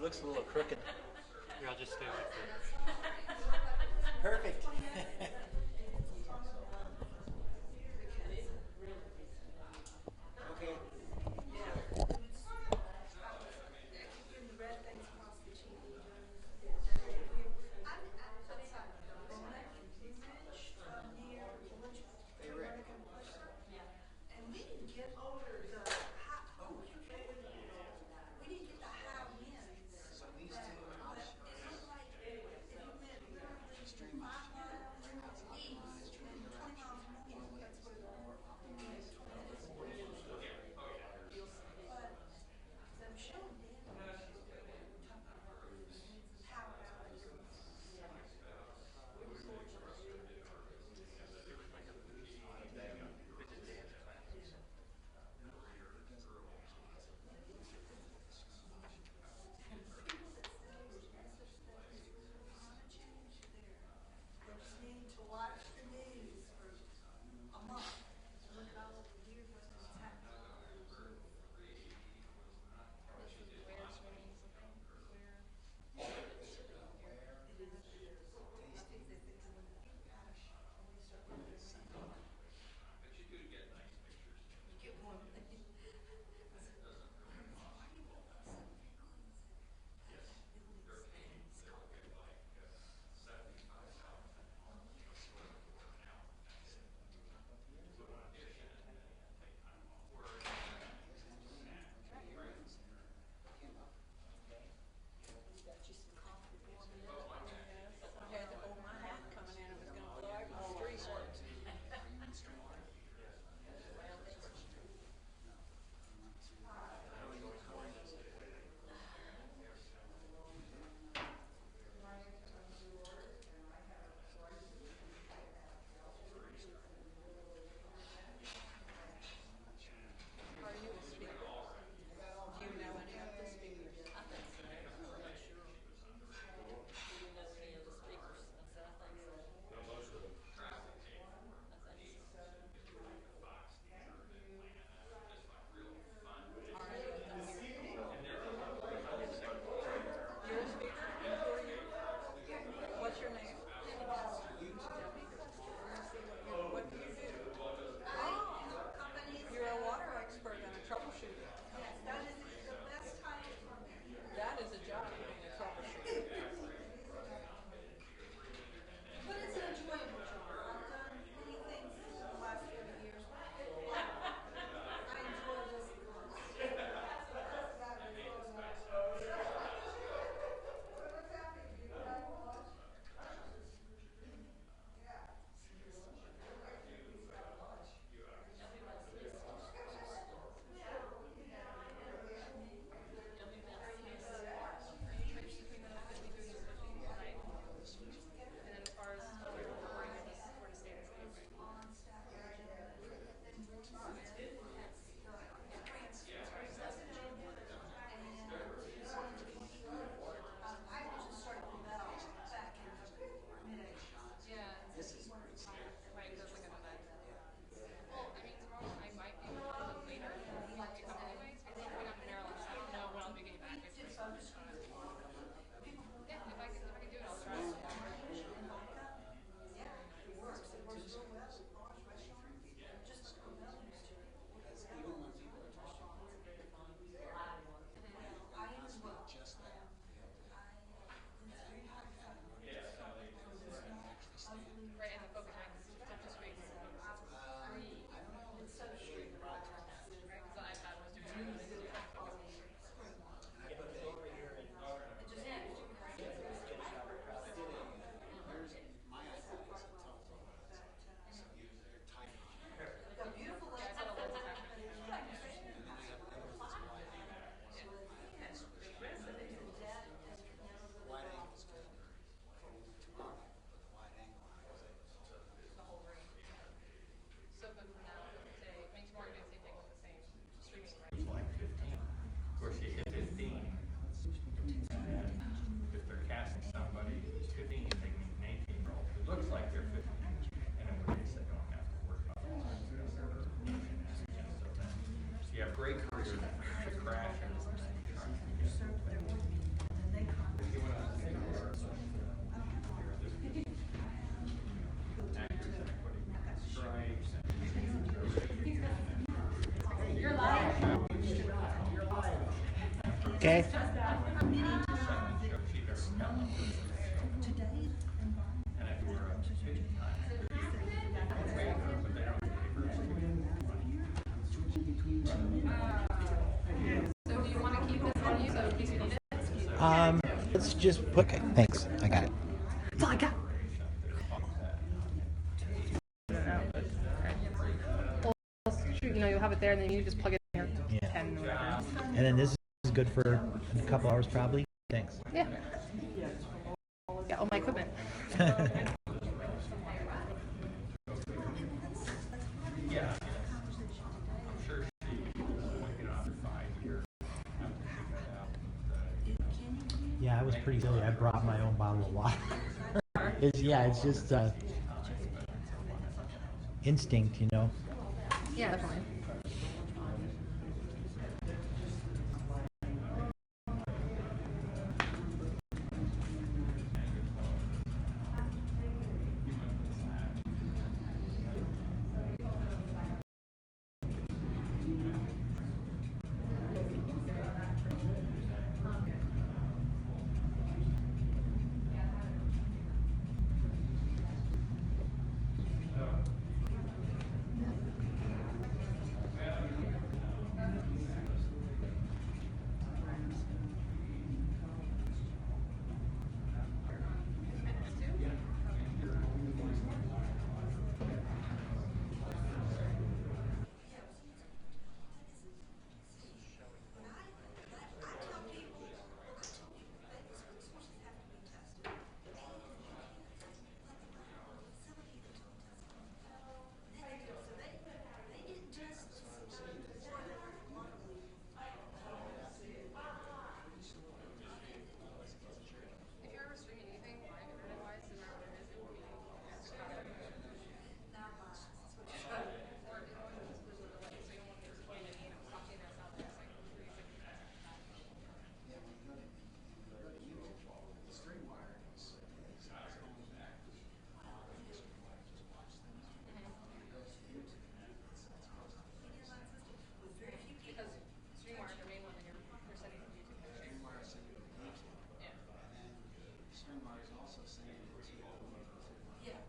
looks a little crooked. Here, I'll just stay like this. Perfect. Okay. Hey, Rick. So these two options stream right outside. Okay. So do you want to keep this on you so in case you need it? Let's just put. Okay, thanks. I got it. That's all I got. Well, shoot, you'll have it there and then you just plug it in your Yeah. 10 or whatever. And then this is good for a couple hours probably. Thanks. Yeah. Got all my equipment. Yeah, I was pretty silly. I brought my own bottle of water. It's just instinct, you know. Yeah, definitely. If you're ever streaming anything live internet-wise, no matter what it is, it will be because StreamYard, their main one, and you're sending from YouTube. Yeah.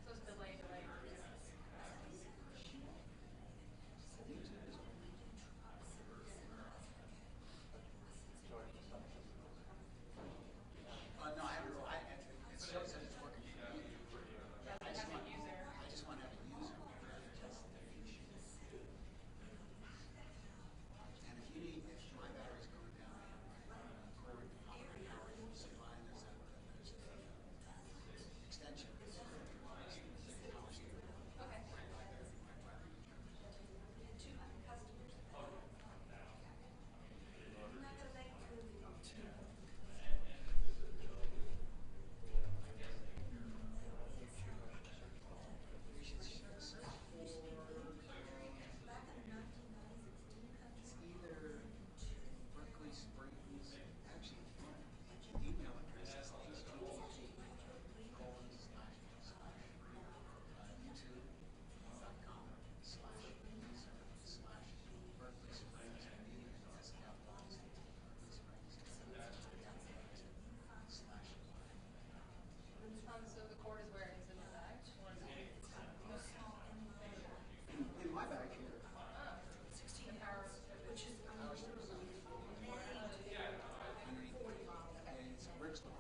So it's delay. Either Berkeley Springs, actually, email address is youtube.com/Berkeley Springs So the cord is where it is in the bag? Or is it? in my bag here. 16 power, which is Underneath, it's original.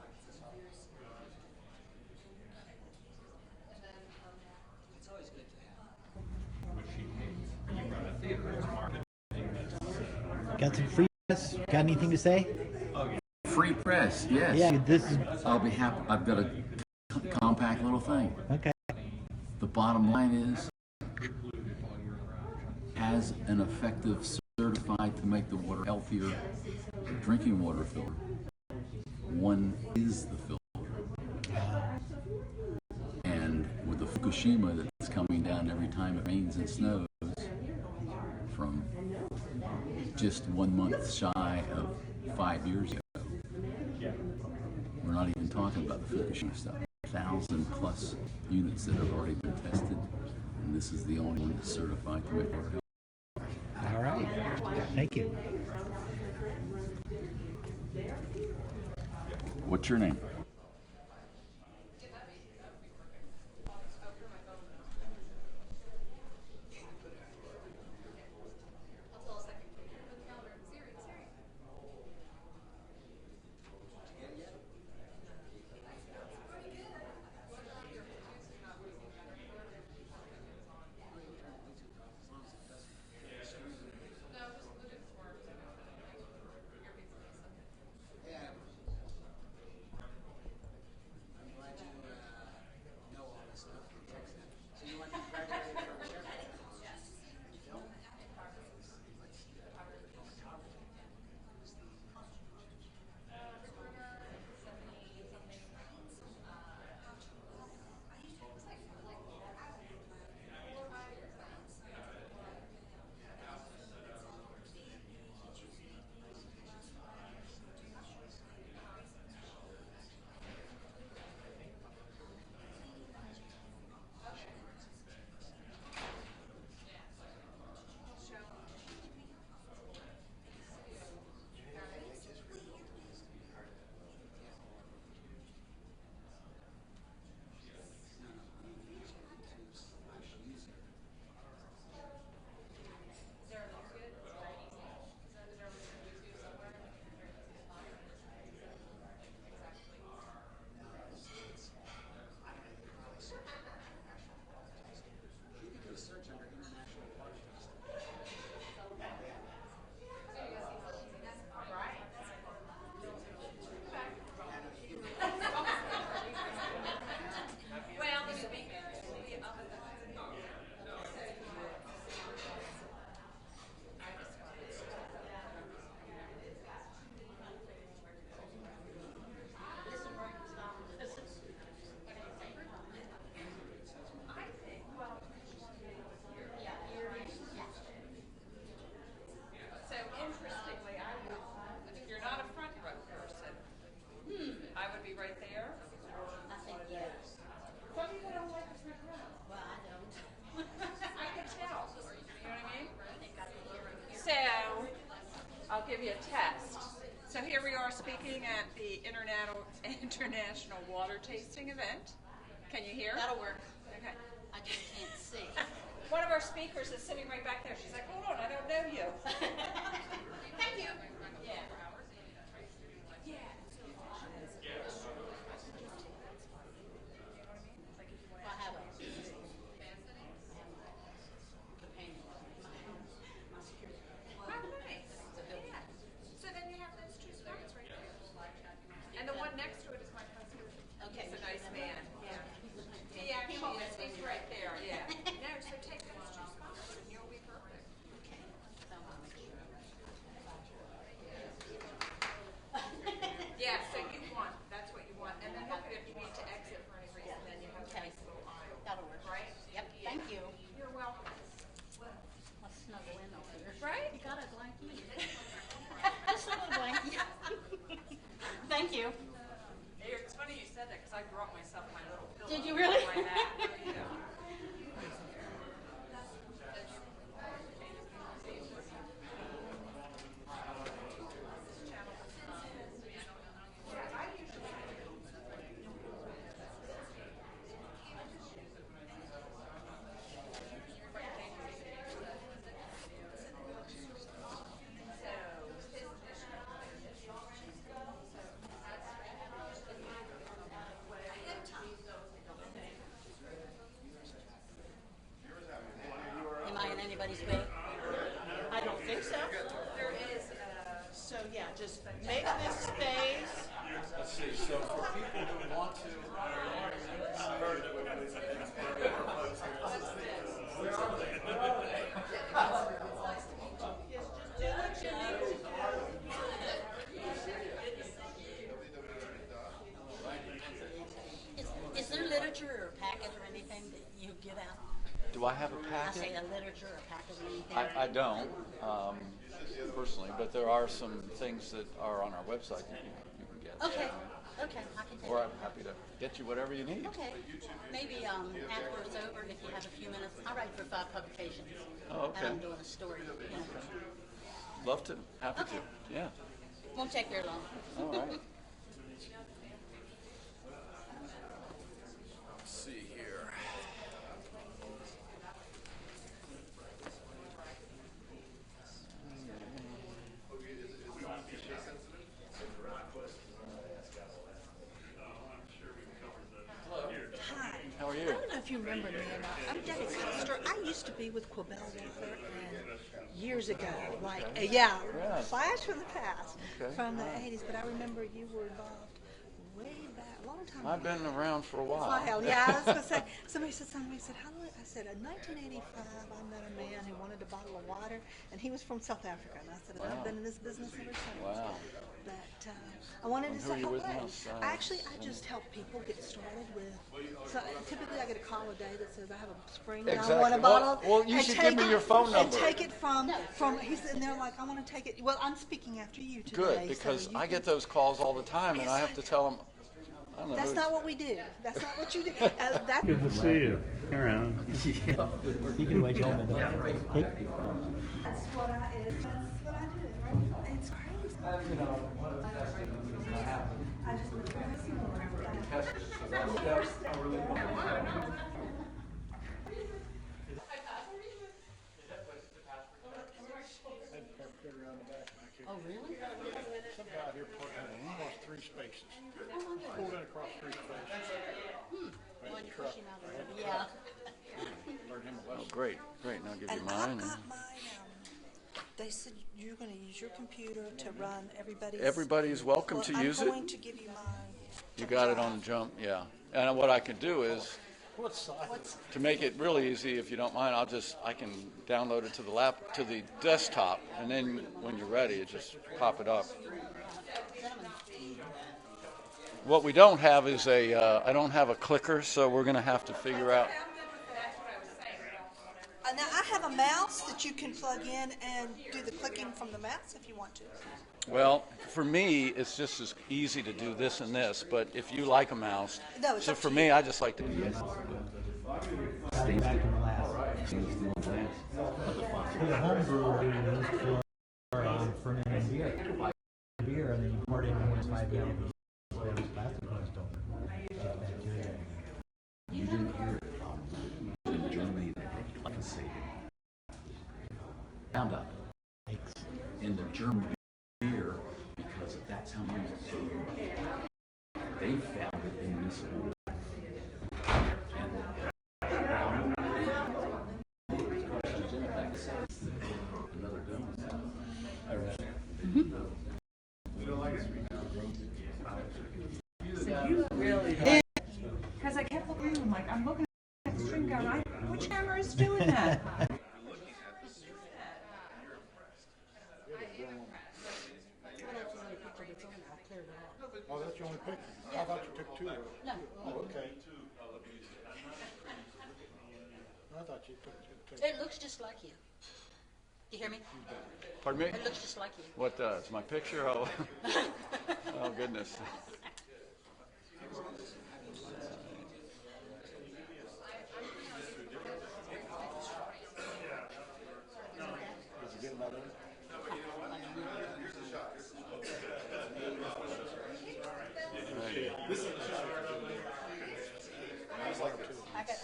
and then It's always good to have. Got some free press? Got anything to say? Free press, yes. Yeah, this is I'll be happy. I've got a compact little thing. okay. The bottom line is, as an effective certified to make the water healthier drinking water filter, one is the filter. And with the Fukushima that's coming down every time it rains and snows, from just 1 month shy of 5 years ago, we're not even talking about the Fukushima stuff. 1,000 plus units that have already been tested, and this is the only one that's certified to make water health. All right. Thank you. What's your name? Yeah. I'm glad you know all this stuff and text that. So you want to graduate from chair? Yes. You don't? You can do a search under international water testing. Well, the speakers will be up at the So interestingly, if you're not a front row person, I would be right there. I think yes. Some people don't like the front row. Well, I don't. I can tell. You know what I mean? I think I can hear him here. So, I'll give you a test. So here we are speaking at the International Water Tasting event. Can you hear? That'll work. Okay. I just can't see. One of our speakers is sitting right back there. She's like, hold on, I don't know you. Thank you. Yeah. Well, I have a companion. My security. Oh, nice. Yeah. So then you have those two spots right there. And the one next to it is my husband. Okay. He's a nice man. Yeah. He actually is. He's right there. Yeah. No, so take those two spots and you'll be perfect. Okay. So I'll make sure. Yeah, so you want, that's what you want. And then look, if you need to exit for any reason, then you have a Okay. nice little aisle. That'll work. Right? Yep. Thank you. You're welcome. Let's snuggle in over here. Right? You got a blankie? Just a little blankie. Thank you. Hey, it's funny you said that because I brought myself my little pillow. Did you really? My mat. Yeah. Am I in anybody's way? I don't think so. There is So yeah, just make this space. Let's see, so for people who want to, Just do what you need to do. Is there literature or packet or anything that you give out? do I have a I say packet? a literature or packet or anything? I don't, personally, but there are some things that are on our website that you can get. Okay. Okay, I can take or it. I'm happy to get you whatever you need. Okay. Maybe after it's over, if you have a few minutes, I write for 5 publications. Oh, And I'm okay. doing a story. You know. Love to. Happy Okay. to. Yeah. Won't take very long. All right. Let's see here. Hi. How are you? I don't know if you remember me or not. I'm Debbie Custer. I used to be with Quibell Water and years ago, like, Yeah. flash from the past, Okay. from the 80s, but I remember you were involved way back, a long time I've ago. been around for a while. While, yeah, I was going to say, somebody said something, I said, how long? I said, in 1985, I met a man who wanted a bottle of water, and he was from South Africa, and I said, Wow. I've been in this business ever since. Wow. But I wanted to Who say are you with hello. now? Actually, I just help people get started with. So typically, I get a call a day that says I have a spring and Exactly. I want a Well- bottle. well, you and should take give me it- your phone And number. take it from. He's sitting there like, I want to take it. Well, I'm speaking after you today. Good, so because you I can- get those calls all the time, and I have to tell them. I don't know. That's who- not what we do. That's not what you do. That, Good to see you. Around. You can wait till I'm in the take. That's what I do. It's crazy. I just Oh, really? Some guy out here parked across 3 spaces. Pulled in across 3 spaces. Well, you push him out of the way. Yeah. Learned him a Oh, lesson. great, great. And I'll give you And mine. I've got mine. They said you're going to use your computer to run everybody's. Everybody's welcome Well, to I'm use it. going to give you mine. You got it on the jump, yeah. And what I can do is, What size? to make it really easy, if you don't mind, I can download it to the desktop, and then when you're ready, you just pop it up. What we don't have is I don't have a clicker, so we're going to have to figure out. Now I have a mouse that you can plug in and do the clicking from the mouse if you want to. Well, for me, it's just as easy to do this and this, but if you like a mouse, No, it's so up for to me, you. I just like to. Back to the last. For the home brew, we use for fermenting beer, and then you pour it in 5 gallons of plastic ones don't. Just bacteria. You didn't hear it in Germany, they like to say found out Thanks. in the German beer because that's how many they found it in this one. Another dome. Because I kept looking, I'm like, I'm looking at the string going, which hammer is doing that? Oh, that's your only picture? I thought you took 2 of them. No. Oh, okay. I thought you took 2. It looks just like you. Do you hear me? Pardon me? It looks just like you. What does? My picture? Oh, oh goodness. Did you get another one? I got,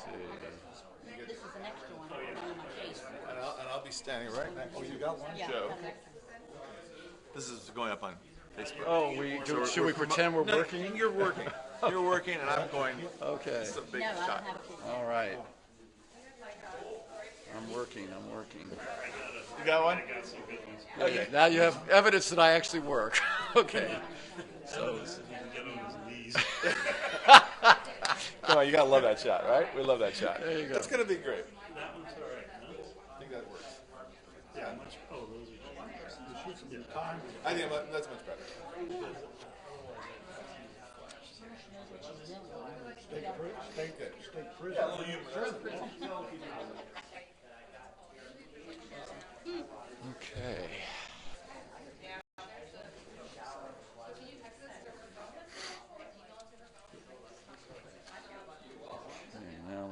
this is an extra one in my case. And I'll be standing right next Oh, to you got one? Yeah, I Joe. got an extra. This is going up on Facebook. Oh, should we pretend we're No, working? You're working. You're working, and I'm going. Okay. This is a big No, I shot. don't have a picture. All right. I'm working. You got one? Okay. Now you have evidence that I actually work. Okay. So. Come on, you gotta love that shot, right? We love that shot. There you go. That's gonna be great. I think that works. Yeah. I think that's much better. State prison. Yeah, a little humor. Okay.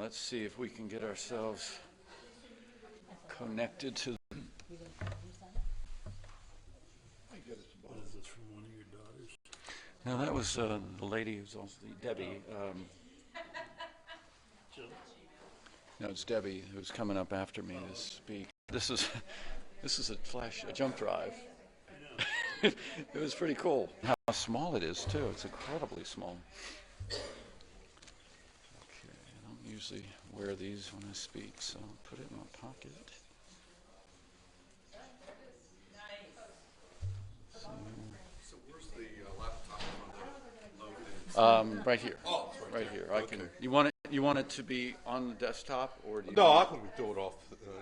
let's see if we can get ourselves connected to. What is this from one of your daughters? No, that was the lady who's also Debbie. Jill? No, it's Debbie who's coming up after me to speak. This is a jump drive. It was pretty cool. How small it is too. It's incredibly small. Okay, I don't usually wear these when I speak, so I'll put it in my pocket. So where's the laptop on the load? Right here. Oh, it's Right there. here. Okay. You want it to be on the desktop, or do you? No, I can do it off.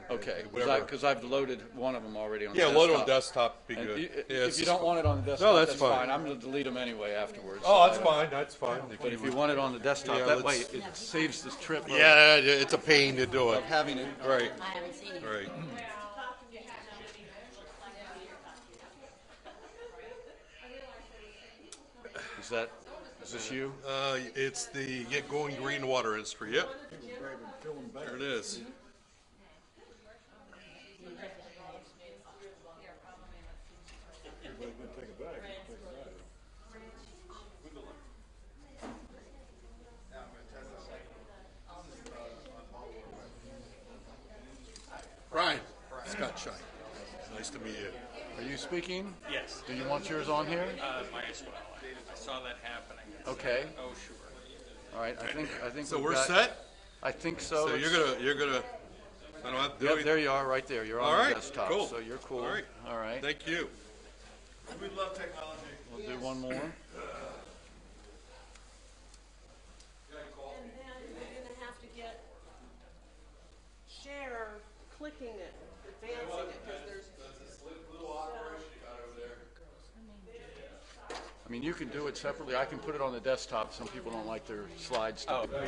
Okay, whatever. because I've loaded one of them already on the Yeah, desktop. load on desktop. Be And good. you- Yeah, if it's you just don't want it on the desktop, No, that's fine. I'm going to delete them anyway afterwards. Oh, that's fine. That's fine. But if you want it on the desktop, Yeah, that way let's- it saves this trip. Yeah, it's a pain to do it. Of having it. Right. I haven't seen it. Right. Is this you? It's the Get Going Green Water Industry. Yep. There it is. Brian, Scott Shine. Nice to meet you. Are you speaking? Yes. Do you want yours on here? Might as well. I saw that happening. Okay. Oh, sure. All right. I think. So we've we're got- set. I think so. So you're gonna. I don't have to do Yep, anything. there you are, right there. You're on All the right, desktop, cool. so you're cool. All right. All right. Thank you. We love technology. We'll do one more. And then you're gonna have to get share clicking it, advancing it, because there's. I mean, you can do it separately. I can put it on the desktop. Some people don't like their slides to be. Yeah,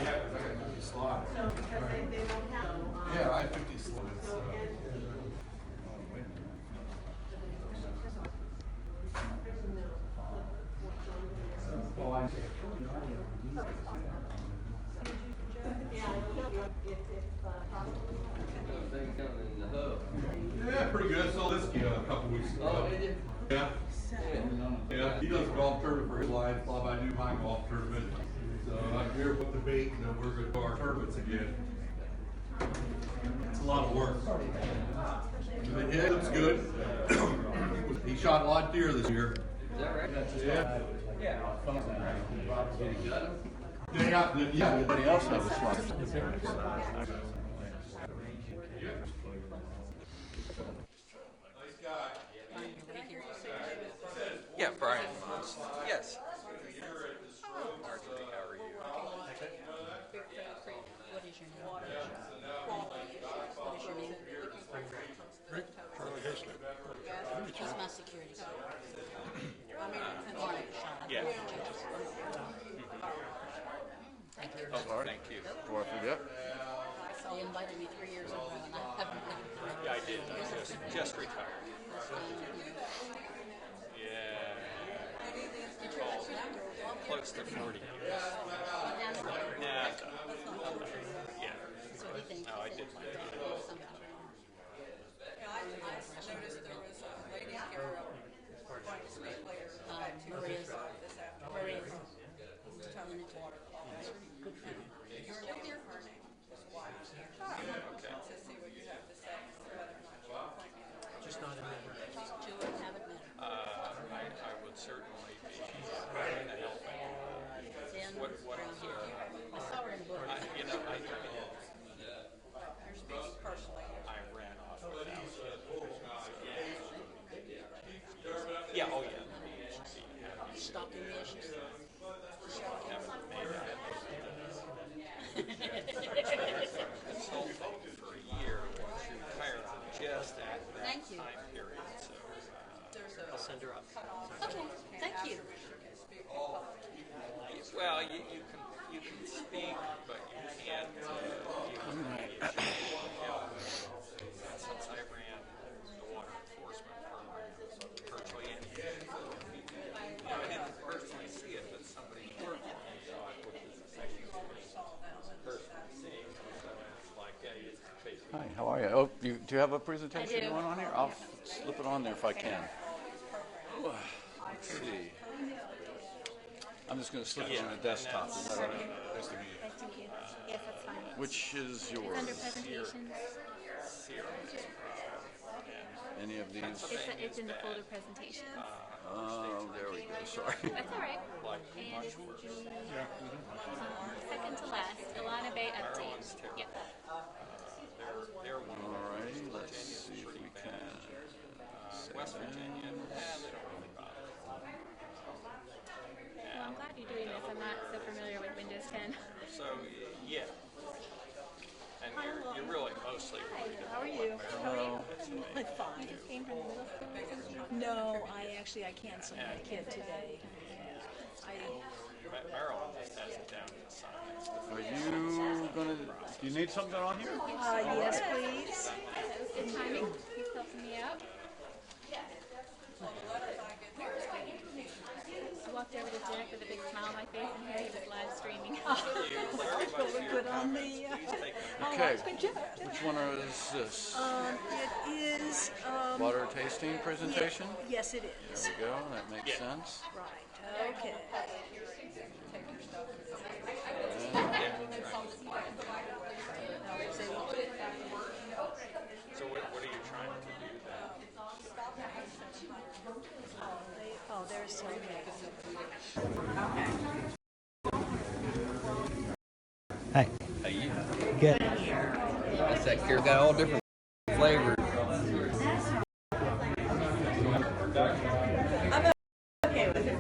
I have 50 slides. Yeah, pretty good. I saw this kid a couple weeks ago. Yeah. Yeah, he does a golf tournament for his Lions Club. I do my golf tournament. So I'm here with the bait, and then we're going to do our tournaments again. It's a lot of work. Yeah, looks good. He shot a lot of deer this year. Yeah. Yeah. Anybody else have a slide? Yeah, Brian. Yes. What is your name? What is your name? Charlie Hessler. He's my security guard. Warren Shaw. Yeah. Thank you. Oh, thank you. Before I forget. They invited me 3 years ago and I haven't been. Yeah, I did. Just retired. Yeah. Close to 40 years. Yeah. Yeah. So he thinks No, I did my somehow. Maria's telling it to her. Good for you. Just not a member. Two or haven't met her. I would certainly be trying to help. Then What around here. My How are you? Oh, do you have a presentation I do. you want on here? I'll slip it on there if I can. Let's see. I'm just going to slip it on the desktop. Is that all right? Nice to meet you. Yes, that's fine. Which is yours? It's under presentations. Any of these? It's in the folder presentations. Oh, there we go. Sorry. That's all right. And it's second to last, Ilana Bay update. Yep. Alrighty, let's see if we can. West Virginia. Well, I'm glad you're doing this. I'm not so familiar with Windows 10. So, yeah. And you're really mostly How are you? Hello. I'm fine. You just came from the middle school or something? No, I canceled my kid today. Maryland just has it down to the science. Are you gonna? Do you need something on here? Yes, please. That was good timing. He's helping me out. I walked over to Jack with a big smile on my face, and here he was live streaming. Good on me. Okay. Which one is this? It is. Water tasting presentation? Yes, it is. There we go. That makes sense. Right. Okay. So what are you trying to do then? Oh, there's so many. Hi. How you? Good. That's that care got all different flavors. Okay with it.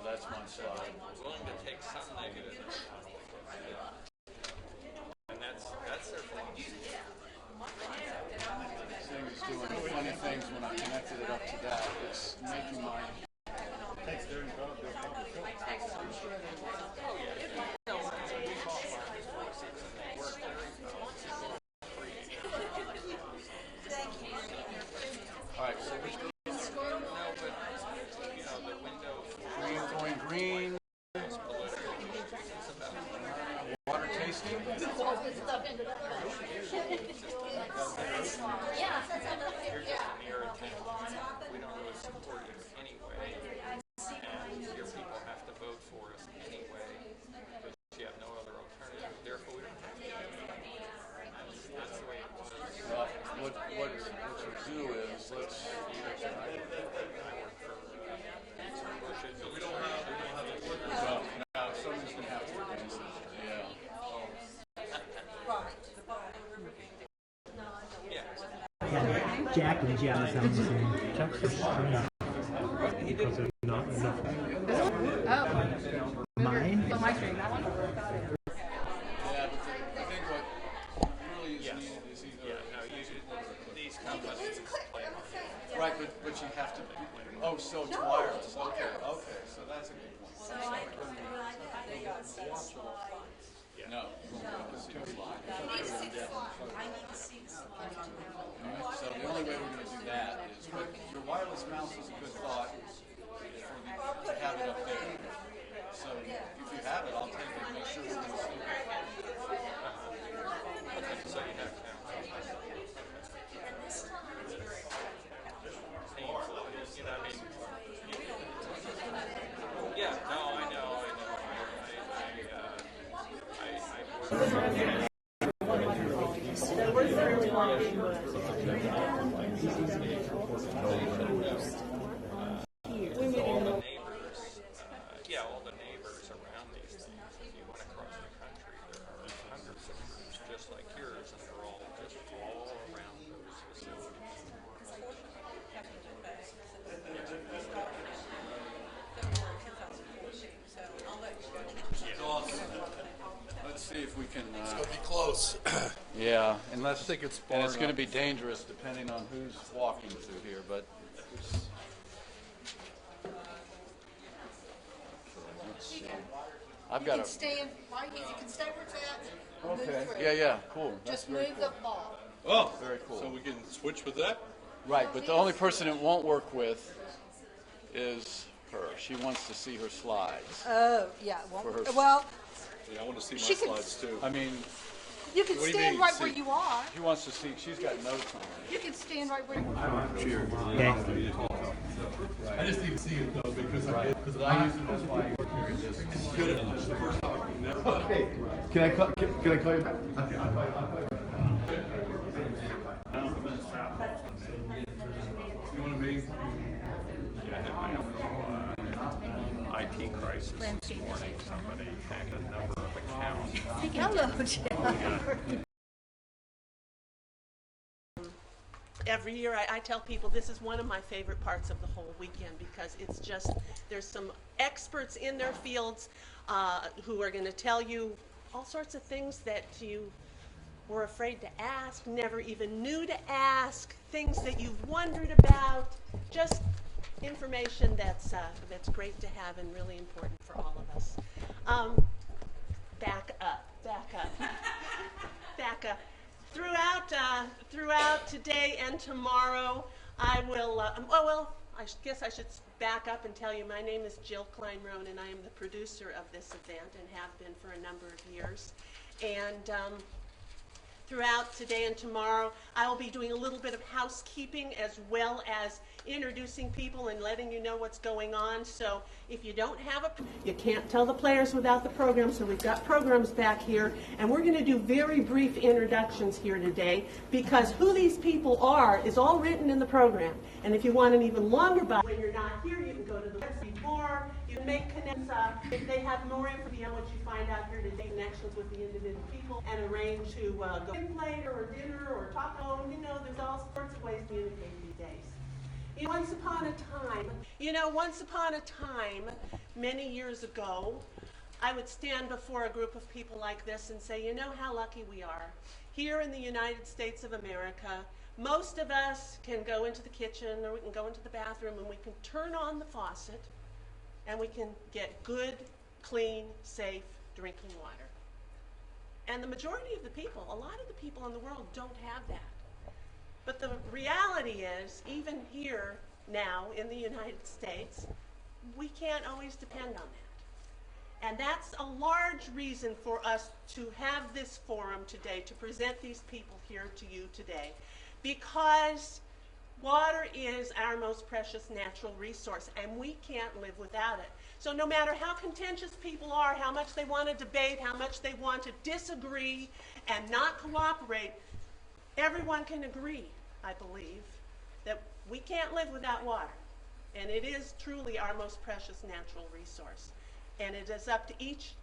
That's my slide. Willing to take some negative. And that's their philosophy. Thing's doing funny things when I connected it up to that. It's making my Alright, so which green going green. Water tasting. Yeah. You're just near a 10. We don't Jack and Jim sound the same. Texas String. Because there's not enough. Mine? Oh, my screen, that one? Yeah, but I think what really is needed is either These companies play on it. right, but you have to. Oh, so it's wireless. Okay, so that's a good point. No, it's two slides. So the only way we're going to do that is, but your wireless mouse is a good thought to have it up there. So if you have it, I'll take it and make sure we can see it. So you have to you know, I mean, yeah, no, I know. All the neighbors around these things. If you went across the country, there are hundreds of groups just like yours, and they're all just all around those facilities. Awesome. Let's see if we can. It's gonna be close. Yeah, unless I think it's and far it's going to enough. be dangerous depending on who's walking through here, but. Let's see. I've got a. stand right here. You can stay where it's at. Okay. Yeah. Cool. That's Just very move cool. the ball. Oh, Very cool. So we can switch with that? Right, but the only person it won't work with is her. She wants to see her slides. Oh, yeah. For her- Well, Yeah, I want to see my She can- slides too. I mean, you can What do you stand mean, right see? where you are. she wants to see. She's got notes on it. You can stand right where you are. Cheers. Okay. I just need to see it though because I use it. That's why It's good. It's the first time I've never. Can I call you back? You want to be? Yeah, I had my own IT crisis this morning. Somebody hacked a number of accounts. Hello, Jeff. Every year I tell people this is one of my favorite parts of the whole weekend because it's just, there's some experts in their fields who are going to tell you all sorts of things that you were afraid to ask, never even knew to ask, things that you've wondered about, just information that's great to have and really important for all of us. Back up. Throughout today and tomorrow, I will, I guess I should back up and tell you my name is Jill Kleinrohn and I am the producer of this event and have been for a number of years. And throughout today and tomorrow, I will be doing a little bit of housekeeping as well as introducing people and letting you know what's going on. So if you don't have you can't tell the players without the program, so we've got programs back here, and we're going to do very brief introductions here today because who these people are is all written in the program. And if you want an even longer bio, when you're not here, you can go to the website more, you can make connections. If they have more information on what you find out here today, connections with the individual people, and arrange to go in later or dinner or talk home. You know, there's all sorts of ways to communicate these days. Once upon a time, many years ago, I would stand before a group of people like this and say, you know how lucky we are. Here in the United States of America, most of us can go into the kitchen or we can go into the bathroom and we can turn on the faucet and we can get good, clean, safe drinking water. And the majority of the people, a lot of the people in the world don't have that. But the reality is, even here now in the United States, we can't always depend on that. And that's a large reason for us to have this forum today, to present these people here to you today, because water is our most precious natural resource, and we can't live without it. So no matter how contentious people are, how much they want to debate, how much they want to disagree and not cooperate, everyone can agree, I believe, that we can't live without water. And it is truly our most precious natural resource. And it is up to each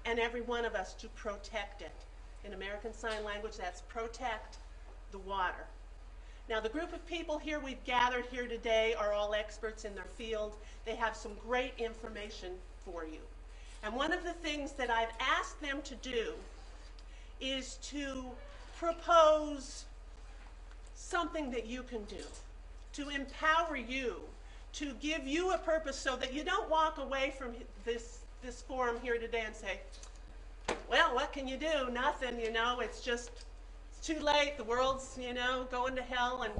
and every one of us to protect it. In American Sign Language, that's protect the water. Now, the group of people here we've gathered here today are all experts in their field. They have some great information for you. And one of the things that I've asked them to do is to propose something that you can do, to empower you, to give you a purpose so that you don't walk away from this forum here today and say, well, what can you do? Nothing, you know, it's too late, the world's, you know, going to hell and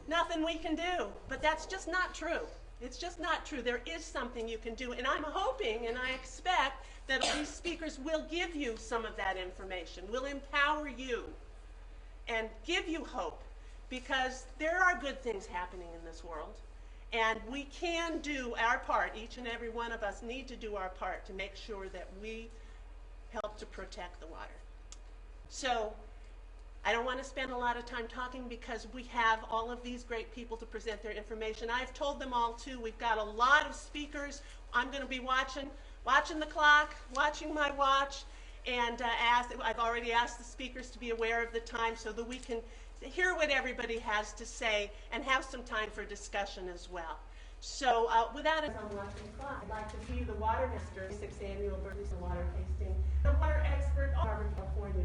nothing we can do. But that's just not true. It's just not true. There is something you can do, and I'm hoping and I expect that these speakers will give you some of that information, will empower you and give you hope, because there are good things happening in this world, and we can do our part. Each and every one of us need to do our part to make sure that we help to protect the water. So I don't want to spend a lot of time talking because we have all of these great people to present their information. I've told them all too, we've got a lot of speakers. I'm going to be watching the clock, watching my watch, and I've already asked the speakers to be aware of the time so that we can hear what everybody has to say and have some time for discussion as well. So without a watching the clock, I'd like to see the Water Master, 6th Annual Berkeley Water Tasting, the water expert of Harvard, California,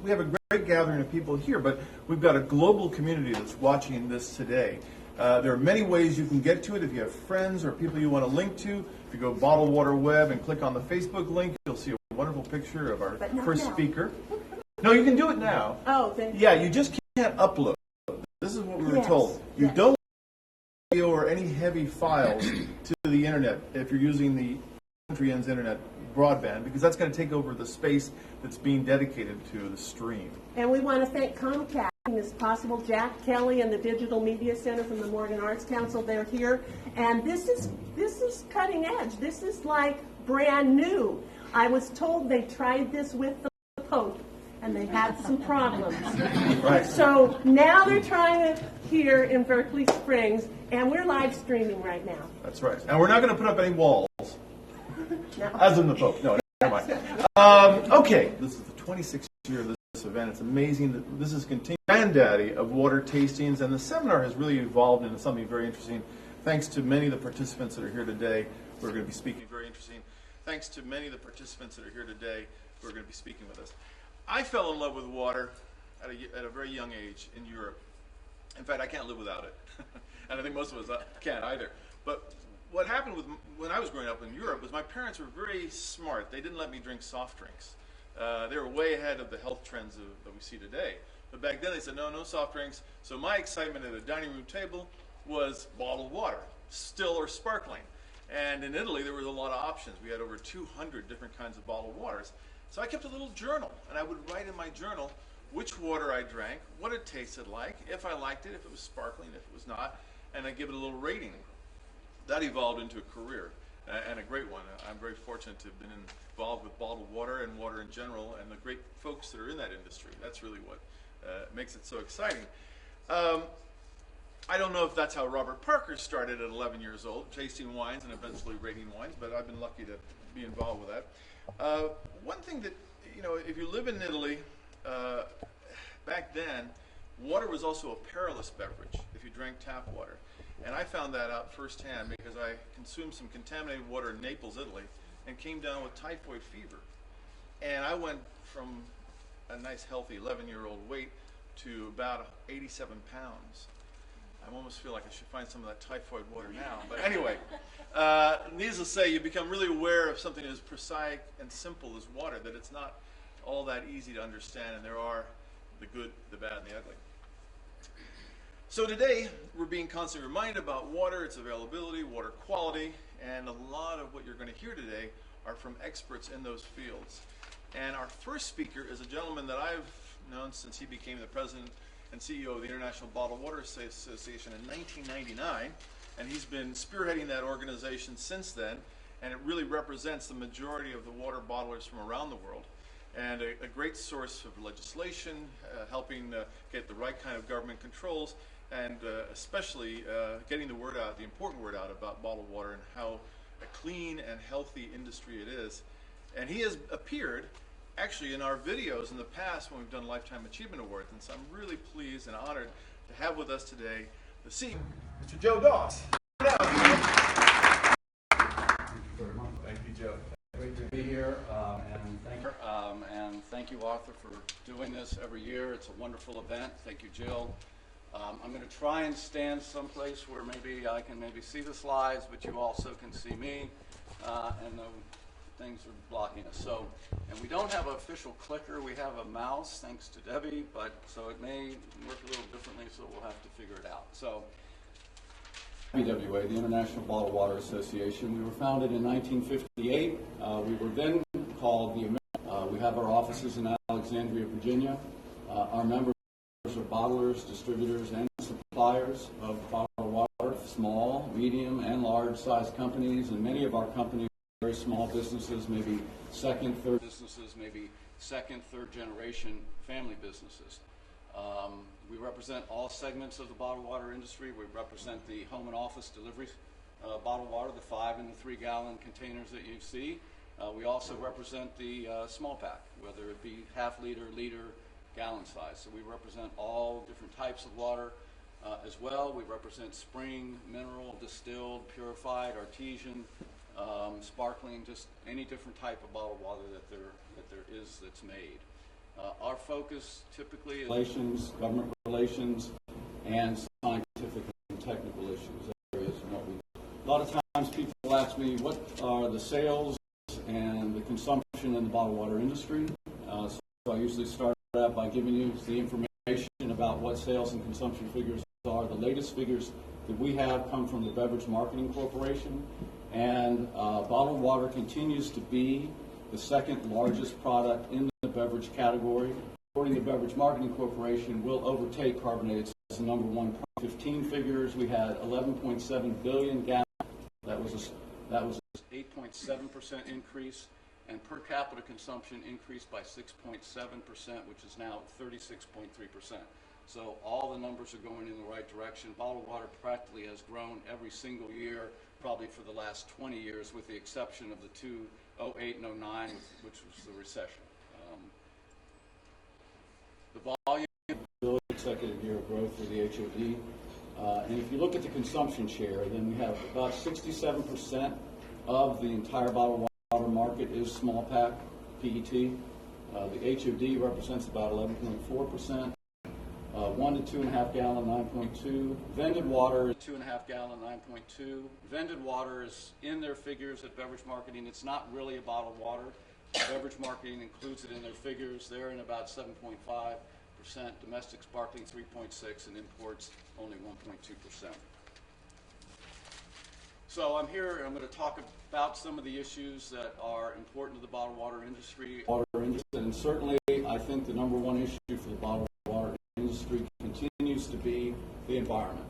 We have a great gathering of people here, but we've got a global community that's watching this today. There are many ways you can get to it. If you have friends or people you want to link to, if you go Bottled Water Web and click on the Facebook link, you'll see a wonderful picture of our first speaker. No, you can do it now. Oh, thank you. Yeah, you just can't upload. This is what we were told. You don't video or any heavy files to the internet if you're using the country end's internet broadband, because that's going to take over the space that's being dedicated to the stream. And we want to thank Comcast making this possible. Jack Kelly and the Digital Media Center from the Morgan Arts Council, they're here. And this is cutting edge. This is like brand new. I was told they tried this with the Pope and they had some problems. Right. So now they're trying it here in Berkeley Springs, and we're live streaming right now. That's right. And we're not going to put up any walls. No. As in the Pope. No, never mind. Okay, this is the 26th year of this event. It's amazing that this is continuing. Granddaddy of water tastings, and the seminar has really evolved into something very interesting. Thanks to many of the participants that are here today, who are going to be speaking. Very interesting. Thanks to many of the participants that are here today, who are going to be speaking with us. I fell in love with water at a very young age in Europe. In fact, I can't live without it, and I think most of us can't either. But what happened when I was growing up in Europe was my parents were very smart. They didn't let me drink soft drinks. They were way ahead of the health trends that we see today. But back then they said, no soft drinks. So my excitement at a dining room table was bottled water, still or sparkling. And in Italy there was a lot of options. We had over 200 different kinds of bottled waters. So I kept a little journal, and I would write in my journal which water I drank, what it tasted like, if I liked it, if it was sparkling, if it was not, and I'd give it a little rating. That evolved into a career, and a great one. I'm very fortunate to have been involved with bottled water and water in general, and the great folks that are in that industry. That's really what makes it so exciting. I don't know if that's how Robert Parker started at 11 years old, tasting wines and eventually rating wines, but I've been lucky to be involved with that. One thing that, you know, if you live in Italy, back then, water was also a perilous beverage if you drank tap water. And I found that out firsthand because I consumed some contaminated water in Naples, Italy, and came down with typhoid fever. And I went from a nice, healthy 11-year-old weight to about 87 pounds. I almost feel like I should find some of that typhoid water now. But anyway, needless to say, you become really aware of something as prosaic and simple as water, that it's not all that easy to understand, and there are the good, the bad, and the ugly. So today, we're being constantly reminded about water, its availability, water quality, and a lot of what you're going to hear today are from experts in those fields. And our first speaker is a gentleman that I've known since he became the president and CEO of the International Bottled Water Association in 1999, and he's been spearheading that organization since then, and it really represents the majority of the water bottlers from around the world, and a great source of legislation, helping get the right kind of government controls, and especially getting the word out, the important word out about bottled water and how a clean and healthy industry it is. And he has appeared actually in our videos in the past when we've done Lifetime Achievement Awards. And so I'm really pleased and honored to have with us today the CEO, Mr. Joe Doss. Thank you, Joe. Great to be here, and thank you, Arthur, for doing this every year. It's a wonderful event. Thank you, Jill. I'm going to try and stand someplace where maybe I can see the slides, but you also can see me, and the things are blocking us. So, and we don't have an official clicker. We have a mouse, thanks to Debbie, but so it may work a little differently, so we'll have to figure it out. So, IBWA, the International Bottled Water Association. We were founded in 1958. We were then called the we have our offices in Alexandria, Virginia. Our members are bottlers, distributors, and suppliers of bottled water, small, medium, and large-sized companies, and many of our companies are very small businesses, maybe second, third generation family businesses. We represent all segments of the bottled water industry. We represent the home and office delivery bottled water, the 5 and the 3 gallon containers that you see. We also represent the small pack, whether it be half-liter, liter, gallon size. So we represent all different types of water as well. We represent spring, mineral, distilled, purified, artesian, sparkling, just any different type of bottled water that there is that's made. Our focus typically is relations, government relations, and scientific and technical issues. A lot of times people ask me, what are the sales and the consumption in the bottled water industry? So I usually start out by giving you the information about what sales and consumption figures are. The latest figures that we have come from the Beverage Marketing Corporation, and bottled water continues to be the second largest product in the beverage category. According to the Beverage Marketing Corporation, will overtake carbonated as the number one. 15 figures, we had 11.7 billion gallons. That was 8.7% increase, and per capita consumption increased by 6.7%, which is now 36.3%. So all the numbers are going in the right direction. Bottled water practically has grown every single year, probably for the last 20 years, with the exception of the 2008 and 09, which was the recession. The volume, consecutive year of growth for the HOD. And if you look at the consumption share, then we have about 67% of the entire bottled water market is small pack, PET. The HOD represents about 11.4%. 1 to 2.5 gallon, 9.2. Vended water, 2.5 gallon, 9.2. Vended water is in their figures at Beverage Marketing. It's not really a bottled water. Beverage Marketing includes it in their figures. They're in about 7.5%. Domestic sparkling 3.6%, and imports only 1.2%. So I'm here, and I'm going to talk about some of the issues that are important to the bottled water industry. And certainly, I think the number one issue for the bottled water industry continues to be the environment.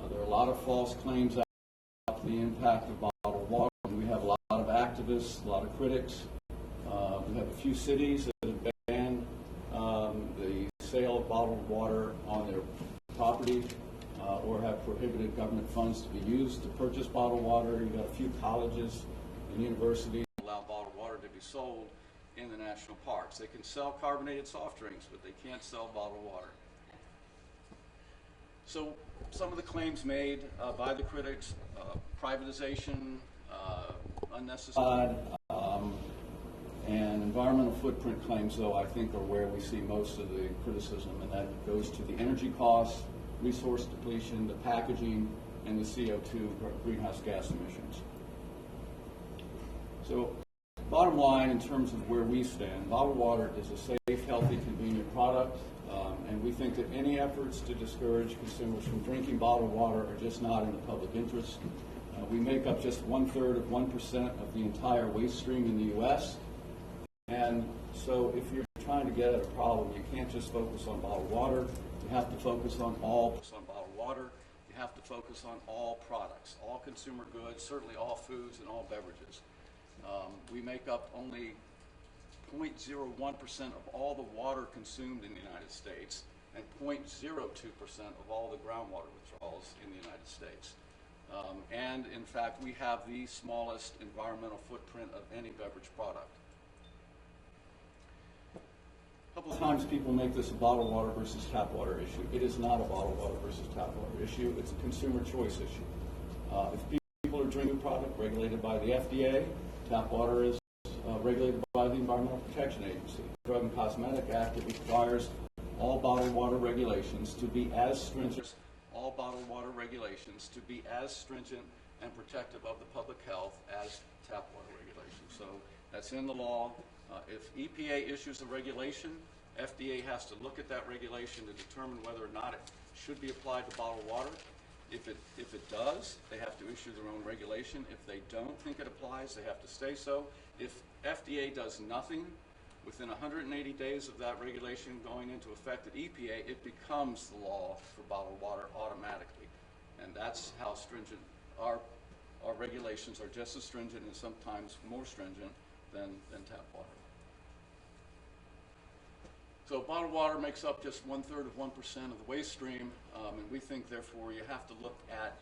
There are a lot of false claims about the impact of bottled water. We have a lot of activists, a lot of critics. We have a few cities that have banned the sale of bottled water on their property or have prohibited government funds to be used to purchase bottled water. You've got a few colleges and universities that allow bottled water to be sold in the national parks. They can sell carbonated soft drinks, but they can't sell bottled water. So some of the claims made by the critics, privatization, unnecessary, and environmental footprint claims, though, I think are where we see most of the criticism, and that goes to the energy costs, resource depletion, the packaging, and the CO2 greenhouse gas emissions. So bottom line, in terms of where we stand, bottled water is a safe, healthy, convenient product, and we think that any efforts to discourage consumers from drinking bottled water are just not in the public interest. We make up just 1/3 of 1% of the entire waste stream in the U.S., and so if you're trying to get at a problem, you can't just focus on bottled water. You have to focus on bottled water. You have to focus on all products, all consumer goods, certainly all foods and all beverages. We make up only 0.01% of all the water consumed in the United States and 0.02% of all the groundwater withdrawals in the United States. And in fact, we have the smallest environmental footprint of any beverage product. couple of times people make this a bottled water versus tap water issue. It is not a bottled water versus tap water issue. It's a consumer choice issue. If people are drinking a product regulated by the FDA, tap water is regulated by the Environmental Protection Agency. The Drug and Cosmetic Act, it requires all bottled water regulations to be as stringent and protective of the public health as tap water regulations. So that's in the law. If EPA issues a regulation, FDA has to look at that regulation to determine whether or not it should be applied to bottled water. If it does, they have to issue their own regulation. If they don't think it applies, they have to say so. If FDA does nothing within 180 days of that regulation going into effect at EPA, it becomes the law for bottled water automatically. And that's how stringent our regulations are, just as stringent and sometimes more stringent than tap water. So bottled water makes up just 1/3 of 1% of the waste stream, and we think therefore you have to look at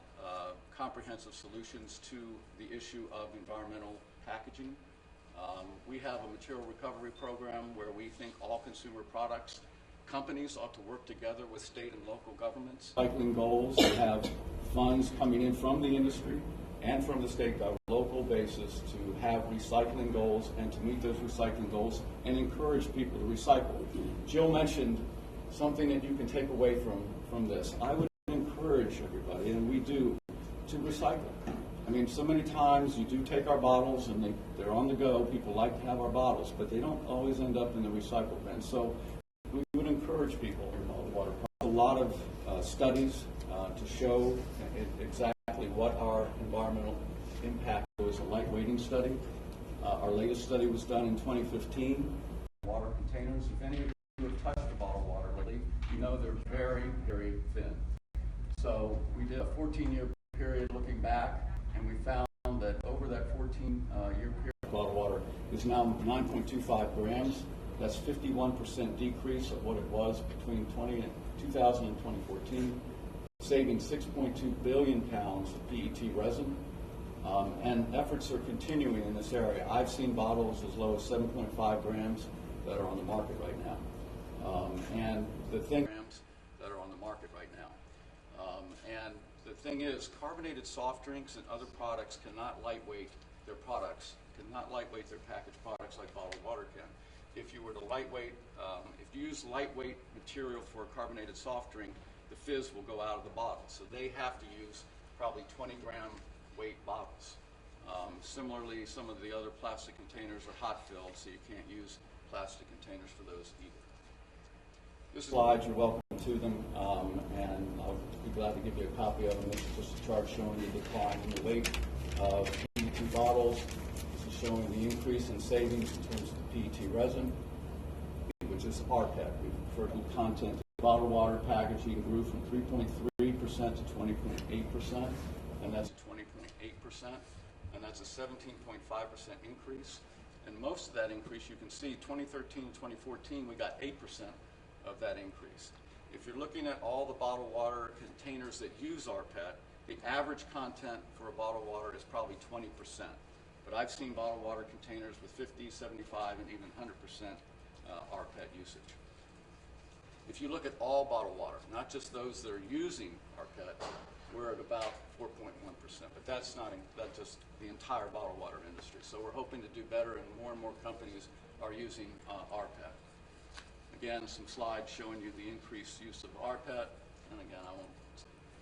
comprehensive solutions to the issue of environmental packaging. We have a material recovery program where we think all consumer products companies ought to work together with state and local governments. Recycling goals have funds coming in from the industry and from the state on a local basis to have recycling goals and to meet those recycling goals and encourage people to recycle. Jill mentioned something that you can take away from this. I would encourage everybody, and we do, to recycle. I mean, so many times you do take our bottles and they're on the go. People like to have our bottles, but they don't always end up in the recycle bin. So we would encourage people in bottled water. A lot of studies to show exactly what our environmental impact was. A lightweighting study. Our latest study was done in 2015. Water containers. If any of you have touched a bottle of water lately, you know they're very, very thin. So we did a 14-year period looking back, and we found that over that 14-year period, bottled water is now 9.25 grams. That's 51% decrease of what it was between 2000 and 2014, saving 6.2 billion pounds of PET resin. And efforts are continuing in this area. I've seen bottles as low as 7.5 grams that are on the market right now. And the thing that are on the market right now. And the thing is, carbonated soft drinks and other products cannot lightweight their products, cannot lightweight their packaged products like bottled water can. If you were to lightweight, if you use lightweight material for a carbonated soft drink, the fizz will go out of the bottle. So they have to use probably 20-gram weight bottles. Similarly, some of the other plastic containers are hot filled, so you can't use plastic containers for those either. This slides, you're welcome to them, and I'll be glad to give you a copy of them. This is just a chart showing the decline in the weight of PET bottles. This is showing the increase in savings in terms of the PET resin, which is RPET. We refer to content. Bottled water packaging grew from 3.3% to 20.8%, and that's 20.8%, and that's a 17.5% increase. And most of that increase, you can see, 2013 and 2014, we got 8% of that increase. If you're looking at all the bottled water containers that use RPET, the average content for a bottled water is probably 20%. But I've seen bottled water containers with 50, 75, and even 100% RPET usage. If you look at all bottled water, not just those that are using RPET, we're at about 4.1%. But that's just the entire bottled water industry. So we're hoping to do better, and more companies are using RPET. Again, some slides showing you the increased use of RPET, and again, I won't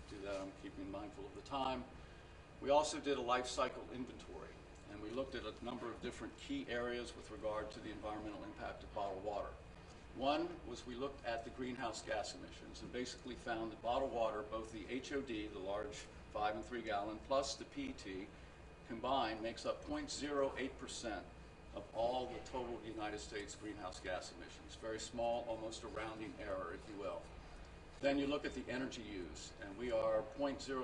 do that. I'm keeping mindful of the time. We also did a life cycle inventory, and we looked at a number of different key areas with regard to the environmental impact of bottled water. One was we looked at the greenhouse gas emissions and basically found that bottled water, both the HOD, the large 5 and 3 gallon, plus the PET combined makes up 0.08% of all the total United States greenhouse gas emissions. Very small, almost a rounding error, if you will. Then you look at the energy use, and we are 0.07%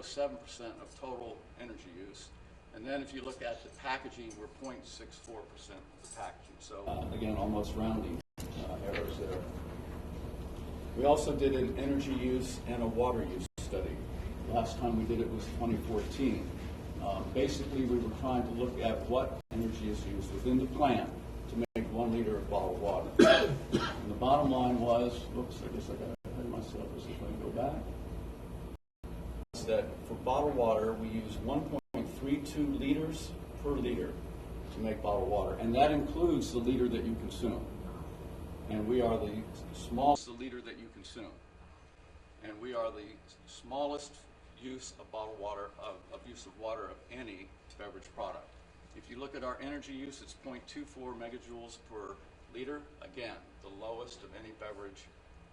of total energy use. And then if you look at the packaging, we're 0.64% of the packaging. So again, almost rounding errors there. We also did an energy use and a water use study. Last time we did it was 2014. Basically, we were trying to look at what energy is used within the plant to make 1 liter of bottled water. And the bottom was, whoops, I guess I got ahead of myself. Let's see if I can go back. Is that for bottled water, we use 1.32 liters per liter to make bottled water, and that includes the liter that you consume. And we are the smallest liter that you consume. And we are the smallest use of bottled water, of use of water of any beverage product. If you look at our energy use, it's 0.24 megajoules per liter. Again, the lowest of any beverage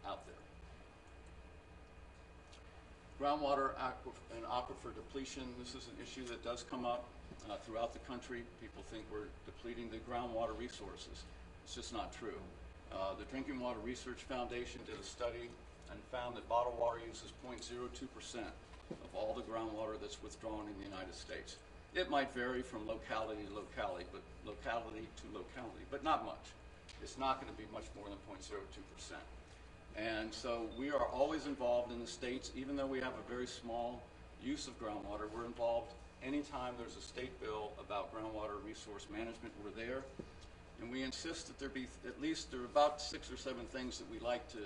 out there. Groundwater and aquifer depletion, this is an issue that does come up throughout the country. People think we're depleting the groundwater resources. It's just not true. The Drinking Water Research Foundation did a study and found that bottled water uses 0.02% of all the groundwater that's withdrawn in the United States. It might vary from locality to locality, but not much. It's not going to be much more than 0.02%. And so we are always involved in the states, even though we have a very small use of groundwater. We're involved anytime there's a state bill about groundwater resource management. We're there, and we insist that there be at least there are about 6 or 7 things that we like to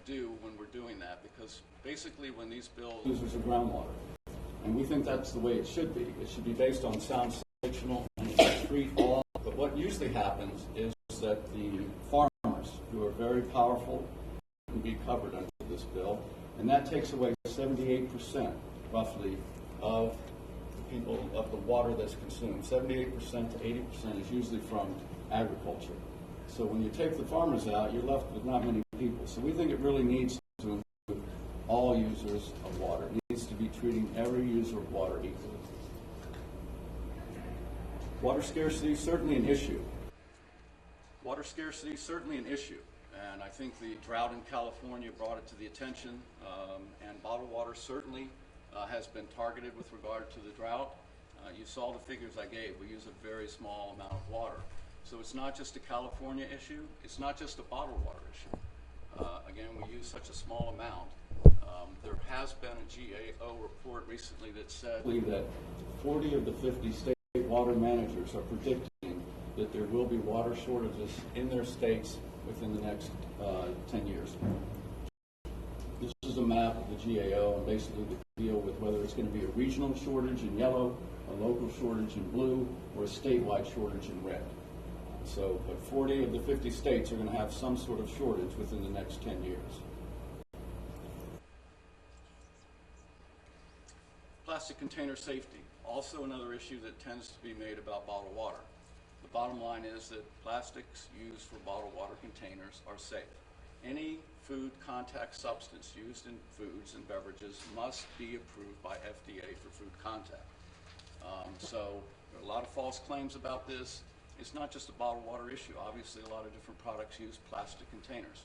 do when we're doing that, because basically when these bills users of groundwater, and we think that's the way it should be. It should be based on sound sectional and treat all. But what usually happens is that the farmers, who are very powerful, can be covered under this bill, and that takes away 78% roughly of the people of the water that's consumed. 78% to 80% is usually from agriculture. So when you take the farmers out, you're left with not many people. So we think it really needs to include all users of water. It needs to be treating every user of water equally. Water scarcity is certainly an issue. Water scarcity is certainly an issue, and I think the drought in California brought it to the attention, and bottled water certainly has been targeted with regard to the drought. You saw the figures I gave. We use a very small amount of water. So it's not just a California issue. It's not just a bottled water issue. Again, we use such a small amount. There has been a GAO report recently that said that 40 of the 50 state water managers are predicting that there will be water shortages in their states within the next 10 years. This is a map of the GAO, and basically they deal with whether it's going to be a regional shortage in yellow, a local shortage in blue, or a statewide shortage in red. So, but 40 of the 50 states are going to have some sort of shortage within the next 10 years. Plastic container safety, also another issue that tends to be made about bottled water. The bottom line is that plastics used for bottled water containers are safe. Any food contact substance used in foods and beverages must be approved by FDA for food contact. So there are a lot of false claims about this. It's not just a bottled water issue. Obviously, a lot of different products use plastic containers.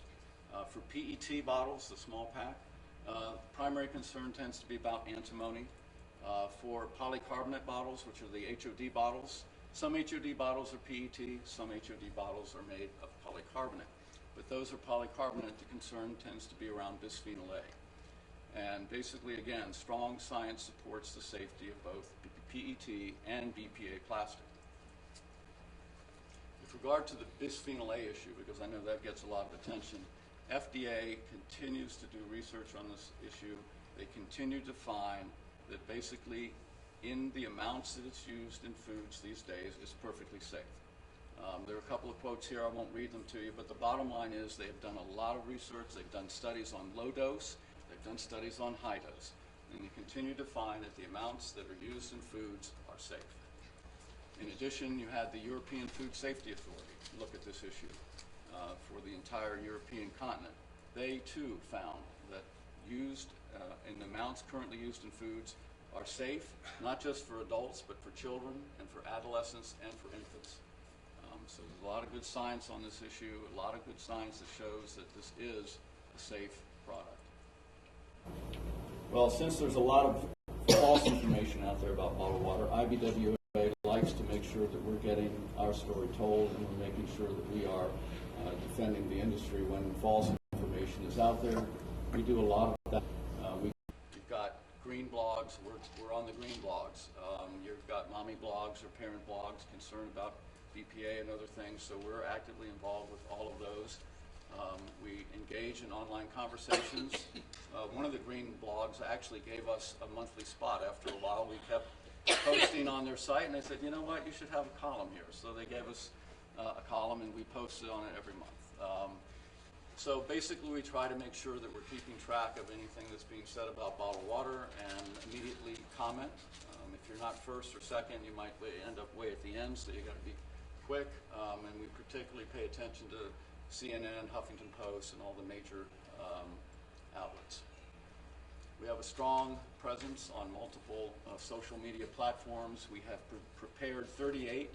For PET bottles, the small pack, primary concern tends to be about antimony. For polycarbonate bottles, which are the HOD bottles, some HOD bottles are PET, some HOD bottles are made of polycarbonate. But those are polycarbonate, the concern tends to be around bisphenol A. And basically, again, strong science supports the safety of both PET and BPA plastic. With regard to the bisphenol A issue, because I know that gets a lot of attention, FDA continues to do research on this issue. They continue to find that basically in the amounts that it's used in foods these days is perfectly safe. There are a couple of quotes here, I won't read them to you, but the bottom line is they've done a lot of research. They've done studies on low dose, they've done studies on high dose, and they continue to find that the amounts that are used in foods are safe. In addition, you had the European Food Safety Authority look at this issue for the entire European continent. They too found that used in the amounts currently used in foods are safe, not just for adults, but for children and for adolescents and for infants. So there's a lot of good science on this issue, a lot of good science that shows that this is a safe product. Well, since there's a lot of false information out there about bottled water, IBWA likes to make sure that we're getting our story told, and we're making sure that we are defending the industry when false information is out there. We do a lot of that. We've got green blogs. We're on the green blogs. You've got mommy blogs or parent blogs concerned about BPA and other things, so we're actively involved with all of those. We engage in online conversations. One of the green blogs actually gave us a monthly spot. After a while, we kept posting on their site, and they said, you know what, you should have a column here. So they gave us a column, and we posted on it every month. So basically, we try to make sure that we're keeping track of anything that's being said about bottled water and immediately comment. If you're not first or second, you might end up way at the end, so you got to be quick. And we particularly pay attention to CNN, Huffington Post, and all the major outlets. We have a strong presence on multiple social media platforms. We have prepared 38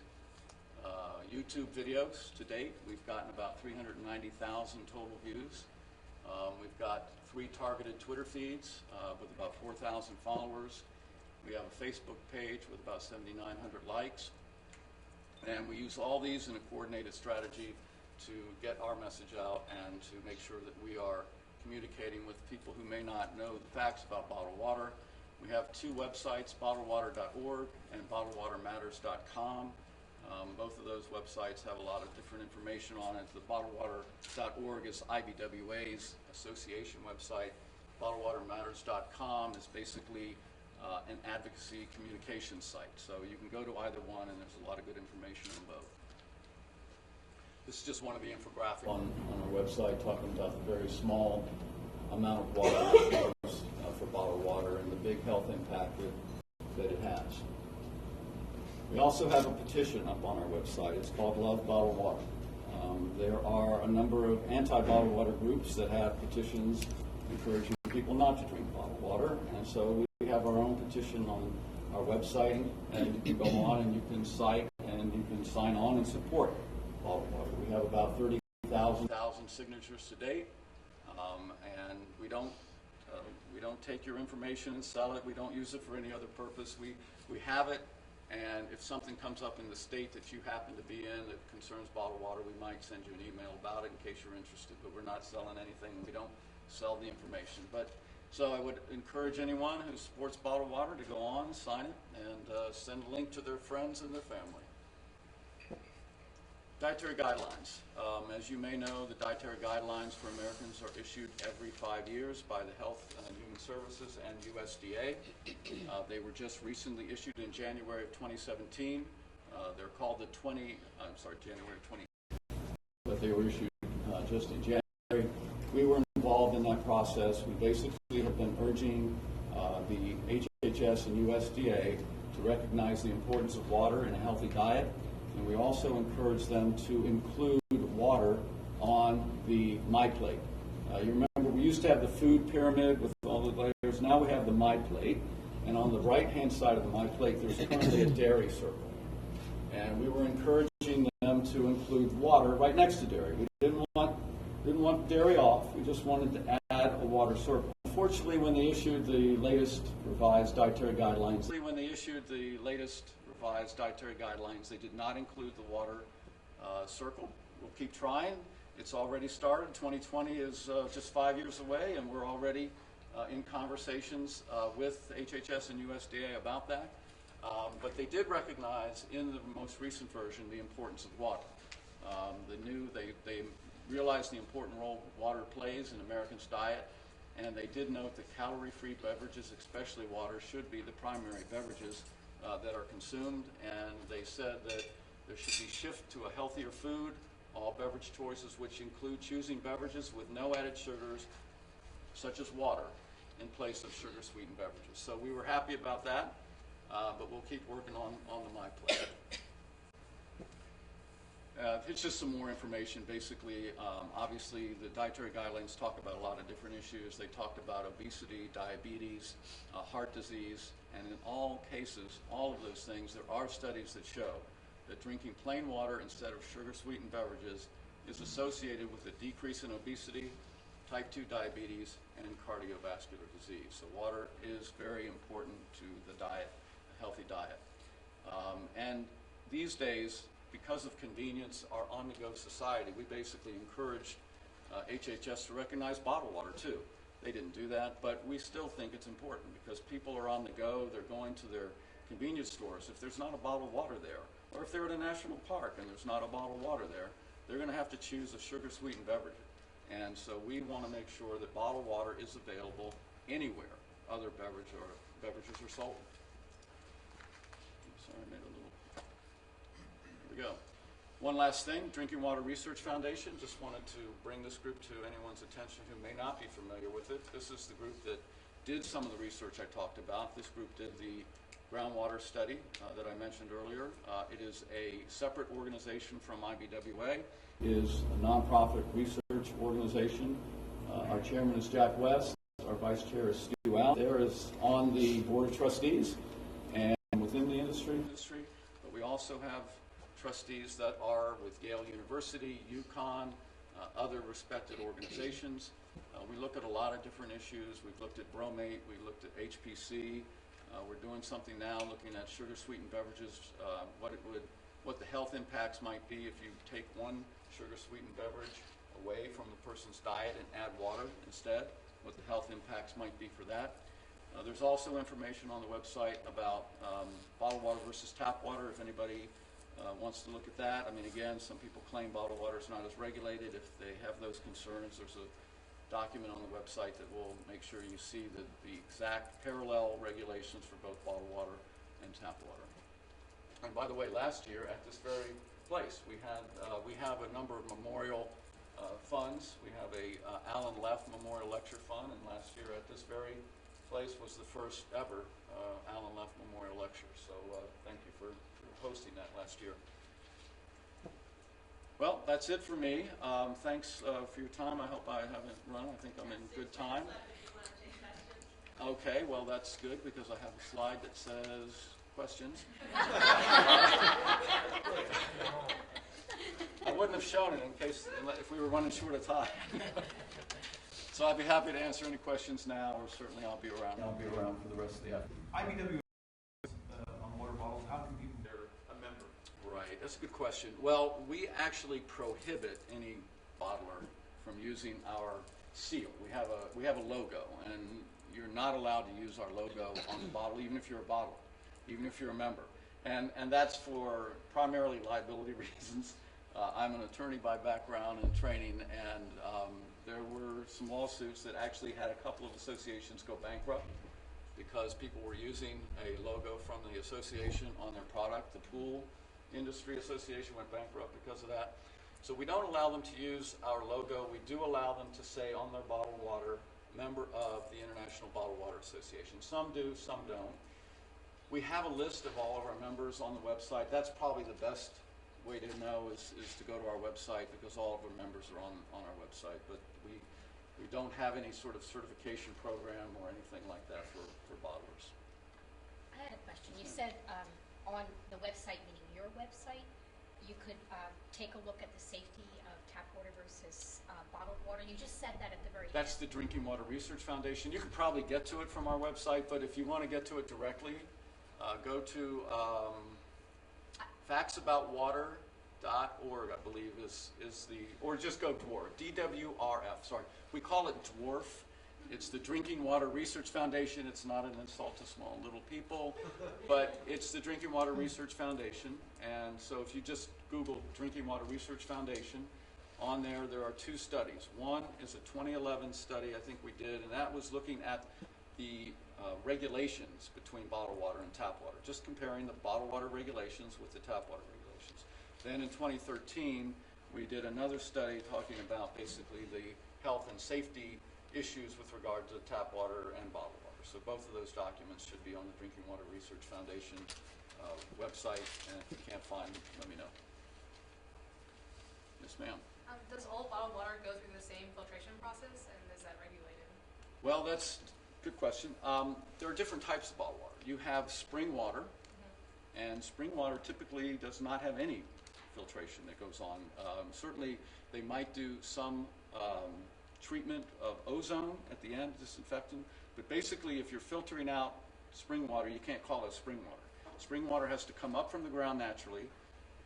YouTube videos to date. We've gotten about 390,000 total views. We've got 3 targeted Twitter feeds with about 4,000 followers. We have a Facebook page with about 7,900 likes. And we use all these in a coordinated strategy to get our message out and to make sure that we are communicating with people who may not know the facts about bottled water. We have 2 websites, bottledwater.org and bottledwatermatters.com. Both of those websites have a lot of different information on it. The bottledwater.org is IBWA's association website. Bottledwatermatters.com is basically an advocacy communication site. So you can go to either one, and there's a lot of good information in both. This is just one of the infographics on our website talking about the very small amount of water that goes for bottled water and the big health impact that it has. We also have a petition up on our website. It's called Love Bottled Water. There are a number of anti-bottled water groups that have petitions encouraging people not to drink bottled water, and so we have our own petition on our website, and you can go on and you can cite and you can sign on and support bottled water. We have about 30,000 signatures to date, and we don't take your information and sell it. We don't use it for any other purpose. We have it, and if something comes up in the state that you happen to be in that concerns bottled water, we might send you an email about it in case you're interested, but we're not selling anything. We don't sell the information. So I would encourage anyone who supports bottled water to go on, sign it, and send a link to their friends and their family. Dietary guidelines. As you may know, the dietary guidelines for Americans are issued every 5 years by the Health and Human Services and USDA. They were just recently issued in January of 2017. They're called January 20, but they were issued just in January. We were involved in that process. We basically have been urging the HHS and USDA to recognize the importance of water in a healthy diet. And we also encourage them to include water on the My Plate. You remember we used to have the food pyramid with all the layers. Now we have the My Plate. And on the right-hand side of the My Plate, there's currently a dairy circle. And we were encouraging them to include water right next to dairy. We didn't want dairy off. We just wanted to add a water circle. Unfortunately, when they issued the latest revised dietary guidelines, they did not include the water circle. We'll keep trying. It's already started. 2020 is just 5 years away, and we're already in conversations with HHS and USDA about that. But they did recognize in the most recent version the importance of water. They realized the important role water plays in Americans' diet, and they did note that calorie-free beverages, especially water, should be the primary beverages that are consumed, and they said that there should be shift to a healthier food, all beverage choices which include choosing beverages with no added sugars, such as water, in place of sugar-sweetened beverages. So we were happy about that, but we'll keep working on the My Plate. It's just some more information. Basically, obviously, the dietary guidelines talk about a lot of different issues. They talked about obesity, diabetes, heart disease, and in all cases, all of those things, there are studies that show that drinking plain water instead of sugar-sweetened beverages is associated with a decrease in obesity, type 2 diabetes, and cardiovascular disease. So water is very important to the diet, a healthy diet. And these days, because of convenience, our on-the-go society, we basically encourage HHS to recognize bottled water too. They didn't do that, but we still think it's important because people are on the go, they're going to their convenience stores. If there's not a bottled water there, or if they're at a national park and there's not a bottled water there, they're going to have to choose a sugar-sweetened beverage. And so we want to make sure that bottled water is available anywhere other beverages are sold. Sorry, I made a little. Here we go. One last thing, Drinking Water Research Foundation. Just wanted to bring this group to anyone's attention who may not be familiar with it. This is the group that did some of the research I talked about. This group did the groundwater study that I mentioned earlier. It is a separate organization from IBWA. It is a nonprofit research organization. Our chairman is Jack West. Our vice chair is Stu Allen. There is on the board of trustees and within the industry. But we also have trustees that are with Yale University, UConn, other respected organizations. We look at a lot of different issues. We've looked at bromate. We looked at HPC. We're doing something now looking at sugar-sweetened beverages, what the health impacts might be if you take one sugar-sweetened beverage away from the person's diet and add water instead, what the health impacts might be for that. There's also information on the website about bottled water versus tap water, if anybody wants to look at that. I mean, again, some people claim bottled water is not as regulated. If they have those concerns, there's a document on the website that will make sure you see the exact parallel regulations for both bottled water and tap water. And by the way, last year at this very place, we have a number of memorial funds. We have a Alan Leff Memorial Lecture Fund, and last year at this very place was the first ever Alan Leff Memorial Lecture. So thank you for hosting that last year. Well, that's it for me. Thanks for your time. I hope I haven't run. I think I'm in good time. Okay, well, that's good because I have a slide that says questions. I wouldn't have shown it in case if we were running short of time. So I'd be happy to answer any questions now, or certainly I'll be around. I'll be around for the rest of the afternoon. IBW on water bottles. How can people? They're a member. Right, that's a good question. Well, we actually prohibit any bottler from using our seal. We have a logo, and you're not allowed to use our logo on the bottle, even if you're a bottler, even if you're a member. And that's for primarily liability reasons. I'm an attorney by background and training, and there were some lawsuits that actually had a couple of associations go bankrupt because people were using a logo from the association on their product. The Pool Industry Association went bankrupt because of that. So we don't allow them to use our logo. We do allow them to say on their bottled water, member of the International Bottled Water Association. Some do, some don't. We have a list of all of our members on the website. That's probably the best way to know is to go to our website because all of our members are on our website. But we don't have any sort of certification program or anything like that for bottlers. I had a question. You said on the website, meaning your website, you could take a look at the safety of tap water versus bottled water. You just said that at the very end. That's the Drinking Water Research Foundation. You could probably get to it from our website, but if you want to get to it directly, go to factsaboutwater.org, I believe is the, or just go DWRF, DWRF, sorry. We call it DWRF. It's the Drinking Water Research Foundation. It's not an insult to small little people, but it's the Drinking Water Research Foundation. And so if you just Google Drinking Water Research Foundation, on there are two studies. One is a 2011 study I think we did, and that was looking at the regulations between bottled water and tap water, just comparing the bottled water regulations with the tap water regulations. Then in 2013, we did another study talking about basically the health and safety issues with regard to tap water and bottled water. So both of those documents should be on the Drinking Water Research Foundation website, and if you can't find them, let me know. Yes, ma'am. Does all bottled water go through the same filtration process, and is that regulated? Well, that's a good question. There are different types of bottled water. You have spring water, and spring water typically does not have any filtration that goes on. Certainly, they might do some treatment of ozone at the end, disinfectant, but basically if you're filtering out spring water, you can't call it spring water. Spring water has to come up from the ground naturally,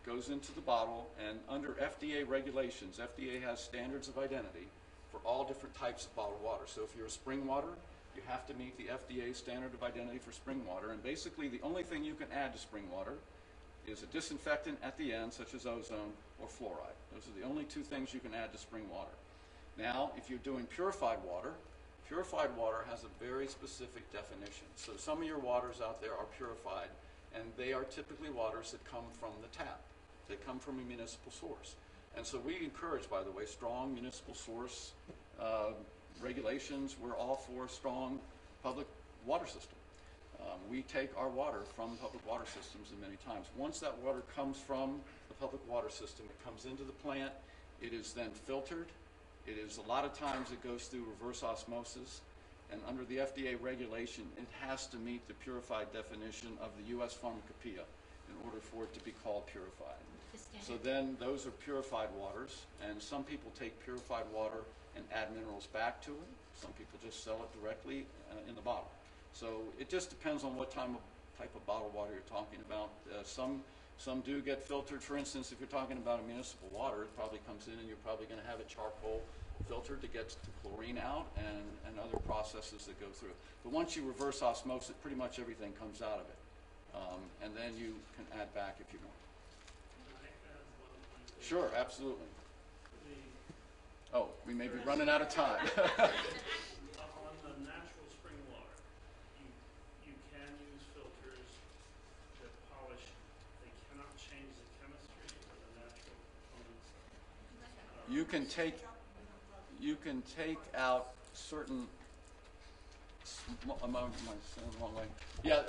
goes into the bottle, and under FDA regulations, FDA has standards of identity for all different types of bottled water. So if you're a spring water, you have to meet the FDA standard of identity for spring water, and basically the only thing you can add to spring water is a disinfectant at the end, such as ozone or fluoride. Those are the only two things you can add to spring water. Now, if you're doing purified water has a very specific definition. So some of your waters out there are purified, and they are typically waters that come from the tap. They come from a municipal source. And so we encourage, by the way, strong municipal source regulations. We're all for a strong public water system. We take our water from public water systems many times. Once that water comes from the public water system, it comes into the plant. It is then filtered. It is a lot of times it goes through reverse osmosis. And under the FDA regulation, it has to meet the purified definition of the U.S. Pharmacopoeia in order for it to be called purified. So then those are purified waters, and some people take purified water and add minerals back to it. Some people just sell it directly in the bottle. So it just depends on what type of bottled water you're talking about. Some do get filtered. For instance, if you're talking about a municipal water, it probably comes in and you're probably going to have it charcoal filtered to get the chlorine out and other processes that go through. But once you reverse osmosis, pretty much everything comes out of it. And then you can add back if you want. Sure, absolutely. Oh, we may be running out of time. On the natural spring water, you can use filters that polish. They cannot change the chemistry or the natural components. You can take out certain. Am I saying the wrong way? Yeah,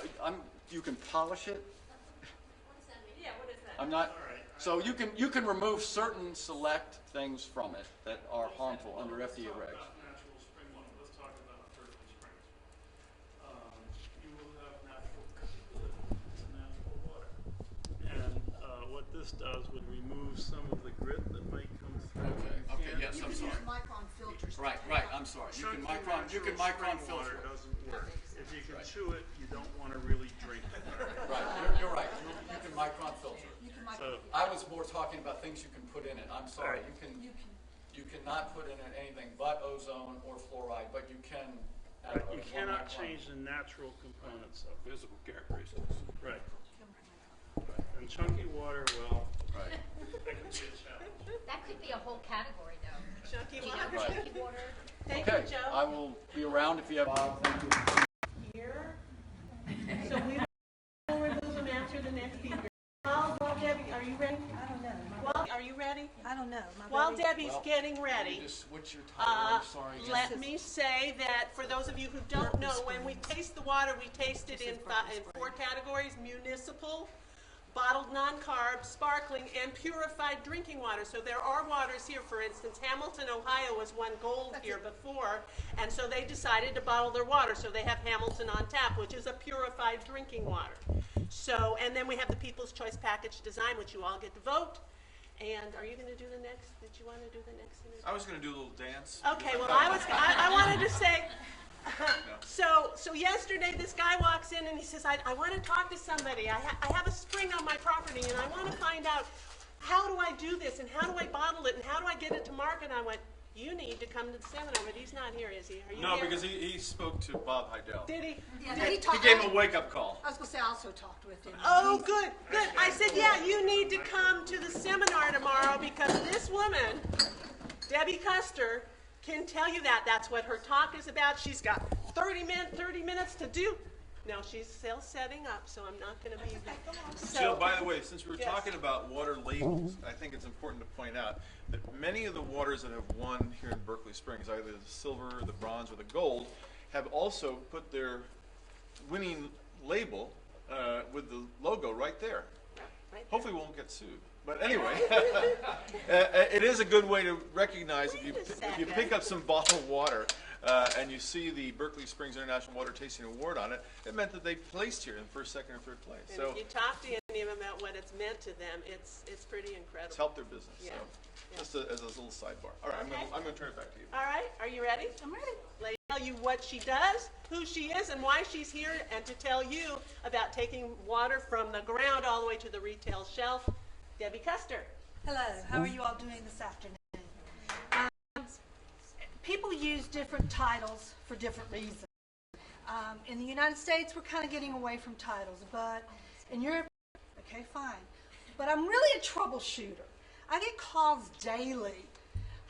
you can polish it. Yeah, what is that? I'm not. So you can remove certain select things from it that are harmful under FDA regs. Natural spring water. Let's talk about Berkeley Springs. You will have natural water, and what this does would remove some of the grit that might come through. Okay. Yes, I'm sorry. Micron filters. Right. I'm sorry. You can micron filter. Water doesn't work. If you can chew it, you don't want to really drink it. Right. You're right. You can micron filter. So, I was more talking about things you can put in it. I'm sorry. You cannot put in it anything but ozone or fluoride, but you can. you cannot change the natural components of Physical characteristics. Right. And chunky water, well, right. That could be a challenge. That could be a whole category, though. Chunky You water. know, chunky water. Thank Okay. you, Joe. I will be around if you have. Here. So we will remove them after the next speaker. While Debbie, are you ready? I don't know. Are you ready? I don't know. While Debbie's getting ready, Just switch your title. I'm sorry. let me say that for those of you who don't know, when we taste the water, we taste it in 4 categories: municipal, bottled non-carb, sparkling, and purified drinking water. So there are waters here. For instance, Hamilton, Ohio was won gold here before, and so they decided to bottle their water. So they have Hamilton on tap, which is a purified drinking water. So, and then we have the People's Choice Package Design, which you all get to vote. And are you going to do the next? Did you want to do the next interview? I was going to do a little dance. Okay, well, I wanted to say, so yesterday this guy walks in and he says, I want to talk to somebody. I have a spring on my property and I want to find out how do I do this and how do I bottle it and how do I get it to market? And I went, you need to come to the seminar, but he's not here, is he? Are you No, here? because he spoke to Bob Heidel. Did he? Yeah, He talked- gave him a wake-up call. I was going to say I also talked with him. Oh, good. I said, yeah, you need to come to the seminar tomorrow because this woman, Debbie Custer, can tell you that. That's what her talk is about. She's got 30 minutes to do. No, she's still setting up, so I'm not going to be. Jill, by the way, since we were Yes. talking about water labels, I think it's important to point out that many of the waters that have won here in Berkeley Springs, either the silver, the bronze, or the gold, have also put their winning label with the logo right there. Hopefully we won't get sued. But anyway, it is a good way to recognize if you pick up some bottled water and you see the Berkeley Springs International Water Tasting Award on it, it meant that they placed here in first, second, or third place. And So if you talk to any of them about what it's meant to them, it's pretty incredible. it's helped their business. Yeah. So just as a little sidebar. All right, Okay. I'm going to turn it back to you. All right, are you ready? I'm ready. Let me tell you what she does, who she is, and why she's here, and to tell you about taking water from the ground all the way to the retail shelf. Debbie Custer. Hello, how are you all doing this afternoon? People use different titles for different reasons. In the United States, we're kind of getting away from titles, but in Europe, okay, fine. But I'm really a troubleshooter. I get calls daily.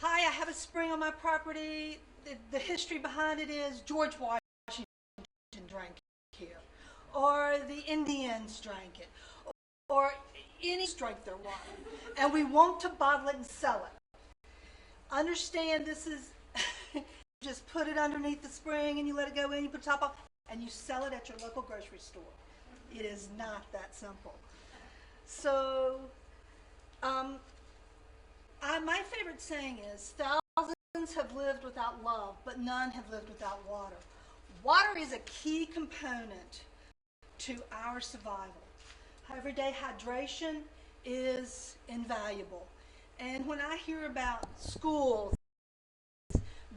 hi, I have a spring on my property. The history behind it is George Washington drank here, or the Indians drank it, or any drank their water, and we want to bottle it and sell it. Understand this is, just put it underneath the spring and you let it go in, you put the top off, and you sell it at your local grocery store. It is not that simple. So, my favorite saying is, thousands have lived without love, but none have lived without water. Water is a key component to our survival. Everyday hydration is invaluable. And when I hear about schools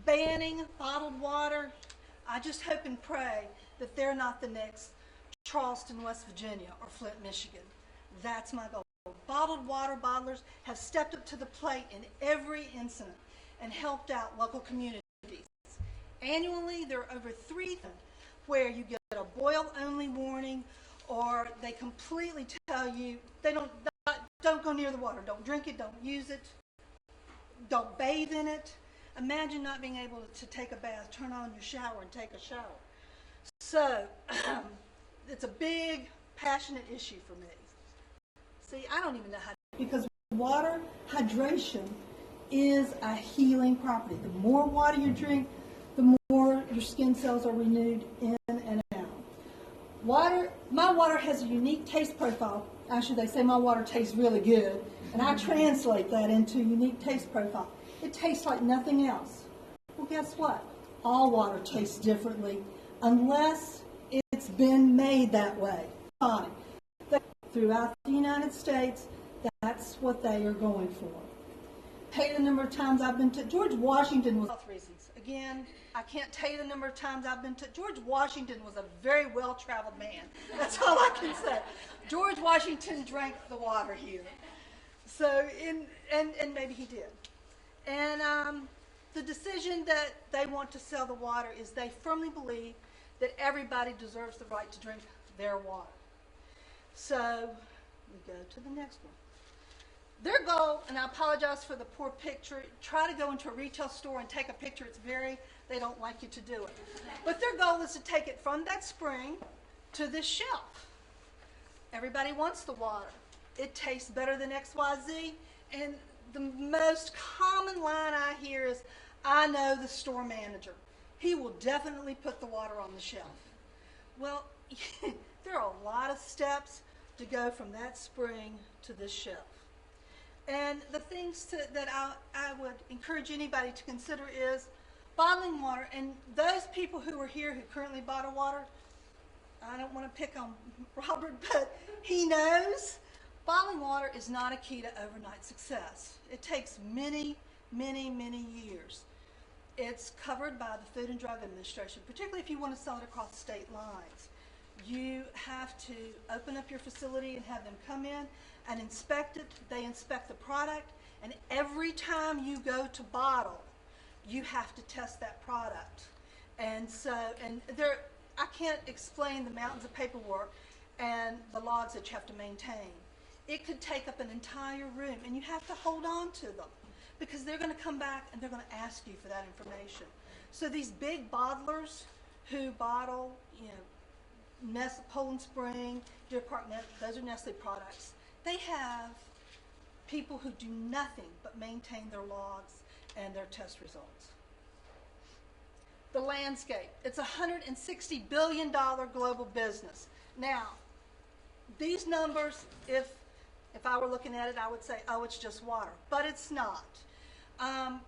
banning bottled water, I just hope and pray that they're not the next Charleston, West Virginia, or Flint, Michigan. That's my goal. Bottled water bottlers have stepped up to the plate in every incident and helped out local communities. Annually, there are over 3,000 where you get a boil-only warning, or they completely tell you they don't go near the water, don't drink it, don't use it, don't bathe in it. Imagine not being able to take a bath, turn on your shower, and take a shower. So, it's a big, passionate issue for me. See, I don't even know how to, because water hydration is a healing property. The more water you drink, the more your skin cells are renewed in and out. My water has a unique taste profile. Actually, they say my water tastes really good, and I translate that into unique taste profile. It tastes like nothing else. Well, guess what? All water tastes differently unless it's been made that way. Fine. Throughout the United States, that's what they are going for. Tell you the number of times I've been to George Washington was health reasons. Again, I can't tell you the number of times I've been to George Washington was a very well-traveled man. That's all I can say. George Washington drank the water here. So, and maybe he did. And the decision that they want to sell the water is they firmly believe that everybody deserves the right to drink their water. So, we go to the next one. Their goal, and I apologize for the poor picture, try to go into a retail store and take a picture. They don't like you to do it. But their goal is to take it from that spring to this shelf. Everybody wants the water. It tastes better than XYZ. And the most common line I hear is, I know the store manager. He will definitely put the water on the shelf. Well, there are a lot of steps to go from that spring to this shelf. And the things that I would encourage anybody to consider is bottling water. And those people who are here who currently bottle water, I don't want to pick on Robert, but he knows bottling water is not a key to overnight success. It takes many, many, many years. It's covered by the Food and Drug Administration, particularly if you want to sell it across state lines. You have to open up your facility and have them come in and inspect it. They inspect the product, and every time you go to bottle, you have to test that product. And so, I can't explain the mountains of paperwork and the logs that you have to maintain. It could take up an entire room, and you have to hold on to them because they're going to come back and they're going to ask you for that information. So these big bottlers who bottle, Poland Spring, Deer Park, those are Nestle products. They have people who do nothing but maintain their logs and their test results. The landscape. It's a $160 billion global business. Now, these numbers, if I were looking at it, I would say, oh, it's just water. But it's not.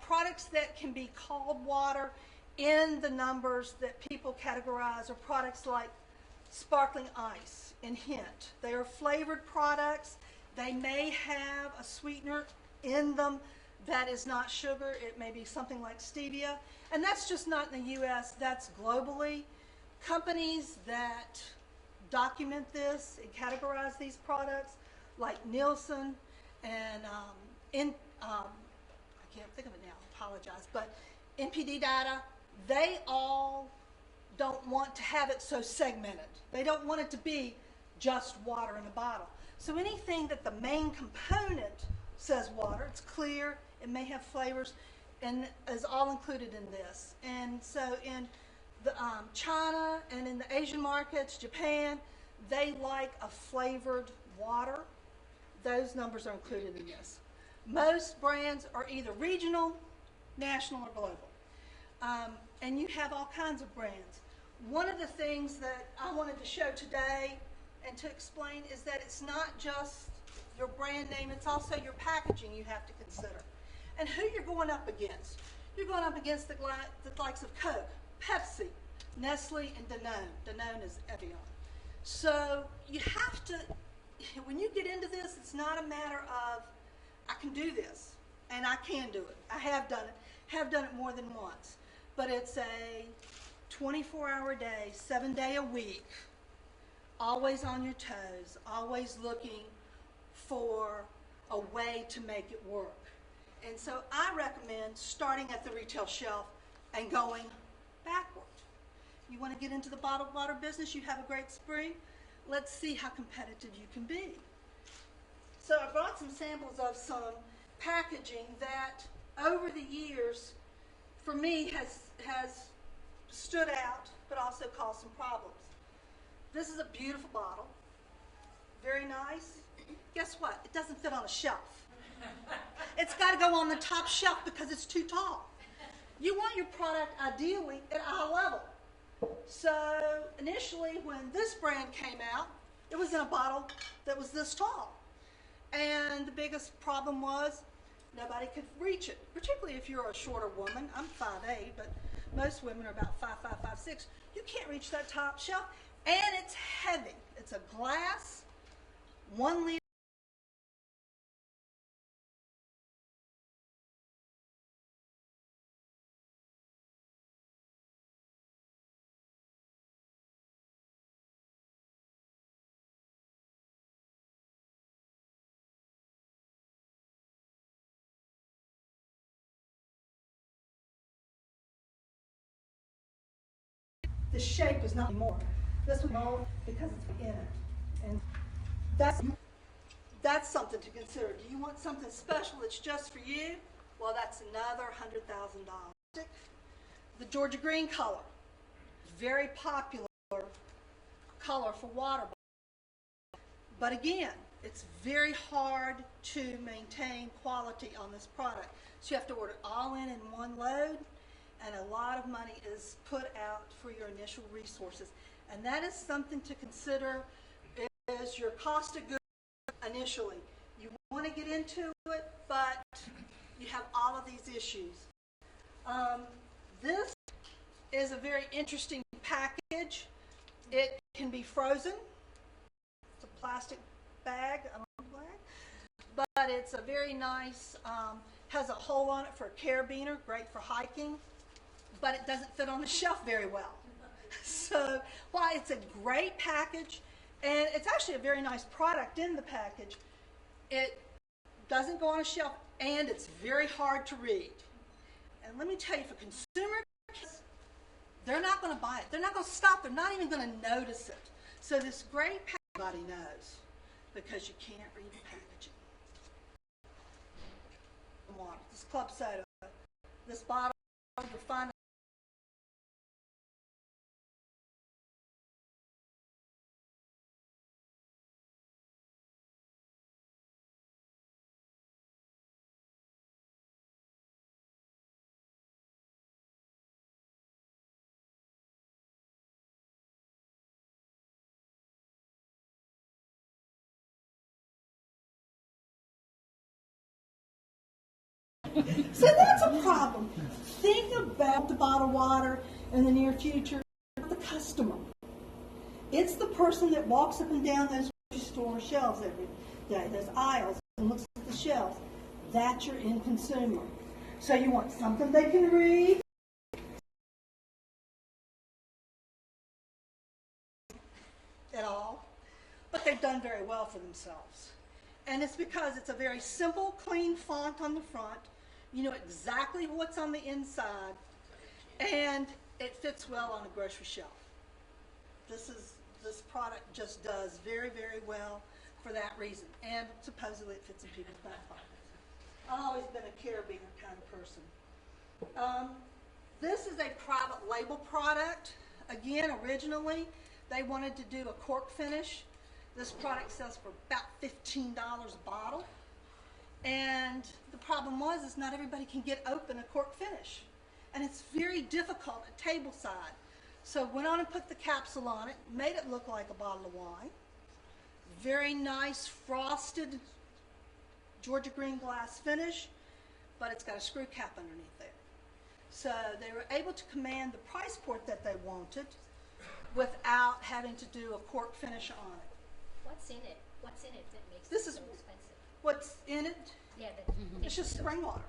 Products that can be called water in the numbers that people categorize are products like sparkling ice and hint. They are flavored products. They may have a sweetener in them that is not sugar. It may be something like stevia. And that's just not in the U.S. That's globally. Companies that document this and categorize these products like Nielsen and I can't think of it now, I apologize, but NPD data, they all don't want to have it so segmented. They don't want it to be just water in a bottle. So anything that the main component says water, it's clear, it may have flavors, and is all included in this. And so in the China and in the Asian markets, Japan, they like a flavored water. Those numbers are included in this. Most brands are either regional, national, or global. And you have all kinds of brands. One of the things that I wanted to show today and to explain is that it's not just your brand name, it's also your packaging you have to consider. And who you're going up against. You're going up against the likes of Coke, Pepsi, Nestle, and Danone. Danone is Evian. So you have to, when you get into this, it's not a matter of, I can do this, and I can do it. I have done it more than once. But it's a 24-hour day, 7-day a week, always on your toes, always looking for a way to make it work. And so I recommend starting at the retail shelf and going backward. You want to get into the bottled water business, you have a great spring, let's see how competitive you can be. So I brought some samples of some packaging that over the years for me has stood out but also caused some problems. This is a beautiful bottle, very nice. Guess what? It doesn't fit on a shelf. It's got to go on the top shelf because it's too tall. You want your product ideally at eye level. So initially when this brand came out, it was in a bottle that was this tall. And the biggest problem was nobody could reach it, particularly if you're a shorter woman. I'm 5'8", but most women are about 5'5", 5'6". You can't reach that top shelf. And it's heavy. It's a glass, 1 liter. The shape is not more. This one mold because it's in it. And that's something to consider. Do you want something special that's just for you? Well, that's another $100,000. The Georgia green color, very popular color for water bottles. But again, it's very hard to maintain quality on this product. So you have to order it all in one load, and a lot of money is put out for your initial resources. And that is something to consider is your cost of goods initially. You want to get into it, but you have all of these issues. This is a very interesting package. It can be frozen. It's a plastic bag, I don't know, but it's a very nice, has a hole on it for a carabiner, great for hiking, but it doesn't fit on the shelf very well. So while it's a great package, and it's actually a very nice product in the package, it doesn't go on a shelf, and it's very hard to read. And let me tell you, for consumer kids, they're not going to buy it. They're not going to stop. They're not even going to notice it. So this great package, everybody knows, because you can't read the packaging. Water. This club soda. This bottle, you'll find. So that's a problem. Think about the bottled water in the near future. The customer. It's the person that walks up and down those store shelves every day, those aisles, and looks at the shelves. That's your end consumer. So you want something they can read. At all. But they've done very well for themselves. And it's because it's a very simple, clean font on the front. You know exactly what's on the inside, and it fits well on a grocery shelf. This product just does very, very well for that reason, and supposedly it fits in people's back pockets. I've always been a carabiner kind of person. This is a private label product. Again, originally, they wanted to do a cork finish. This product sells for about $15 a bottle. And the problem was is not everybody can get open a cork finish. And it's very difficult at tableside. So went on and put the capsule on it, made it look like a bottle of wine. Very nice frosted Georgia green glass finish, but it's got a screw cap underneath there. So they were able to command the price point that they wanted without having to do a cork finish on it. What's in it? What's in it that makes This it is so expensive? what's in it. Yeah, It's just spring water.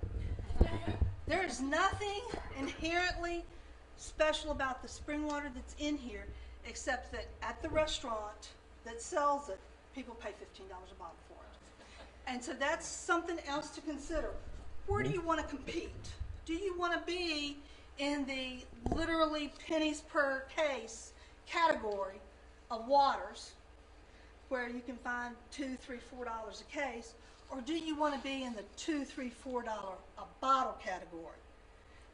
There is nothing inherently special about the spring water that's in here, except that at the restaurant that sells it, people pay $15 a bottle for it. And so that's something else to consider. Where do you want to compete? Do you want to be in the literally pennies per case category of waters, where you can find $2, $3, $4 a case, or do you want to be in the $2, $3, $4 a bottle category?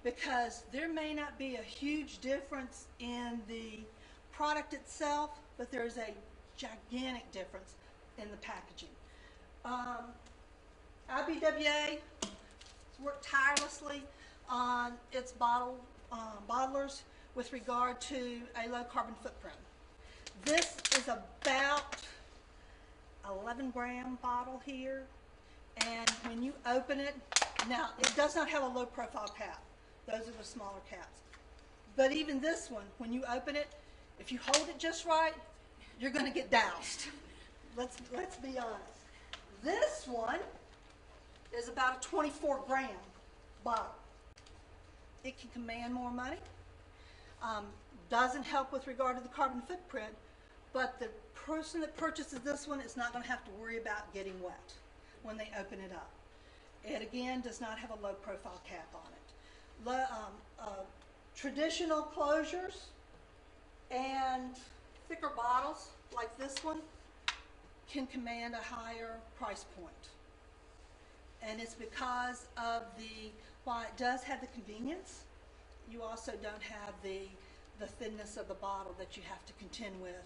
Because there may not be a huge difference in the product itself, but there's a gigantic difference in the packaging. IBWA has worked tirelessly on its bottlers with regard to a low carbon footprint. This is about 11-gram bottle here, and when you open it, now it does not have a low profile cap. Those are the smaller caps. But even this one, when you open it, if you hold it just right, you're going to get doused. Let's be honest. This one is about a 24-gram bottle. It can command more money. Doesn't help with regard to the carbon footprint, but the person that purchases this one is not going to have to worry about getting wet when they open it up. It again does not have a low profile cap on it. Traditional closures and thicker bottles like this one can command a higher price point. And it's because of while it does have the convenience, you also don't have the thinness of the bottle that you have to contend with.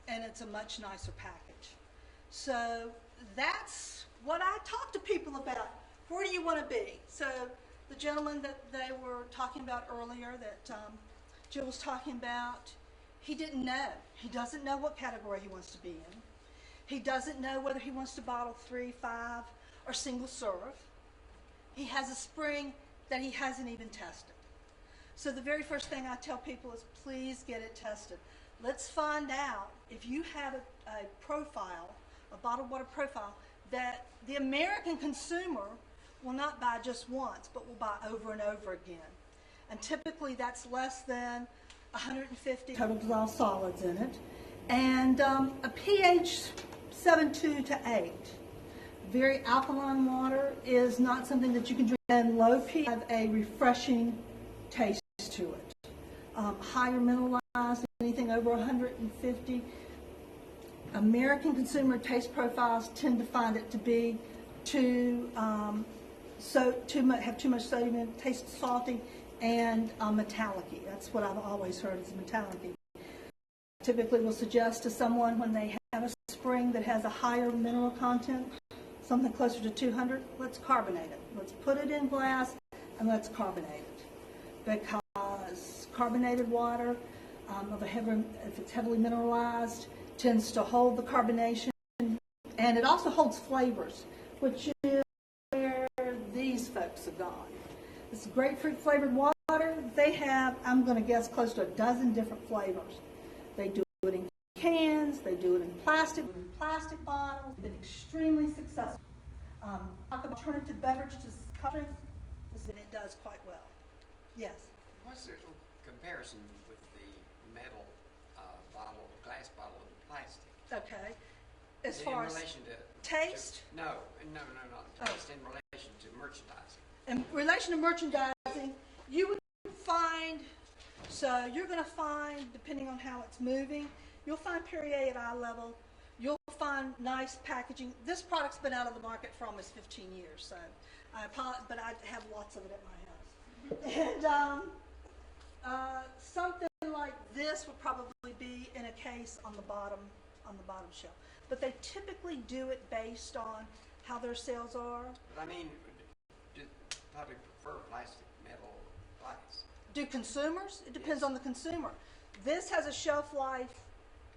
And it's a much nicer package. So that's what I talk to people about. Where do you want to be? So the gentleman that they were talking about earlier, that Jill was talking about, he didn't know. He doesn't know what category he wants to be in. He doesn't know whether he wants to bottle 3, 5, or single serve. He has a spring that he hasn't even tested. So the very first thing I tell people is please get it tested. Let's find out if you have a profile, a bottled water profile, that the American consumer will not buy just once, but will buy over and over again. And typically that's less than 150 total dissolved solids in it. And a pH 7.2 to 8. Very alkaline water is not something that you can drink. And low pH have a refreshing taste to it. Higher mineralized, anything over 150. American consumer taste profiles tend to find it to be have too much sodium, taste salty, and metallic-y. That's what I've always heard is metallic-y. Typically will suggest to someone when they have a spring that has a higher mineral content, something closer to 200, let's carbonate it. Let's put it in glass and let's carbonate it. Because carbonated water, if it's heavily mineralized, tends to hold the carbonation, and it also holds flavors, which is where these folks have gone. This grapefruit flavored water, they have, I'm going to guess, close to a dozen different flavors. They do it in cans, they do it in plastic bottles. Been extremely successful. Talk about alternative beverage to country, and it does quite well. Yes. What's the comparison with the metal bottle, glass bottle, and plastic? Okay. As far as relation to taste? No, not taste. In relation to merchandising. In relation to merchandising, you would find, so you're going to find, depending on how it's moving, you'll find Perrier at eye level. You'll find nice packaging. This product's been out of the market for almost 15 years, so I apologize, but I have lots of it at my house. And something like this would probably be in a case on the bottom shelf. But they typically do it based on how their sales are. But I mean, do probably prefer plastic, metal, glass. Do consumers? It depends on the consumer. This has a shelf life.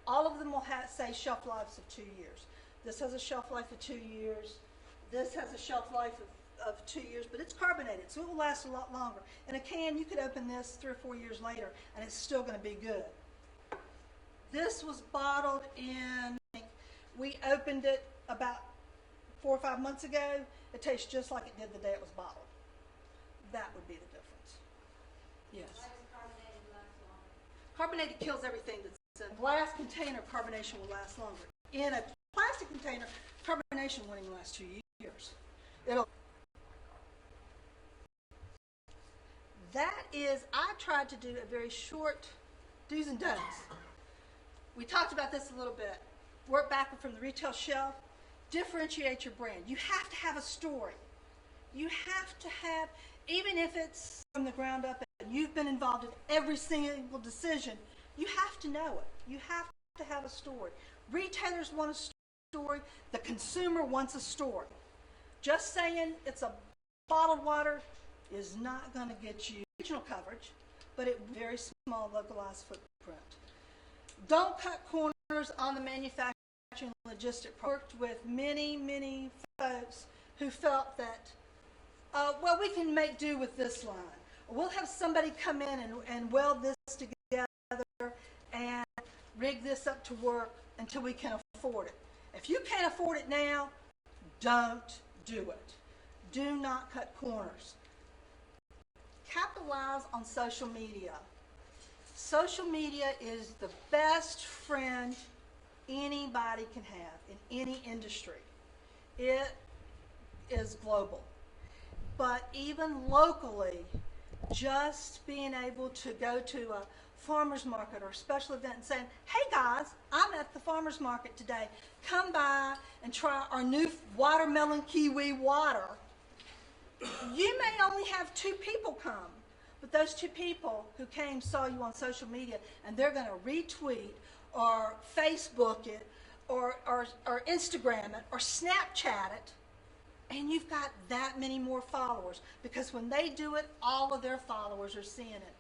All of them will say shelf lives of 2 years. This has a shelf life of 2 years. This has a shelf life of 2 years, but it's carbonated, so it will last a lot longer. In a can, you could open this 3 or 4 years later, and it's still going to be good. This was bottled in, we opened it about 4 or 5 months ago. It tastes just like it did the day it was bottled. That would be the difference. Yes. Carbonated kills everything that's in a glass container. Carbonation will last longer. In a plastic container, carbonation won't even last 2 years. That is, I tried to do a very short do's and don'ts. We talked about this a little bit. Work backward from the retail shelf. Differentiate your brand. You have to have a story. You have to have, even if it's from the ground up and you've been involved in every single decision, you have to know it. You have to have a story. Retailers want a story. The consumer wants a story. Just saying it's a bottled water is not going to get you regional coverage, but it very small localized footprint. Don't cut corners on the manufacturing logistic. Worked with many folks who felt that, well, we can make do with this line. We'll have somebody come in and weld this together and rig this up to work until we can afford it. If you can't afford it now, don't do it. Do not cut corners. Capitalize on social media. Social media is the best friend anybody can have in any industry. It is global. But even locally, just being able to go to a farmer's market or a special event and saying, hey guys, I'm at the farmer's market today. Come by and try our new watermelon kiwi water. You may only have 2 people come, but those 2 people who came saw you on social media, and they're going to retweet or Facebook it or Instagram it or Snapchat it, and you've got that many more followers, because when they do it, all of their followers are seeing it.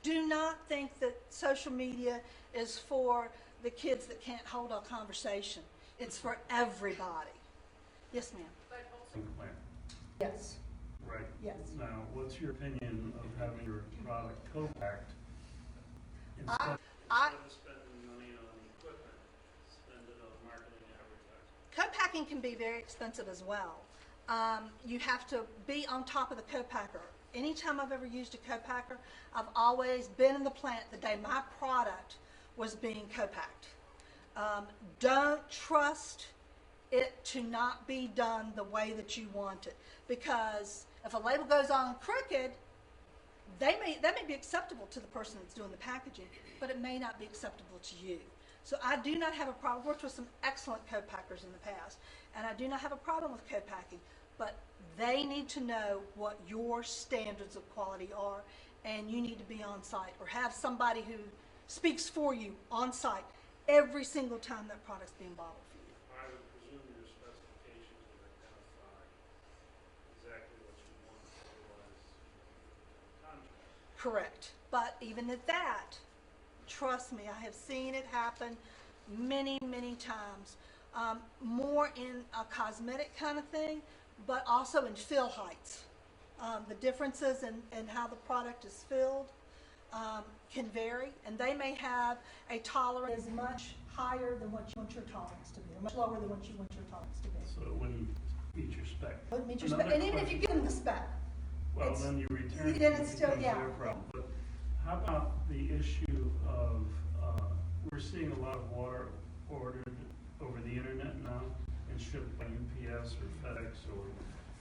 Do not think that social media is for the kids that can't hold a conversation. It's for everybody. Yes, ma'am. Yes. Right. Yes. Now, what's your opinion of having your product co-packed instead of spending money on equipment, spend it on marketing and advertising? Co-packing can be very expensive as well. You have to be on top of the co-packer. Anytime I've ever used a co-packer, I've always been in the plant the day my product was being co-packed. Don't trust it to not be done the way that you want it, because if a label goes on crooked, that may be acceptable to the person that's doing the packaging, but it may not be acceptable to you. So I do not have a problem. I've worked with some excellent co-packers in the past, and I do not have a problem with co-packing, but they need to know what your standards of quality are, and you need to be on site or have somebody who speaks for you on site every single time that product's being bottled for you. I would presume your specifications would identify exactly what you want, otherwise contract. Correct. But even at that, trust me, I have seen it happen many times. More in a cosmetic kind of thing, but also in fill heights. The differences in how the product is filled can vary, and they may have a tolerance much higher than what you want your tolerance to be, or much lower than what you want your tolerance to be. So it wouldn't meet your spec. Wouldn't meet your spec. And even if you give them the spec, well, then you return it. Then it's still, becomes their problem. But how about the issue of we're seeing a lot of water ordered over the internet now and shipped by UPS or FedEx, or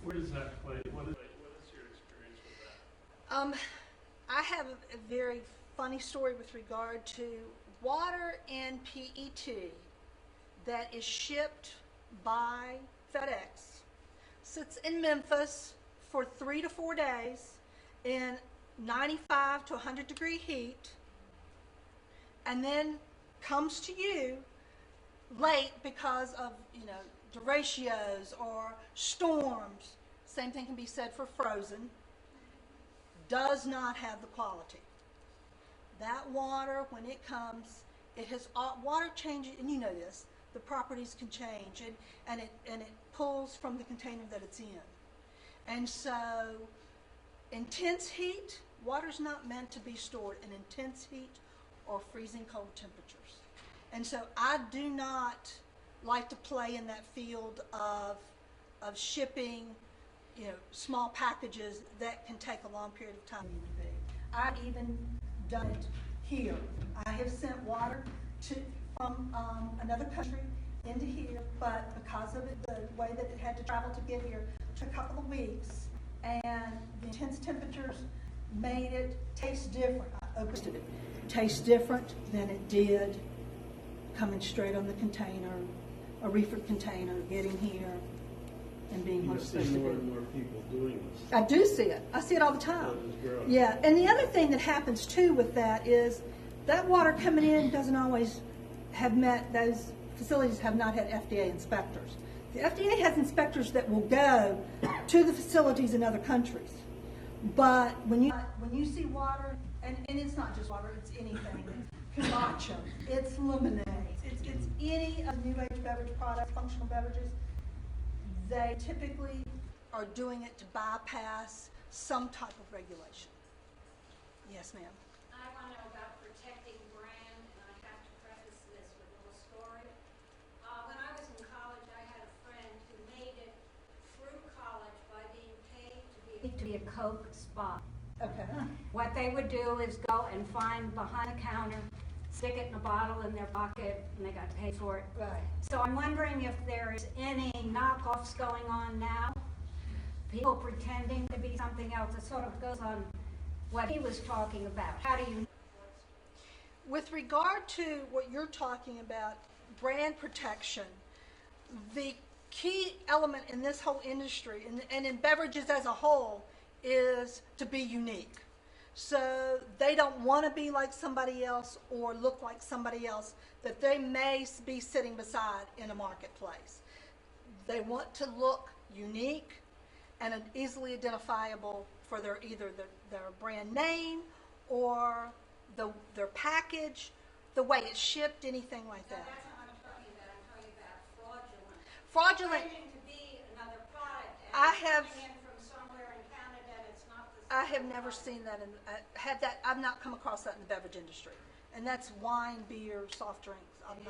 where does that play? What is your experience with that? I have a very funny story with regard to water in PET that is shipped by FedEx, sits in Memphis for 3 to 4 days, in 95 to 100 degree heat and then comes to you late because of, derechos or storms, same thing can be said for frozen, does not have the quality. That water, when it comes, it has water changes, and you know this, the properties can change, and it pulls from the container that it's in. And so intense heat, water's not meant to be stored in intense heat or freezing cold temperatures. And so I do not like to play in that field of shipping, small packages that can take a long period of time. I've even done it here. I have sent water from another country into here, but because of the way that it had to travel to get here, it took a couple of weeks, and the intense temperatures made it taste different. I opened it. Tastes different than it did coming straight on the container, a reefer container, getting here and being what it's supposed to be. More and more people doing this. I do see it. I see it all the time. That is growing. Yeah, and the other thing that happens too with that is that water coming in doesn't always have met, those facilities have not had FDA inspectors. The FDA has inspectors that will go to the facilities in other countries. But when you see water, and it's not just water, it's anything, kombucha, it's lemonade, it's any of the new age beverage products, functional beverages, they typically are doing it to bypass some type of regulation. Yes, ma'am. I want to know about protecting brand, and I have to preface this with a little story. When I was in college, I had a friend who made it through college by being paid to be a Coke spot. Okay. What they would do is go and find behind the counter, stick it in a bottle in their pocket, and they got paid for it. Right. So I'm wondering if there's any knockoffs going on now, people pretending to be something else. It sort of goes on what he was talking about. How do you? With regard to what you're talking about, brand protection, the key element in this whole industry and in beverages as a whole is to be unique. So they don't want to be like somebody else or look like somebody else that they may be sitting beside in a marketplace. They want to look unique and easily identifiable for either their brand name or their package, the way it's shipped, anything like that. That's not what I'm talking about. I'm talking about fraudulent. Fraudulent. Pretending to be another product. And I it's have. coming in from somewhere in Canada and it's not the same. I have never seen that. I've not come across that in the beverage industry, and that's wine, beer, soft drinks. I've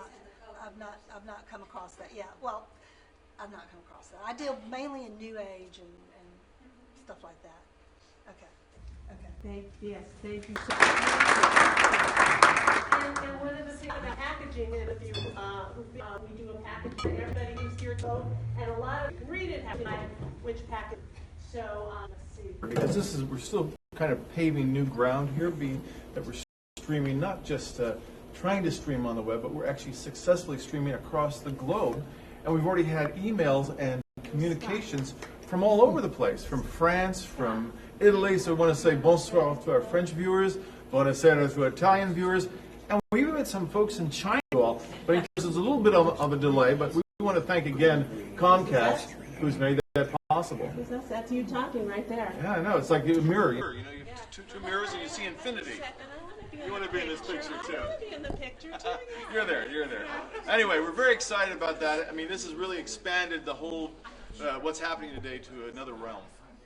not come across that. Yeah, well, I've not come across that. I deal mainly in new age and stuff like that. Okay. Thank you so much. And one of the things about packaging, and if you, we do a package for everybody who's here, and a lot of you can read it, have which package. So let's see. Because we're still kind of paving new ground here, being that we're streaming, not just trying to stream on the web, but we're actually successfully streaming across the globe. And we've already had emails and communications from all over the place, from France, from Italy. So we want to say bonsoir to our French viewers, buonasera to our Italian viewers, and we even met some folks in China as well. But there's a little bit of a delay, but we want to thank again Comcast, who's made that possible. That's you talking right there. Yeah, I know. It's like a mirror. You know, you have two mirrors and you see infinity. You want to be in this picture too. I want to be in the picture too. You're there. Anyway, we're very excited about that. I mean, this has really expanded the whole what's happening today to another realm.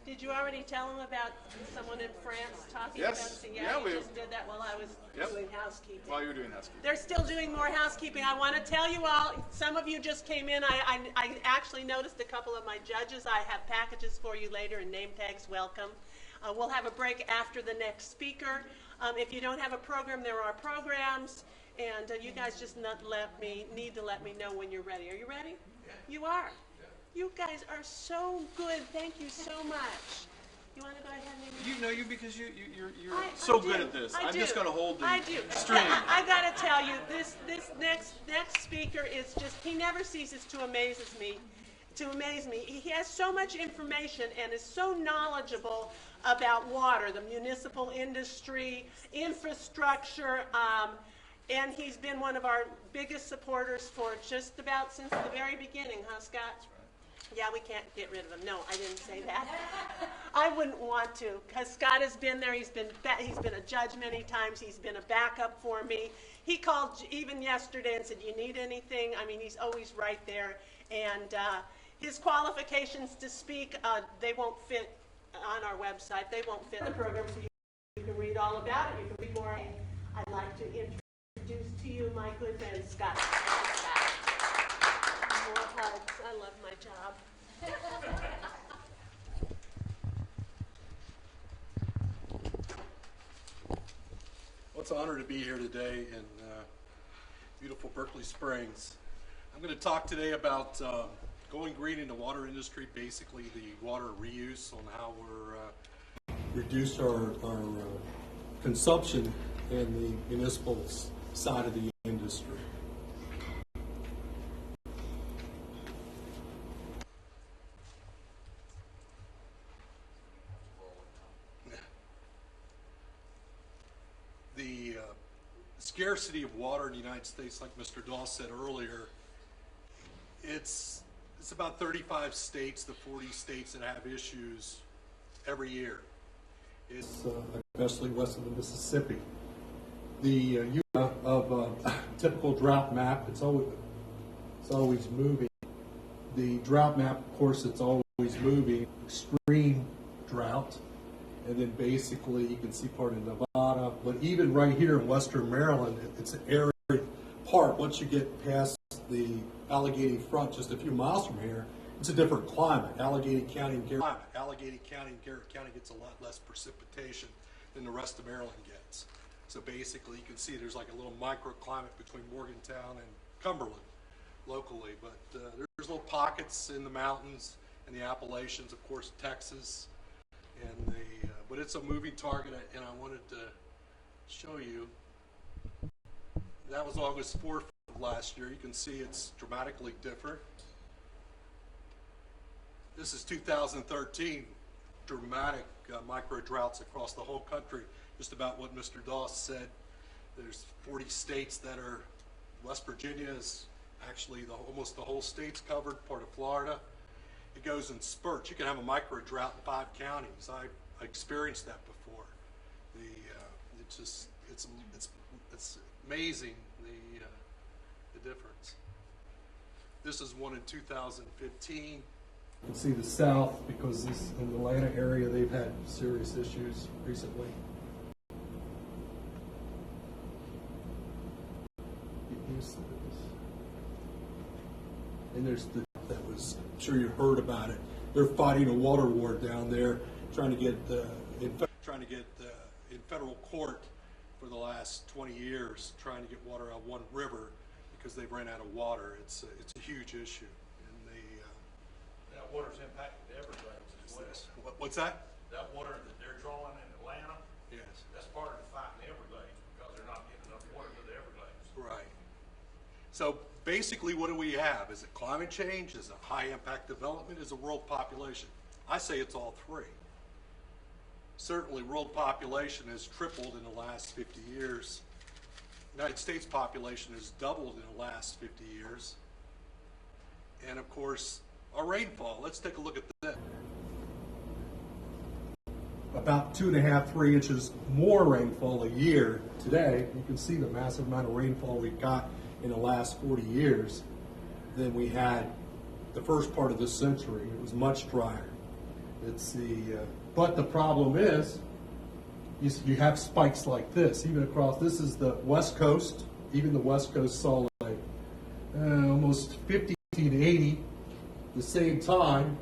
Did you already tell them about someone in France talking Yes. about? Yeah, we we just did that while I was doing housekeeping. While you were doing housekeeping. They're still doing more housekeeping. I want to tell you all, some of you just came in. I actually noticed a couple of my judges. I have packages for you later and name tags. Welcome. We'll have a break after the next speaker. If you don't have a program, there are programs. And you guys just need to let me know when you're ready. Are you ready? Yeah. You are. Yeah. You guys are so good. Thank you so much. You want to go ahead and you because you're so good at this. I'm just going to hold the stream. I got to tell you, this next speaker is just, he never ceases to amaze me. to amaze me. He has so much information and is so knowledgeable about water, the municipal industry, infrastructure, and he's been one of our biggest supporters for just about since the very beginning, huh, Scott? Yeah, we can't get rid of him. No, I didn't say that. I wouldn't want to, because Scott has been there. He's been a judge many times. He's been a backup for me. He called even yesterday and said, "You need anything?" I mean, he's always right there. And his qualifications to speak, they won't fit on our website. They won't fit in the program, so you can read all about it. You can read more. I'd like to introduce to you my good friend, Scott. More hugs. I love my job. Well, it's an honor to be here today in beautiful Berkeley Springs. I'm going to talk today about going green in the water industry, basically the water reuse, on how we're reduce our consumption in the municipal side of the industry. The scarcity of water in the United States, like Mr. Doss said earlier, it's about 35 states, the 40 states that have issues every year. It's especially west of the Mississippi. The of typical drought map, it's always moving. The drought map, of course, it's always moving. Extreme drought. And then basically you can see part of Nevada, but even right here in western Maryland, it's an arid part. Once you get past the Allegheny front, just a few miles from here, it's a different climate. Allegheny County and Garrett County gets a lot less precipitation than the rest of Maryland gets. So basically you can see there's like a little microclimate between Morgantown and Cumberland locally, but there's little pockets in the mountains and the Appalachians, of course, Texas. And but it's a moving target, and I wanted to show you. That was August 4th of last year. You can see it's dramatically different. This is 2013, dramatic micro droughts across the whole country. Just about what Mr. Doss said. There's 40 states that are, West Virginia is actually almost the whole state's covered, part of Florida. It goes in spurts. You can have a micro drought in 5 counties. I experienced that before. It's amazing the difference. This is one in 2015. You can see the South, because this in the Atlanta area they've had serious issues recently. And there's that was, I'm sure you heard about it. They're fighting a water war down there, trying to get in federal court for the last 20 years, trying to get water out of one river because they've ran out of water. It's a huge issue. And that water's impacted the Everglades as well. What's that? That water that they're drawing in Atlanta. Yes. That's part of the fight in the Everglades because they're not getting enough water to the Everglades. Right. So basically, what do we have? Is it climate change? Is it high impact development? Is it world population? I say it's all three. Certainly, world population has tripled in the last 50 years. United States population has doubled in the last 50 years. And of course, our rainfall. Let's take a look at that. About 2.5, 3 inches more rainfall a year today. You can see the massive amount of rainfall we've got in the last 40 years than we had the first part of this century. It was much drier. But the problem is, you have spikes like this, even across. This is the West Coast. Even the West Coast saw like almost 50 to 80. The same time,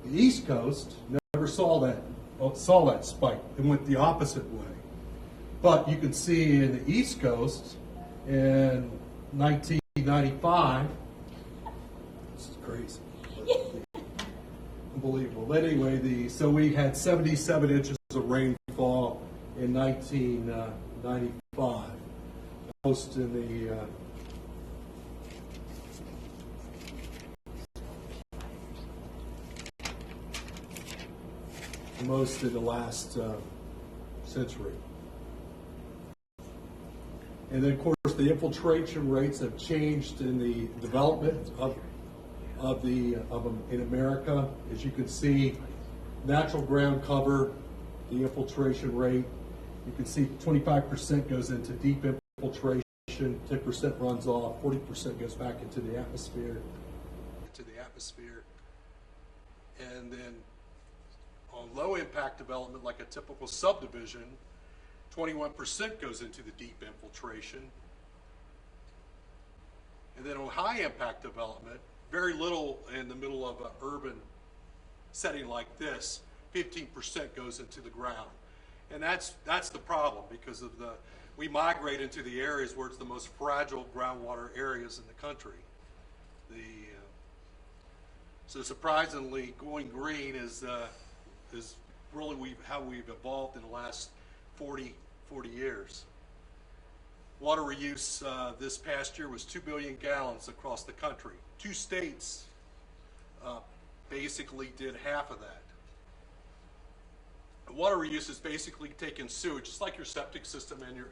the East Coast never saw that spike. It went the opposite way. But you can see in the East Coast in 1995, this is crazy. Unbelievable. But anyway, so we had 77 inches of rainfall in 1995. Most in the most in the last century. And then, of course, the infiltration rates have changed in the development of in America. As you can see, natural ground cover, the infiltration rate. You can see 25% goes into deep infiltration, 10% runs off, 40% goes back into the atmosphere. And then on low impact development, like a typical subdivision, 21% goes into the deep infiltration. And then on high impact development, very little in the middle of an urban setting like this, 15% goes into the ground. And that's the problem, because of we migrate into the areas where it's the most fragile groundwater areas in the country. So surprisingly, going green is really how we've evolved in the last 40 years. Water reuse this past year was 2 billion gallons across the country. 2 states basically did half of that. Water reuse is basically taking sewage, just like your septic system and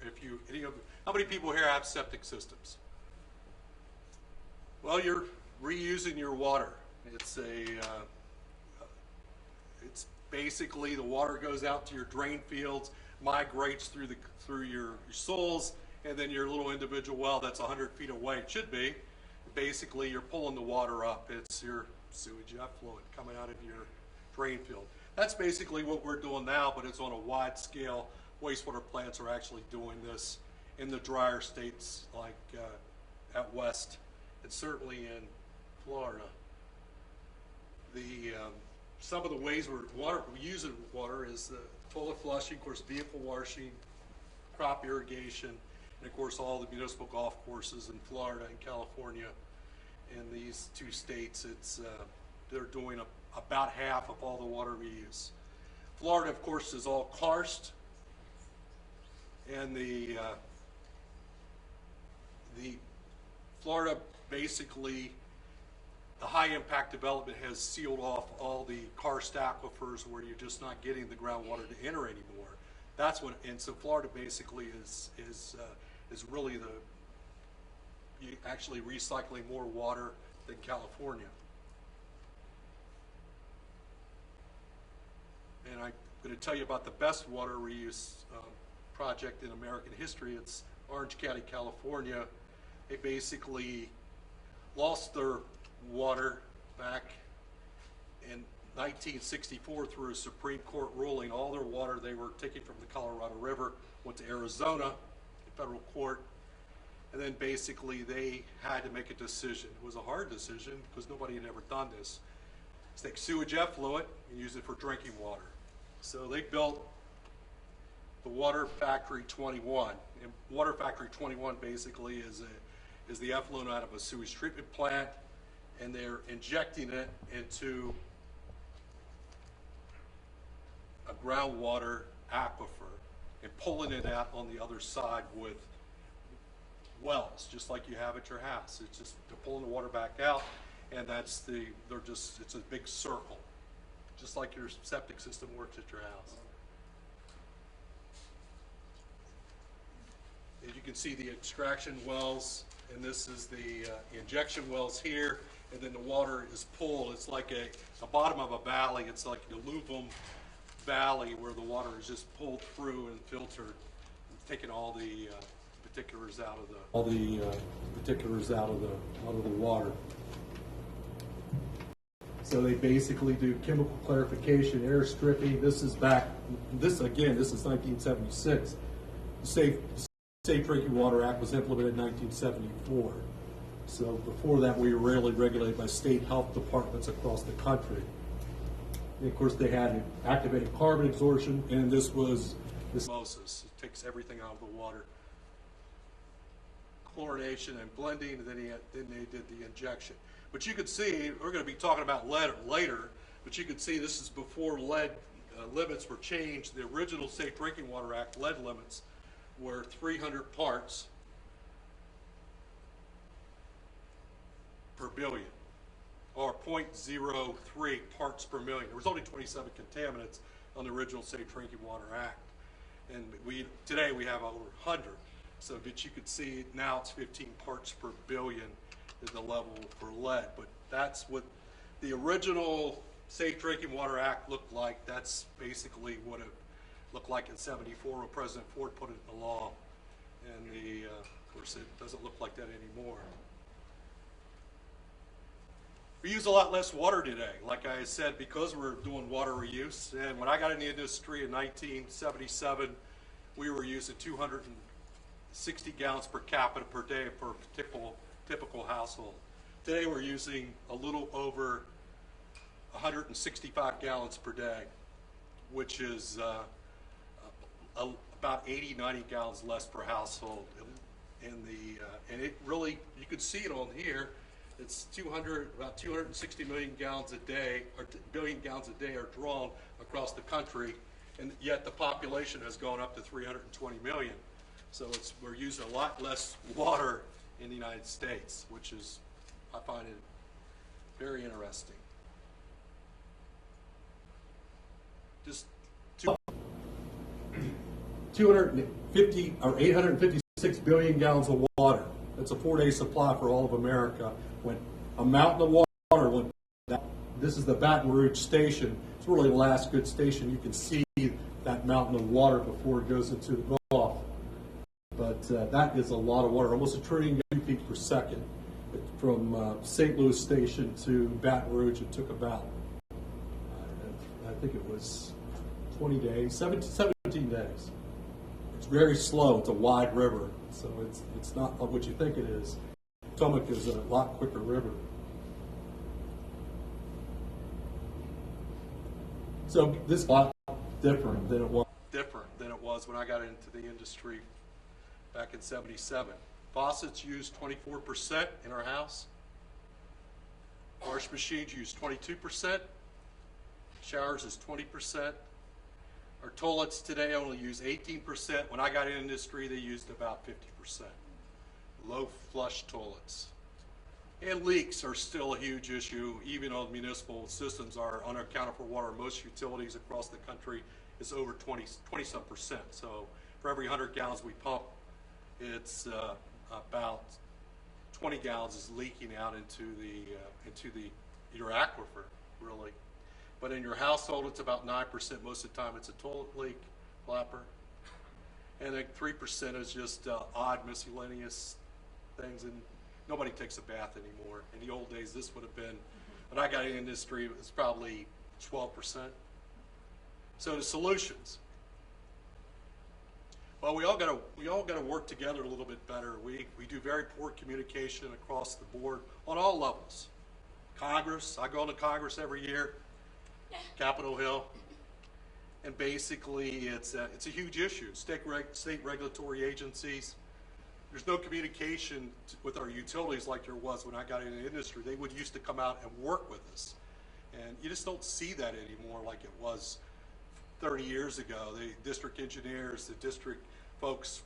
how many people here have septic systems? Well, you're reusing your water. It's basically the water goes out to your drain fields, migrates through your soils, and then your little individual well that's 100 feet away, it should be. Basically, you're pulling the water up. It's your sewage effluent coming out of your drain field. That's basically what we're doing now, but it's on a wide scale. Wastewater plants are actually doing this in the drier states like out west, and certainly in Florida. Some of the ways we're using water is toilet flushing, of course, vehicle washing, crop irrigation, and of course all the municipal golf courses in Florida and California. In these 2 states, they're doing about half of all the water we use. Florida, of course, is all karst, and the Florida basically, the high impact development has sealed off all the karst aquifers where you're just not getting the groundwater to enter anymore. That's what, and so Florida basically is really actually recycling more water than California. And I'm going to tell you about the best water reuse project in American history. It's Orange County, California. They basically lost their water back in 1964 through a Supreme Court ruling. All their water they were taking from the Colorado River went to Arizona in federal court, and then basically they had to make a decision. It was a hard decision because nobody had ever done this. It's take sewage effluent and use it for drinking water. So they built the Water Factory 21. And Water Factory 21 basically is the effluent out of a sewage treatment plant, and they're injecting it into a groundwater aquifer and pulling it out on the other side with wells, just like you have at your house. It's just they're pulling the water back out, and it's a big circle, just like your septic system works at your house. And you can see the extraction wells, and this is the injection wells here, and then the water is pulled. It's like the bottom of a valley. It's like the alluvium valley where the water is just pulled through and filtered, taking all the particulars out of the water. So they basically do chemical clarification, air stripping. This is 1976. The Safe Drinking Water Act was implemented in 1974. So before that, we were really regulated by state health departments across the country. And of course, they had activated carbon absorption, and this was osmosis. It takes everything out of the water. Chlorination and blending, and then they did the injection. But you could see, we're going to be talking about lead later, but you could see this is before lead limits were changed. The original Safe Drinking Water Act lead limits were 300 parts per billion, or 0.03 parts per million. There was only 27 contaminants. on the original Safe Drinking Water Act. And today we have over 100. So, but you could see now it's 15 parts per billion is the level for lead. But that's what the original Safe Drinking Water Act looked like. That's basically what it looked like in '74 when President Ford put it in the law. And of course, it doesn't look like that anymore. We use a lot less water today, like I said, because we're doing water reuse. And when I got in the industry in 1977, we were using 260 gallons per capita per day for a typical household. Today we're using a little over 165 gallons per day, which is about 80, 90 gallons less per household. And it really, you can see it on here. It's about 260 million gallons a day, or billion gallons a day are drawn across the country, and yet the population has gone up to 320 million. So we're using a lot less water in the United States, which is, I find it very interesting. Just 250 or 856 billion gallons of water. That's a 4-day supply for all of America. When a mountain of water went down, this is the Baton Rouge station. It's really the last good station. You can see that mountain of water before it goes into the Gulf. But that is a lot of water, almost 1 trillion cubic feet per second. From St. Louis station to Baton Rouge, it took about, I think it was 20 days, 17 days. It's very slow. It's a wide river, so it's not what you think it is. Potomac is a lot quicker river. So this is a lot different than it was when I got into the industry back in '77. Faucets use 24% in our house. Wash machines use 22%. Showers is 20%. Our toilets today only use 18%. When I got in the industry, they used about 50%. Low flush toilets. And leaks are still a huge issue, even on municipal systems are unaccounted for water. Most utilities across the country is over 20-some%. So for every 100 gallons we pump, it's about 20 gallons is leaking out into your aquifer, really. But in your household, it's about 9%. Most of the time, it's a toilet leak, flapper. And then 3% is just odd miscellaneous things. And nobody takes a bath anymore. In the old days, this would have been, when I got in the industry, it was probably 12%. So the solutions. Well, we all got to work together a little bit better. We do very poor communication across the board on all levels. Congress, I go to Congress every year. Capitol Hill, and basically it's a huge issue. State regulatory agencies, there's no communication with our utilities like there was when I got into the industry. They would used to come out and work with us, and you just don't see that anymore like it was 30 years ago. The district engineers, the district folks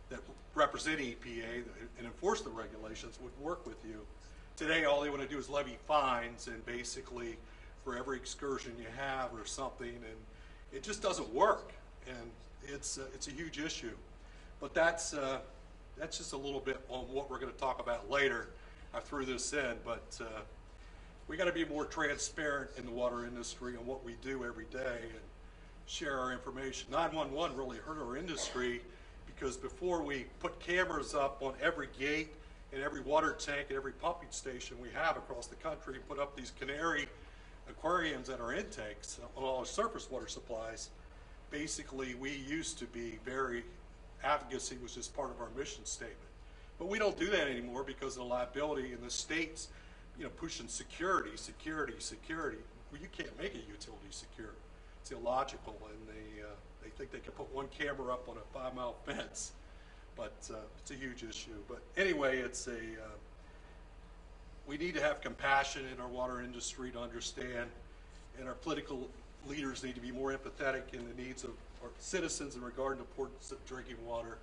that represent EPA and enforce the regulations would work with you. Today, all they want to do is levy fines, and basically for every excursion you have or something, and it just doesn't work, and it's a huge issue. But that's just a little bit on what we're going to talk about later. I threw this in, but we got to be more transparent in the water industry on what we do every day and share our information. 911 really hurt our industry because before we put cameras up on every gate and every water tank and every pumping station we have across the country, put up these canary aquariums at our intakes on all our surface water supplies. Basically, we used to be advocacy was just part of our mission statement. But we don't do that anymore because of the liability in the states, pushing security. Well, you can't make a utility secure. It's illogical, and they think they can put one camera up on a 5-mile fence. But it's a huge issue. But anyway, we need to have compassion in our water industry to understand, and our political leaders need to be more empathetic in the needs of our citizens in regard to the importance of drinking water.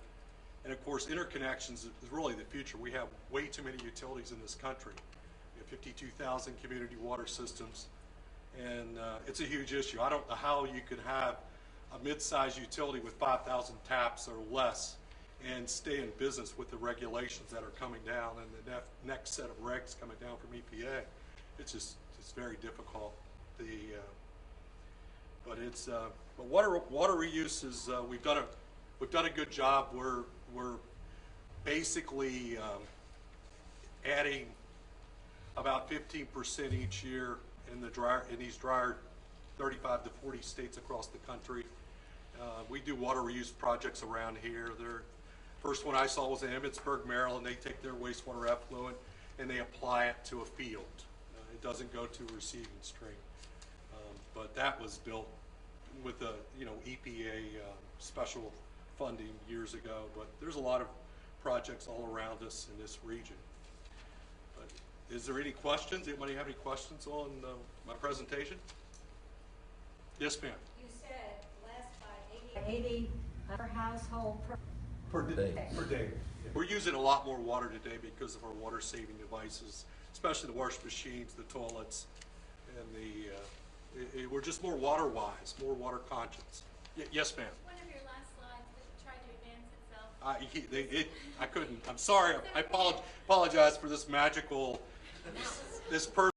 And of course, interconnections is really the future. We have way too many utilities in this country. We have 52,000 community water systems, And it's a huge issue. I don't know how you could have a mid-sized utility with 5,000 taps or less and stay in business with the regulations that are coming down and the next set of regs coming down from EPA. It's very difficult. But water reuse is we've done a good job. We're basically adding about 15% each year in these drier 35 to 40 states across the country. We do water reuse projects around here. First one I saw was in Emmitsburg, Maryland. They take their wastewater effluent and they apply it to a field. It doesn't go to a receiving stream. But that was built with the EPA special funding years ago. But there's a lot of projects all around us in this region. But is there any questions? Anybody have any questions on my presentation? Yes, ma'am. You said less by 80 per household Per day. We're using a lot more water today because of our water saving devices, especially the wash machines, the toilets, and we're just more water wise, more water conscious. Yes, ma'am. One of your last slides that tried to advance itself. I couldn't. I'm sorry. I apologize for this magical, this person.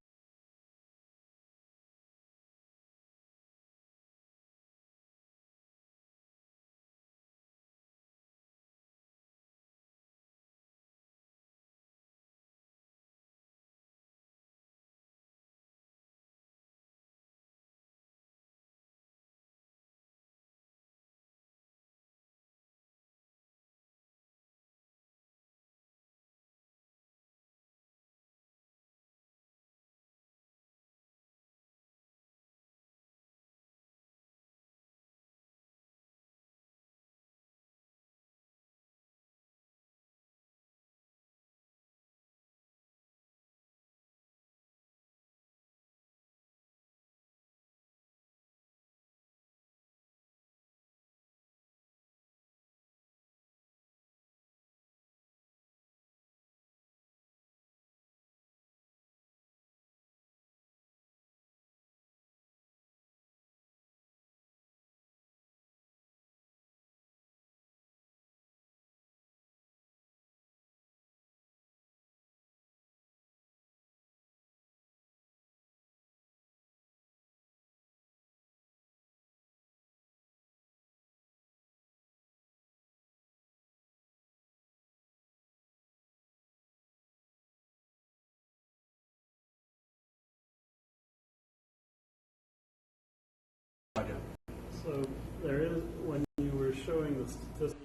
So there is, when you were showing the statistic,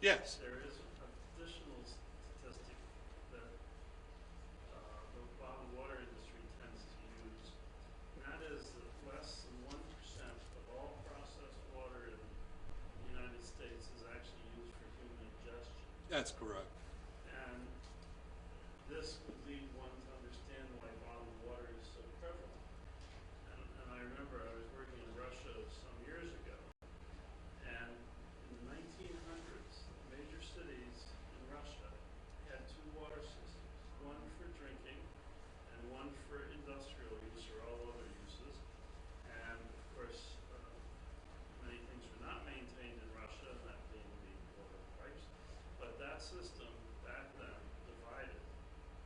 Yes. there is an additional statistic that the bottled water industry tends to use, and that is that less than 1% of all processed water in the United States is actually used for human ingestion. That's correct. And this would lead one to understand why bottled water is so prevalent. And I remember I was working in Russia some years ago, and in the 1900s, major cities in Russia had two water systems, one for drinking and one for industrial use or all other uses. And of course, many things were not maintained in Russia, that being the water pipes. But that system back then divided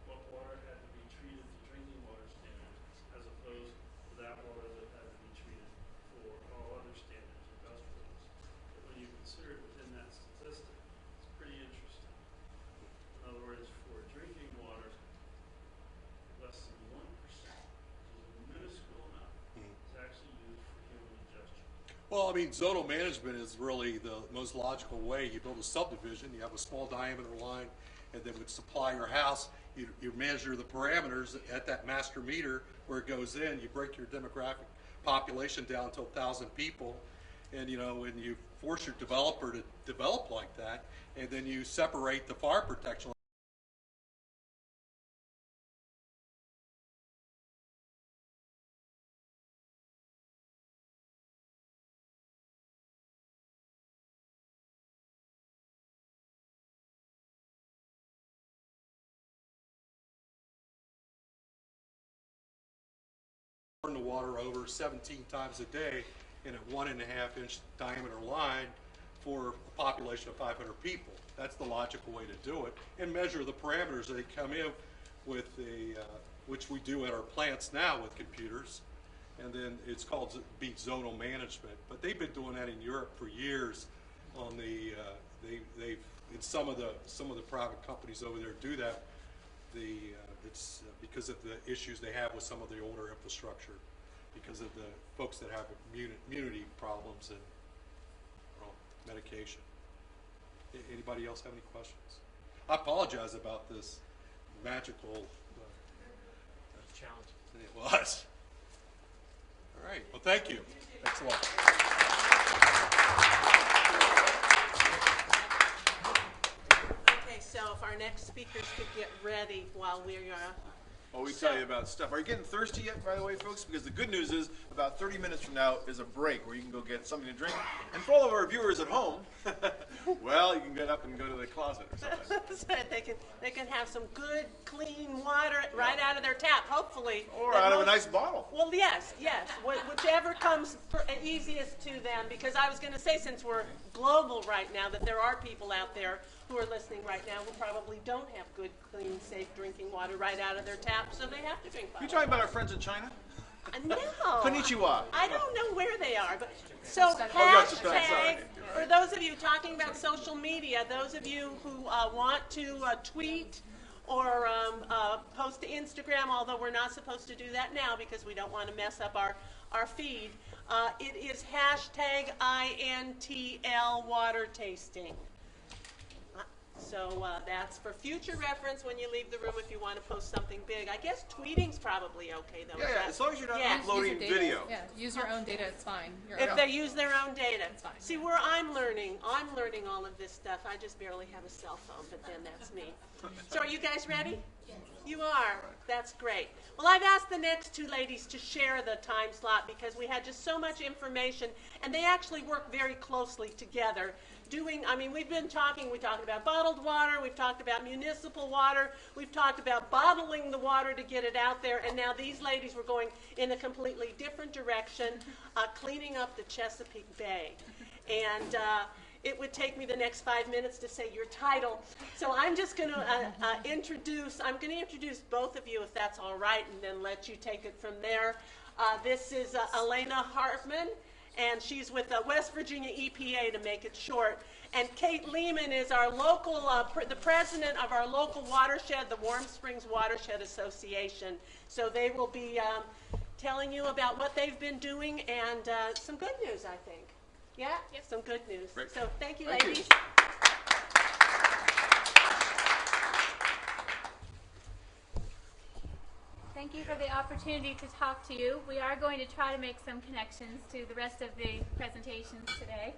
what water had to be treated to drinking water standards as opposed to that water that had to be treated for all other standards, industrial use. But when you consider it within that statistic, it's pretty interesting. In other words, for drinking water, less than 1%, which is a minuscule amount, is actually used for human ingestion. Well, I mean, zonal management is really the most logical way. You build a subdivision, you have a small diameter line, and then would supply your house. You measure the parameters at that master meter where it goes in. You break your demographic population down to 1,000 people, and and you force your developer to develop like that, and then you separate the fire protection turn the water over 17 times a day in a 1.5-inch diameter line for a population of 500 people. That's the logical way to do it, and measure the parameters that they come in with which we do at our plants now with computers, and then it's called zonal management. But they've been doing that in Europe for years. On the they've in some of the private companies over there do that. It's because of the issues they have with some of the older infrastructure, because of the folks that have immunity problems and medication. Anybody else have any questions? I apologize about this magical challenge. It was. All right. Well, thank you. Thanks a lot. Okay, so if our next speakers could get ready while we are... Well, we tell you about stuff. Are you getting thirsty yet, by the way, folks? Because the good news is about 30 minutes from now is a break where you can go get something to drink. And for all of our viewers at home, well, you can get up and go to the closet or something. So they can have some good, clean water right out of their tap, hopefully. Or out of a nice bottle. Well, yes. Whichever comes easiest to them. Because I was going to say, since we're global right now, that there are people out there who are listening right now who probably don't have good, clean, safe drinking water right out of their tap, so they have to drink bottled. You talking about our friends in China? No. Konnichiwa. I don't know where they are, but so hashtag, for those of you talking about social media, those of you who want to tweet or post to Instagram, although we're not supposed to do that now because we don't want to mess up our feed, it is hashtag INTL water tasting. So that's for future reference when you leave the room if you want to post something big. I guess tweeting's probably okay, though. Yeah, as long as you're not uploading video. Yeah, use your own data, it's fine. If they use their own data. It's fine. See, where I'm learning all of this stuff. I just barely have a cell phone, but then that's me. So are you guys ready? Yes. You are. That's great. Well, I've asked the next two ladies to share the time slot because we had just so much information, and they actually work very closely together. We've been talking, we talked about bottled water, we've talked about municipal water, we've talked about bottling the water to get it out there, and now these ladies were going in a completely different direction, cleaning up the Chesapeake Bay. And it would take me the next 5 minutes to say your title. So I'm just going to introduce both of you, if that's all right, and then let you take it from there. This is Elena Hartman, and she's with the West Virginia EPA, to make it short. And Kate Lehman is our local, the president of our local watershed, the Warm Springs Watershed Association. So they will be telling you about what they've been doing and some good news, I think. Yeah? Yep. Some good news. Great. So thank you, Thank ladies. you. Thank you for the opportunity to talk to you. We are going to try to make some connections to the rest of the presentations today.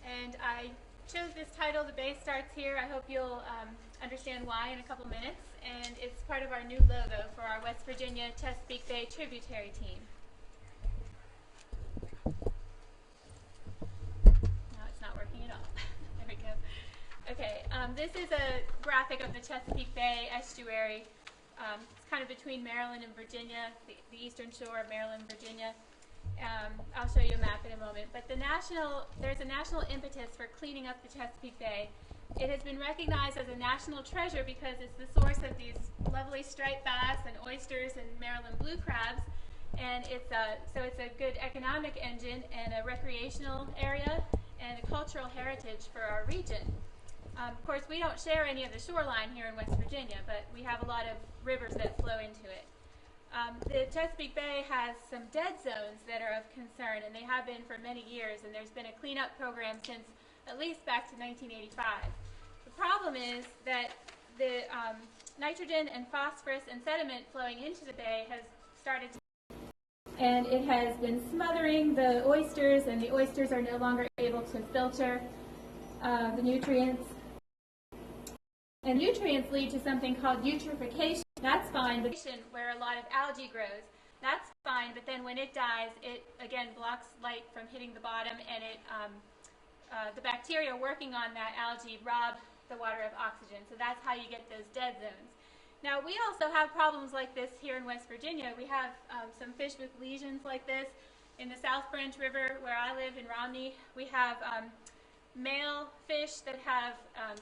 And I chose this title, The Bay Starts Here. I hope you'll understand why in a couple minutes. And it's part of our new logo for our West Virginia Chesapeake Bay Tributary Team. No, it's not working at all. There we go. Okay, this is a graphic of the Chesapeake Bay estuary. It's kind of between Maryland and Virginia, the eastern shore of Maryland, Virginia. I'll show you a map in a moment. But there's a national impetus for cleaning up the Chesapeake Bay. It has been recognized as a national treasure because it's the source of these lovely striped bass and oysters and Maryland blue crabs. And it's a good economic engine and a recreational area and a cultural heritage for our region. Of course, we don't share any of the shoreline here in West Virginia, but we have a lot of rivers that flow into it. The Chesapeake Bay has some dead zones that are of concern, and they have been for many years, and there's been a cleanup program since at least back to 1985. The problem is that the nitrogen and phosphorus and sediment flowing into the bay has started to, and it has been smothering the oysters, and the oysters are no longer able to filter the nutrients. And nutrients lead to something called eutrophication. That's fine, but where a lot of algae grows, that's fine, but then when it dies, it again blocks light from hitting the bottom, and the bacteria working on that algae rob the water of oxygen. So that's how you get those dead zones. Now, we also have problems like this here in West Virginia. We have some fish with lesions like this. In the South Branch River, where I live in Romney, we have male fish that have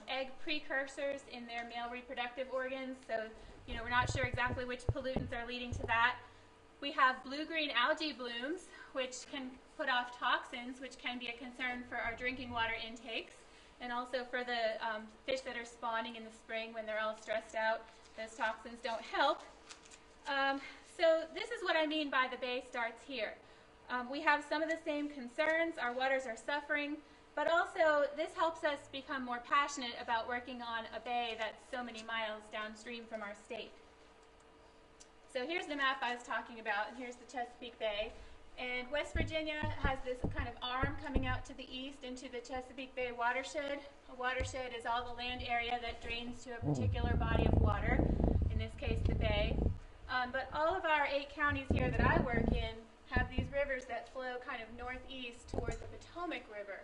egg precursors in their male reproductive organs. So, we're not sure exactly which pollutants are leading to that. We have blue-green algae blooms, which can put off toxins, which can be a concern for our drinking water intakes, and also for the fish that are spawning in the spring when they're all stressed out. Those toxins don't help. So this is what I mean by the bay starts here. We have some of the same concerns. Our waters are suffering, but also this helps us become more passionate about working on a bay that's so many miles downstream from our state. So here's the map I was talking about, and here's the Chesapeake Bay. And West Virginia has this kind of arm coming out to the east into the Chesapeake Bay watershed. A watershed is all the land area that drains to a particular body of water, in this case the bay. But all of our 8 counties here that I work in have these rivers that flow kind of northeast towards the Potomac River.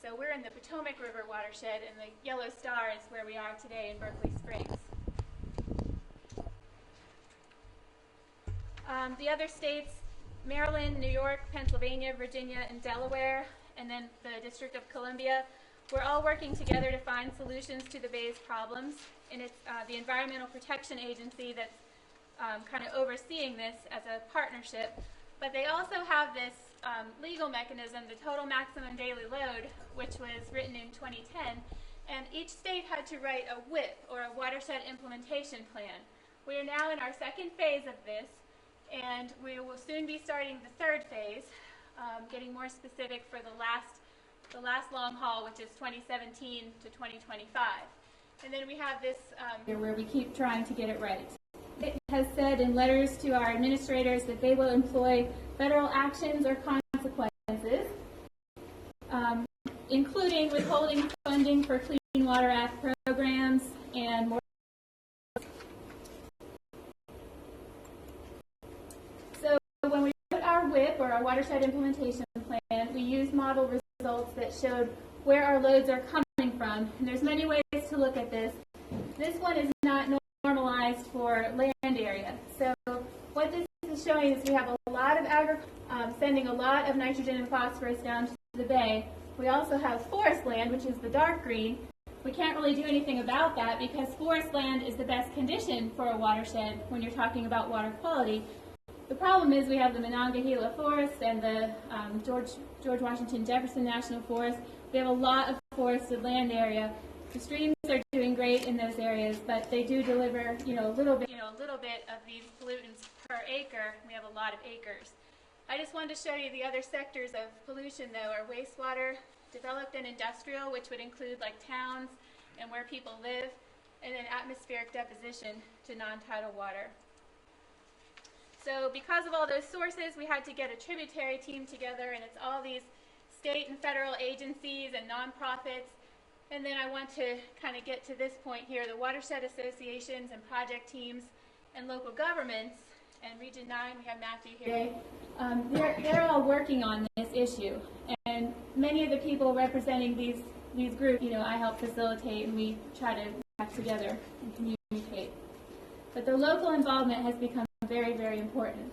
So we're in the Potomac River watershed, and the yellow star is where we are today in Berkeley Springs. The other states, Maryland, New York, Pennsylvania, Virginia, and Delaware, and then the District of Columbia, we're all working together to find solutions to the bay's problems. And it's the Environmental Protection Agency that's kind of overseeing this as a partnership. But they also have this legal mechanism, the Total Maximum Daily Load, which was written in 2010. And each state had to write a WIP, or a Watershed Implementation Plan. We are now in our second phase of this, and we will soon be starting the third phase, getting more specific for the last long haul, which is 2017 to 2025. And then we have this where we keep trying to get it right. It has said in letters to our administrators that they will employ federal actions or consequences, including withholding funding for Clean Water Act programs and more. So when we wrote our WIP, or our Watershed Implementation Plan, we used model results that showed where our loads are coming from. And there's many ways to look at this. This one is not normalized for land area. So what this is showing is we have a lot of sending a lot of nitrogen and phosphorus down to the bay. We also have forest land, which is the dark green. We can't really do anything about that because forest land is the best condition for a watershed when you're talking about water quality. The problem is we have the Monongahela Forest and the George Washington Jefferson National Forest. We have a lot of forested land area. The streams are doing great in those areas, but they do deliver, a little bit of these pollutants per acre. We have a lot of acres. I just wanted to show you the other sectors of pollution, though, are wastewater, developed and industrial, which would include like towns and where people live, and then atmospheric deposition to non-tidal water. So because of all those sources, we had to get a tributary team together, and it's all these state and federal agencies and nonprofits. And then I want to kind of get to this point here, the watershed associations and project teams and local governments. And Region 9, we have Matthew here. They're all working on this issue. And many of the people representing these groups, I help facilitate, and we try to act together and communicate. But the local involvement has become very, very important.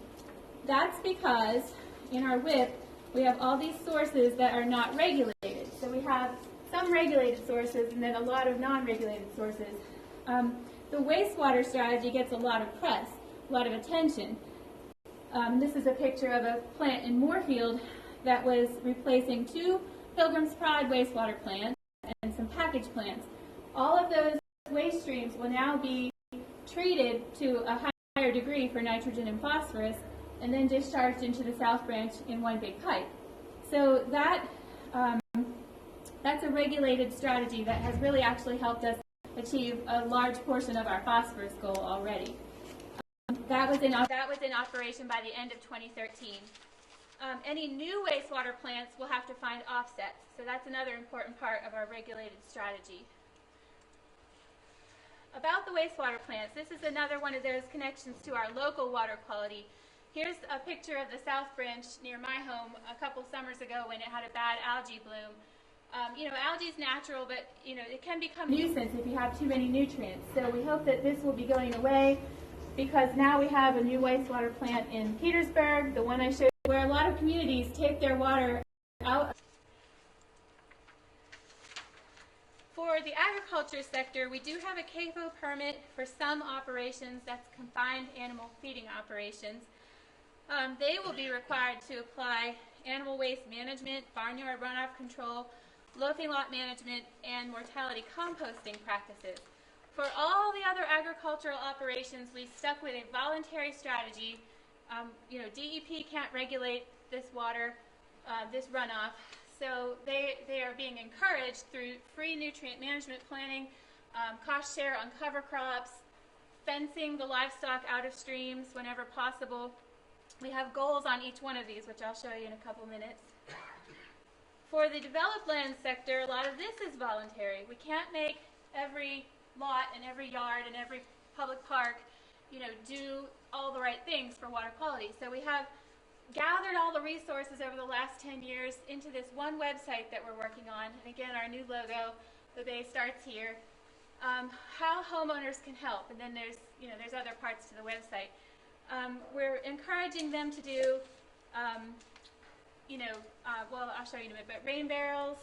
That's because in our WIP, we have all these sources that are not regulated. So we have some regulated sources and then a lot of non-regulated sources. The wastewater strategy gets a lot of press, a lot of attention. This is a picture of a plant in Moorfield that was replacing 2 Pilgrim's Pride wastewater plants and some package plants. All of those waste streams will now be treated to a higher degree for nitrogen and phosphorus and then discharged into the South Branch in one big pipe. So that's a regulated strategy that has really actually helped us achieve a large portion of our phosphorus goal already. That was in operation by the end of 2013. Any new wastewater plants will have to find offsets, so that's another important part of our regulated strategy. About the wastewater plants, this is another one of those connections to our local water quality. Here's a picture of the South Branch near my home a couple summers ago when it had a bad algae bloom. You know, algae is natural, but you know, it can become a nuisance if you have too many nutrients. So we hope that this will be going away, because now we have a new wastewater plant in Petersburg, the one I showed you, where a lot of communities take their water out. For the agriculture sector, we do have a CAFO permit for some operations, that's confined animal feeding operations. They will be required to apply animal waste management, barnyard runoff control, loafing lot management, and mortality composting practices. For all the other agricultural operations, we stuck with a voluntary strategy. You know, DEP can't regulate this water, this runoff, so they are being encouraged through free nutrient management planning, cost share on cover crops, fencing the livestock out of streams whenever possible. We have goals on each one of these, which I'll show you in a couple minutes. For the developed land sector, a lot of this is voluntary. We can't make every lot and every yard and every public park, you know, do all the right things for water quality. So we have gathered all the resources over the last 10 years into this one website that we're working on. And again, our new logo, the bay starts here. How homeowners can help, and then there's, you know, there's other parts to the website. We're encouraging them to do, you know, well, I'll show you in a minute, but rain barrels,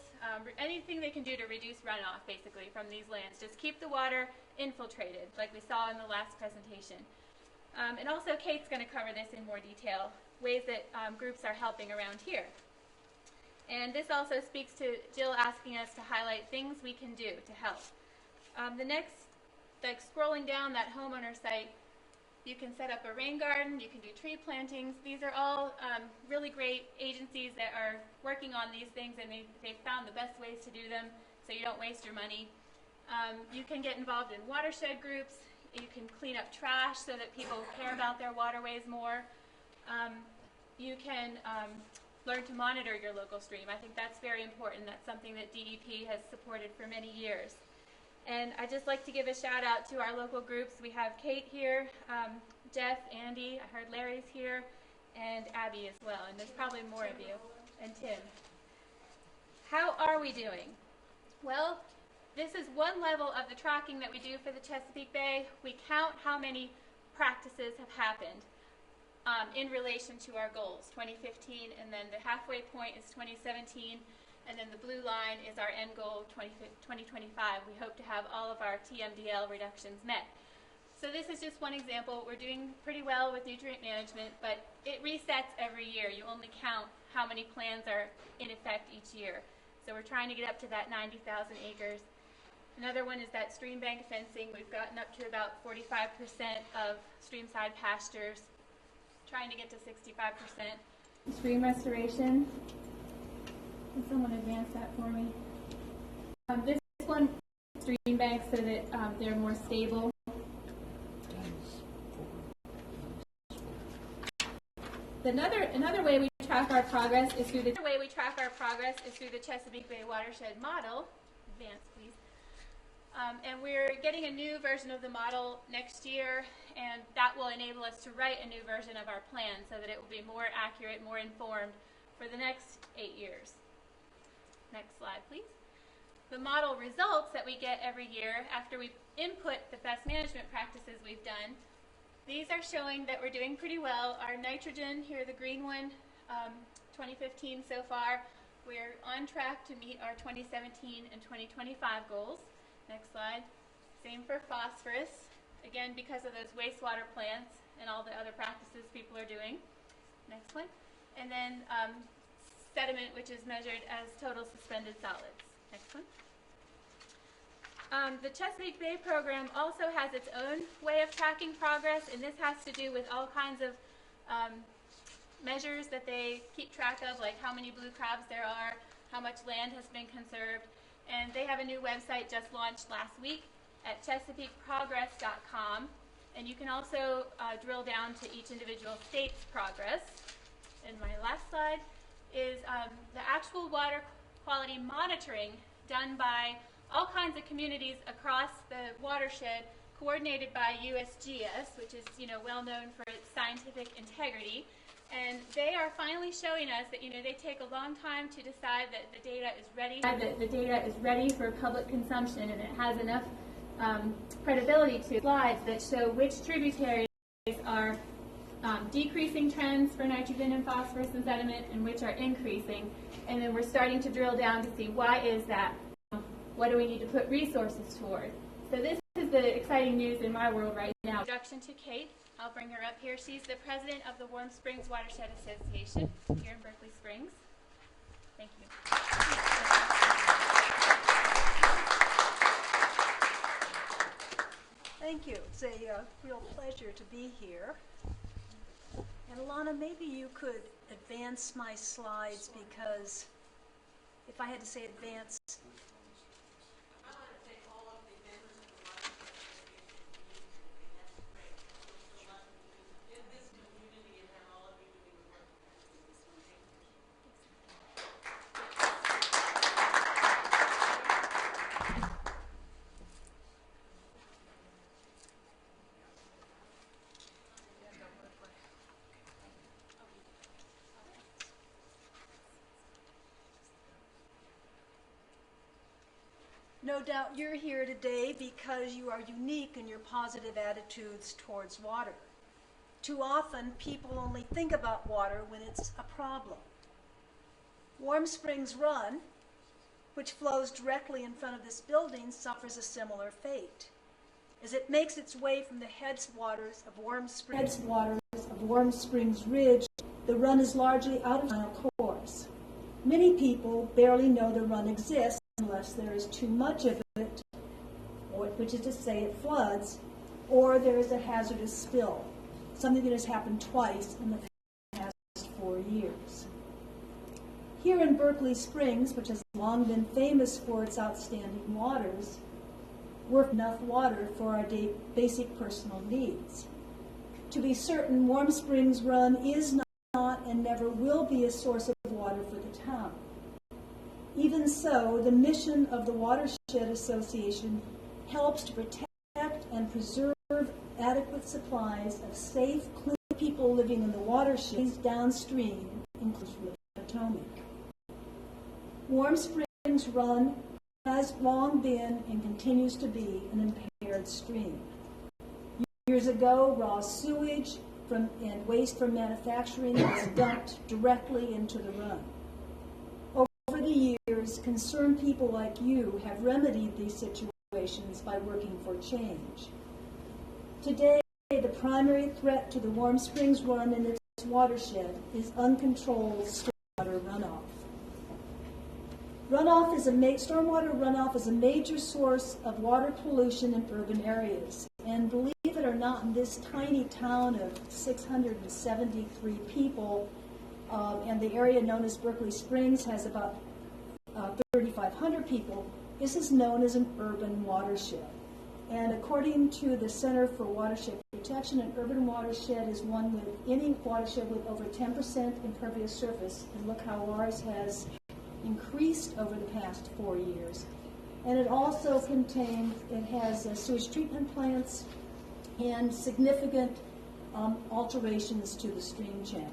anything they can do to reduce runoff, basically, from these lands. Just keep the water infiltrated, like we saw in the last presentation. And also, Kate's going to cover this in more detail, ways that groups are helping around here. And this also speaks to Jill asking us to highlight things we can do to help. The next, like scrolling down that homeowner site, you can set up a rain garden, you can do tree plantings. These are all really great agencies that are working on these things, and they've found the best ways to do them so you don't waste your money. You can get involved in watershed groups. You can clean up trash so that people care about their waterways more. You can learn to monitor your local stream. I think that's very important. That's something that DEP has supported for many years. And I'd just like to give a shout out to our local groups. We have Kate here, Jeff, Andy, I heard Larry's here, and Abby as well. And there's probably more of you, and Tim. How are we doing? Well, this is one level of the tracking that we do for the Chesapeake Bay. We count how many practices have happened in relation to our goals, 2015, and then the halfway point is 2017. And then the blue line is our end goal, 2025. We hope to have all of our TMDL reductions met. So this is just one example. We're doing pretty well with nutrient management, but it resets every year. You only count how many plans are in effect each year. So we're trying to get up to that 90,000 acres. Another one is that stream bank fencing. We've gotten up to about 45% of streamside pastures, trying to get to 65%. Stream restoration. Can someone advance that for me? This one, stream banks so that they're more stable. Another way we track our progress is through the Chesapeake Bay Watershed Model. Advance, please. And we're getting a new version of the model next year, and that will enable us to write a new version of our plan so that it will be more accurate, more informed for the next 8 years. Next slide, please. The model results that we get every year after we input the best management practices we've done, these are showing that we're doing pretty well. Our nitrogen, here the green one, 2015 so far, we're on track to meet our 2017 and 2025 goals. Next slide. Same for phosphorus, again because of those wastewater plants and all the other practices people are doing. Next one. And then sediment, which is measured as total suspended solids. Next one. The Chesapeake Bay program also has its own way of tracking progress, and this has to do with all kinds of measures that they keep track of, like how many blue crabs there are, how much land has been conserved, and they have a new website just launched last week at chesapeakeprogress.com, and you can also drill down to each individual state's progress. And my last slide is the actual water quality monitoring done by all kinds of communities across the watershed, coordinated by USGS, which is well known for its scientific integrity. And they are finally showing us that, they take a long time to decide that the data is ready. That the data is ready for public consumption, and it has enough credibility to slides that show which tributaries are decreasing trends for nitrogen and phosphorus and sediment, and which are increasing. And then we're starting to drill down to see why is that. What do we need to put resources toward? So this is the exciting news in my world right now. Introduction to Kate. I'll bring her up here. She's the president of the Warm Springs Watershed Association here in Berkeley Springs. Thank you. Thank you. It's a real pleasure to be here. And Alana, maybe you could advance my slides, because if I had to say advance, no doubt you're here today because you are unique in your positive attitudes towards water. Too often, people only think about water when it's a problem. Warm Springs Run, which flows directly in front of this building, suffers a similar fate. As it makes its way from the headwaters of Warm Springs Ridge, the run is largely out of final course. Many people barely know the run exists unless there is too much of it, which is to say it floods, or there is a hazardous spill, something that has happened twice in the past 4 years. Here in Berkeley Springs, which has long been famous for its outstanding waters, we're enough water for our basic personal needs. To be certain, Warm Springs Run is not and never will be a source of water for the town. Even so, the mission of the Watershed Association helps to protect and preserve adequate supplies of safe, clean people living in the watersheds downstream, including the Potomac. Warm Springs Run has long been and continues to be an impaired stream. Years ago, raw sewage and waste from manufacturing was dumped directly into the run. Over the years, concerned people like you have remedied these situations by working for change. Today, the primary threat to the Warm Springs Run and its watershed is uncontrolled stormwater runoff. Stormwater runoff is a major source of water pollution in urban areas. And believe it or not, in this tiny town of 673 people, and the area known as Berkeley Springs has about 3,500 people, this is known as an urban watershed. And according to the Center for Watershed Protection, an urban watershed is one with any watershed with over 10% impervious surface. And look how ours has increased over the past 4 years. And it also has sewage treatment plants and significant alterations to the stream channel.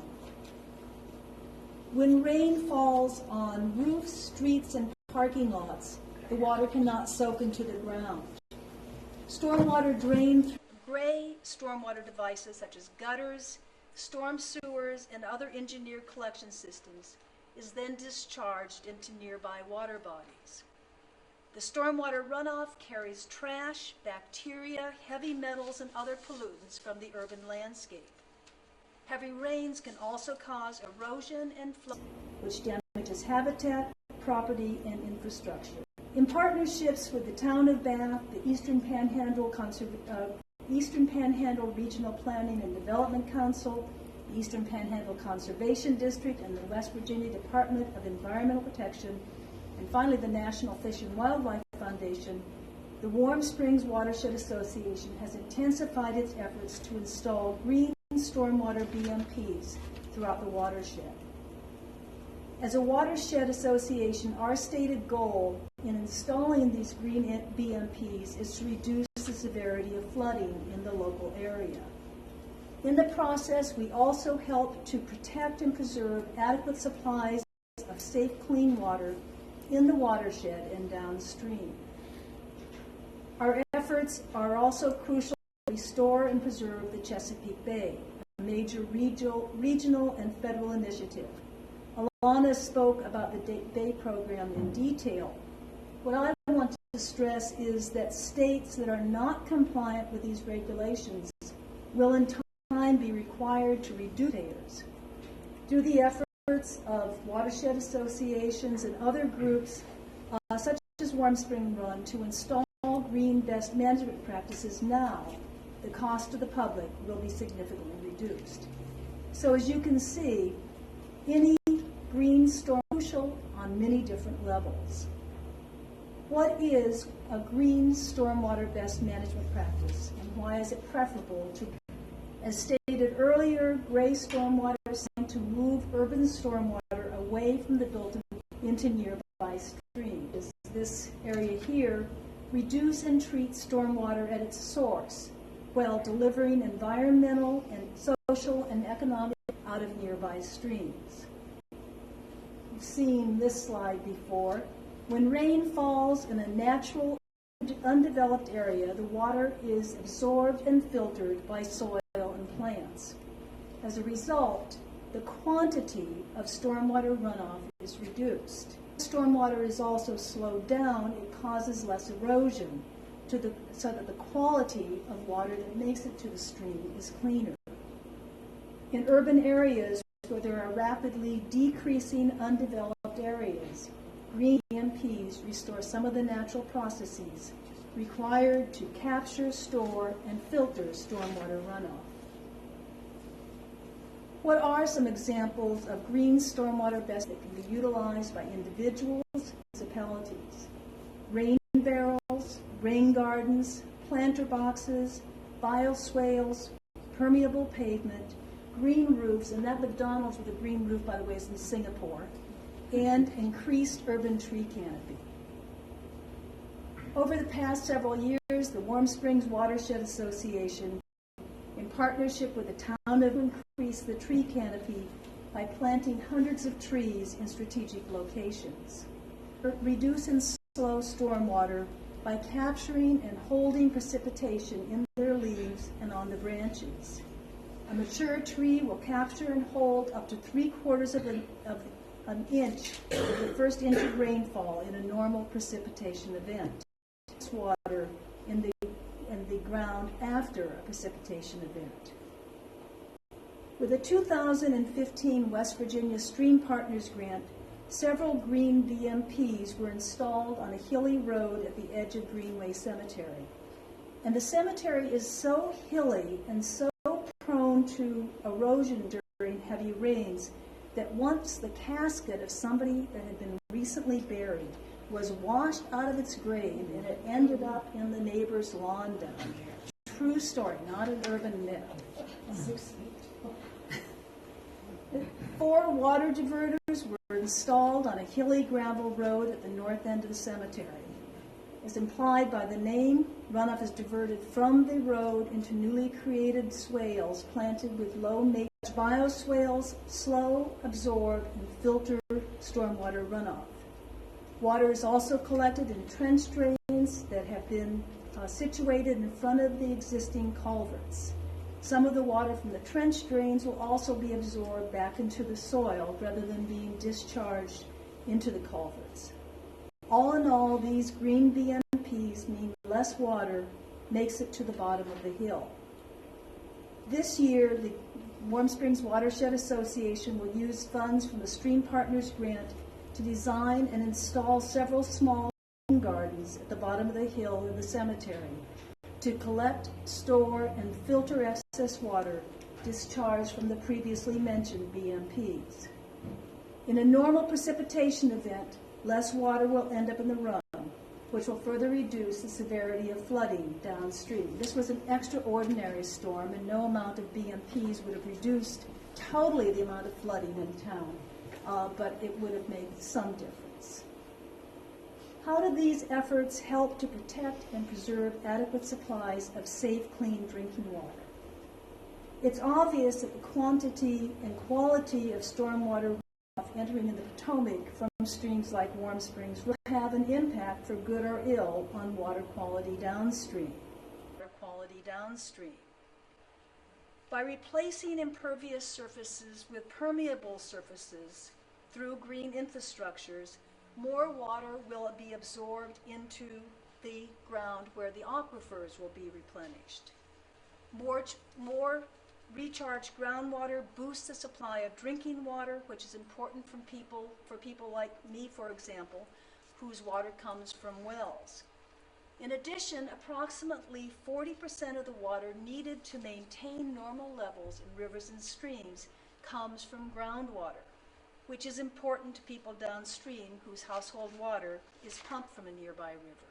When rain falls on roofs, streets, and parking lots, the water cannot soak into the ground. Stormwater drain through gray stormwater devices such as gutters, storm sewers, and other engineered collection systems is then discharged into nearby water bodies. The stormwater runoff carries trash, bacteria, heavy metals, and other pollutants from the urban landscape. Heavy rains can also cause erosion and flood, which damages habitat, property, and infrastructure. In partnerships with the Town of Bath, the Eastern Panhandle Regional Planning and Development Council, the Eastern Panhandle Conservation District, and the West Virginia Department of Environmental Protection, and finally the National Fish and Wildlife Foundation, the Warm Springs Watershed Association has intensified its efforts to install green stormwater BMPs throughout the watershed. As a watershed association, our stated goal in installing these green BMPs is to reduce the severity of flooding in the local area. In the process, we also help to protect and preserve adequate supplies of safe, clean water in the watershed and downstream. Our efforts are also crucial to restore and preserve the Chesapeake Bay, a major regional and federal initiative. Alana spoke about the Bay program in detail. What I want to stress is that states that are not compliant with these regulations will in time be required to reduce payers. Through the efforts of watershed associations and other groups such as Warm Spring Run to install green best management practices now, the cost to the public will be significantly reduced. So as you can see, any green storm is crucial on many different levels. What is a green stormwater best management practice, and why is it preferable to, as stated earlier, gray stormwater is designed to move urban stormwater away from the built into nearby streams. This area here, reduce and treat stormwater at its source while delivering environmental and social and economic out of nearby streams. You've seen this slide before. When rain falls in a natural, undeveloped area, the water is absorbed and filtered by soil and plants. As a result, the quantity of stormwater runoff is reduced. Stormwater is also slowed down. It causes less erosion so that the quality of water that makes it to the stream is cleaner. In urban areas where there are rapidly decreasing undeveloped areas, green EMPs restore some of the natural processes required to capture, store, and filter stormwater runoff. What are some examples of green stormwater best that can be utilized by individuals and municipalities? Rain barrels, rain gardens, planter boxes, bioswales, permeable pavement, green roofs, and that McDonald's with a green roof, by the way, is in Singapore, and increased urban tree canopy. Over the past several years, the Warm Springs Watershed Association, in partnership with the town, have increased the tree canopy by planting hundreds of trees in strategic locations. Reduce and slow stormwater by capturing and holding precipitation in their leaves and on the branches. A mature tree will capture and hold up to 3/4 of an inch of the first inch of rainfall in a normal precipitation event. Water in the ground after a precipitation event. With a 2015 West Virginia Stream Partners grant, several green VMPs were installed on a hilly road at the edge of Greenway Cemetery. And the cemetery is so hilly and so prone to erosion during heavy rains that once the casket of somebody that had been recently buried was washed out of its grave and it ended up in the neighbor's lawn down there. True story, not an urban myth. 6 feet. 4 water diverters were installed on a hilly gravel road at the north end of the cemetery. As implied by the name, runoff is diverted from the road into newly created swales planted with low maintenance. Bioswales slow, absorb, and filter stormwater runoff. Water is also collected in trench drains that have been situated in front of the existing culverts. Some of the water from the trench drains will also be absorbed back into the soil rather than being discharged into the culverts. All in all, these green VMPs mean less water makes it to the bottom of the hill. This year, the Warm Springs Watershed Association will use funds from the Stream Partners grant to design and install several small gardens at the bottom of the hill in the cemetery to collect, store, and filter excess water discharged from the previously mentioned VMPs. In a normal precipitation event, less water will end up in the run, which will further reduce the severity of flooding downstream. This was an extraordinary storm, and no amount of VMPs would have reduced totally the amount of flooding in town, but it would have made some difference. How do these efforts help to protect and preserve adequate supplies of safe, clean drinking water? It's obvious that the quantity and quality of stormwater runoff entering in the Potomac from streams like Warm Springs will have an impact for good or ill on water quality downstream. By replacing impervious surfaces with permeable surfaces through green infrastructures, more water will be absorbed into the ground where the aquifers will be replenished. More recharged groundwater boosts the supply of drinking water, which is important for people like me, for example, whose water comes from wells. In addition, approximately 40% of the water needed to maintain normal levels in rivers and streams comes from groundwater, which is important to people downstream whose household water is pumped from a nearby river.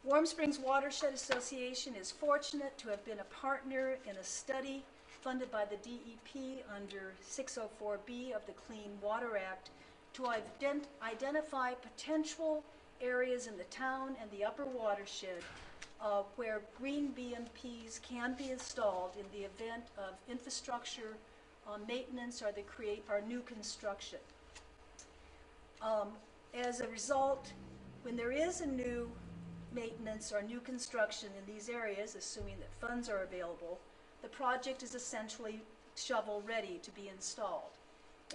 Warm Springs Watershed Association is fortunate to have been a partner in a study funded by the DEP under 604B of the Clean Water Act to identify potential areas in the town and the upper watershed where green BMPs can be installed in the event of infrastructure maintenance or new construction. As a result, when there is a new maintenance or new construction in these areas, assuming that funds are available, the project is essentially shovel-ready to be installed.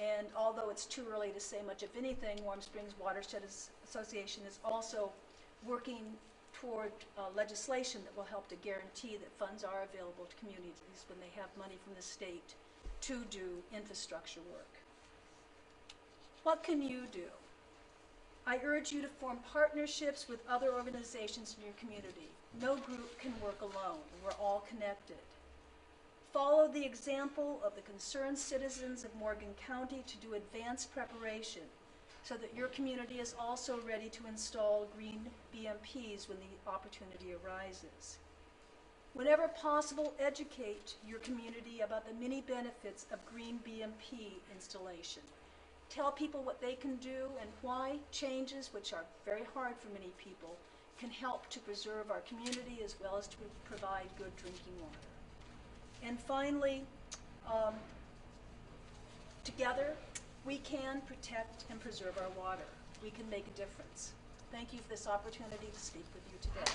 And although it's too early to say much of anything, Warm Springs Watershed Association is also working toward legislation that will help to guarantee that funds are available to communities when they have money from the state to do infrastructure work. What can you do? I urge you to form partnerships with other organizations in your community. No group can work alone, and we're all connected. Follow the example of the concerned citizens of Morgan County to do advanced preparation so that your community is also ready to install green BMPs when the opportunity arises. Whenever possible, educate your community about the many benefits of green BMP installation. Tell people what they can do and why changes, which are very hard for many people, can help to preserve our community as well as to provide good drinking water. And finally, together, we can protect and preserve our water. We can make a difference. Thank you for this opportunity to speak with you today.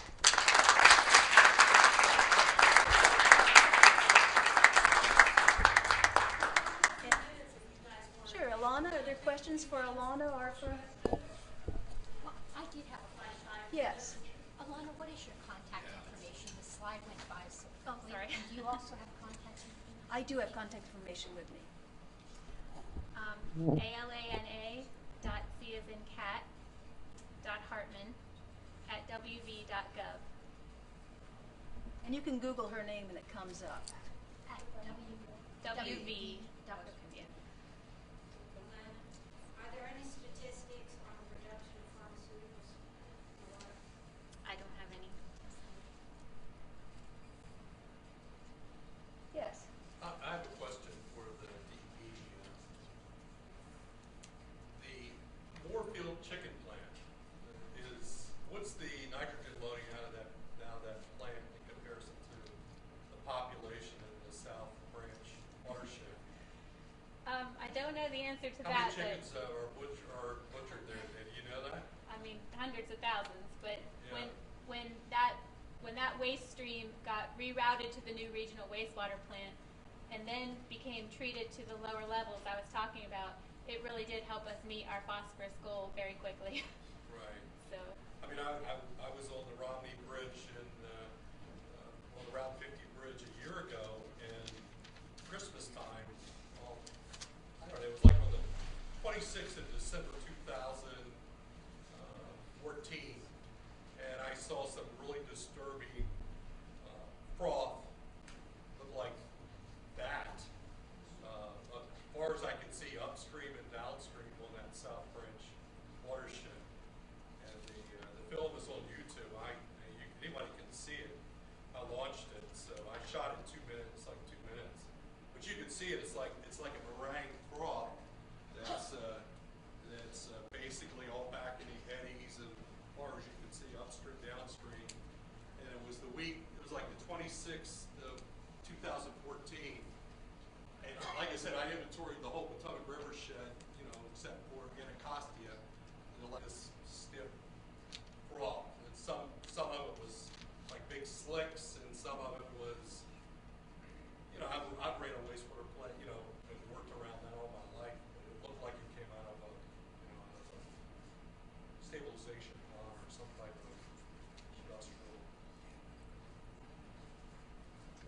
Sure, Alana, are there questions for Alana or for? Well, I did have a question. Yes. Alana, what is your contact information? The slide went by so Oh, quickly. sorry. And do you also have contact information? I do have contact information with me. ALANA.C as in cat .hartman@wv.gov. And you can Google her name and it comes up. At WV. Yeah. Are there any statistics on the production of pharmaceuticals in water? I don't have any. Yes. I have a question for the DEP. The Moorfield chicken plant what's the nitrogen loading out of that plant in comparison to the population in the South Branch watershed? I don't know the answer to How that. many chickens are butchered there? Do you know that? I mean, hundreds of thousands. But Yeah. when that waste stream got rerouted to the new regional wastewater plant, and then became treated to the lower levels I was talking about, it really did help us meet our phosphorus goal very quickly. Right. So. I mean, I was on the Romney Bridge and on the Route 50 bridge a year ago, and Christmas time, well, I don't know, it was like on the 26th of December 2014, and I saw some really disturbing froth look like that. As far as I can see, upstream and downstream on that South Branch watershed. And the film is on YouTube. Anybody can see it. I launched it, so I shot it 2 minutes, like 2 minutes. But you can see it. It's like a meringue froth that's basically all back in the eddies, and as far as you can see, upstream, downstream. And it was like the 26th of 2014. And like I said, I inventoried the whole Potomac River shed, you know, except for Anacostia, and let this stiff froth. And some of it was like big slicks, and some of it was, you know, I've ran a wastewater plant, you know, and worked around that all my life. But it looked like it came out of a, you know, out of a stabilization plant or some type of industrial.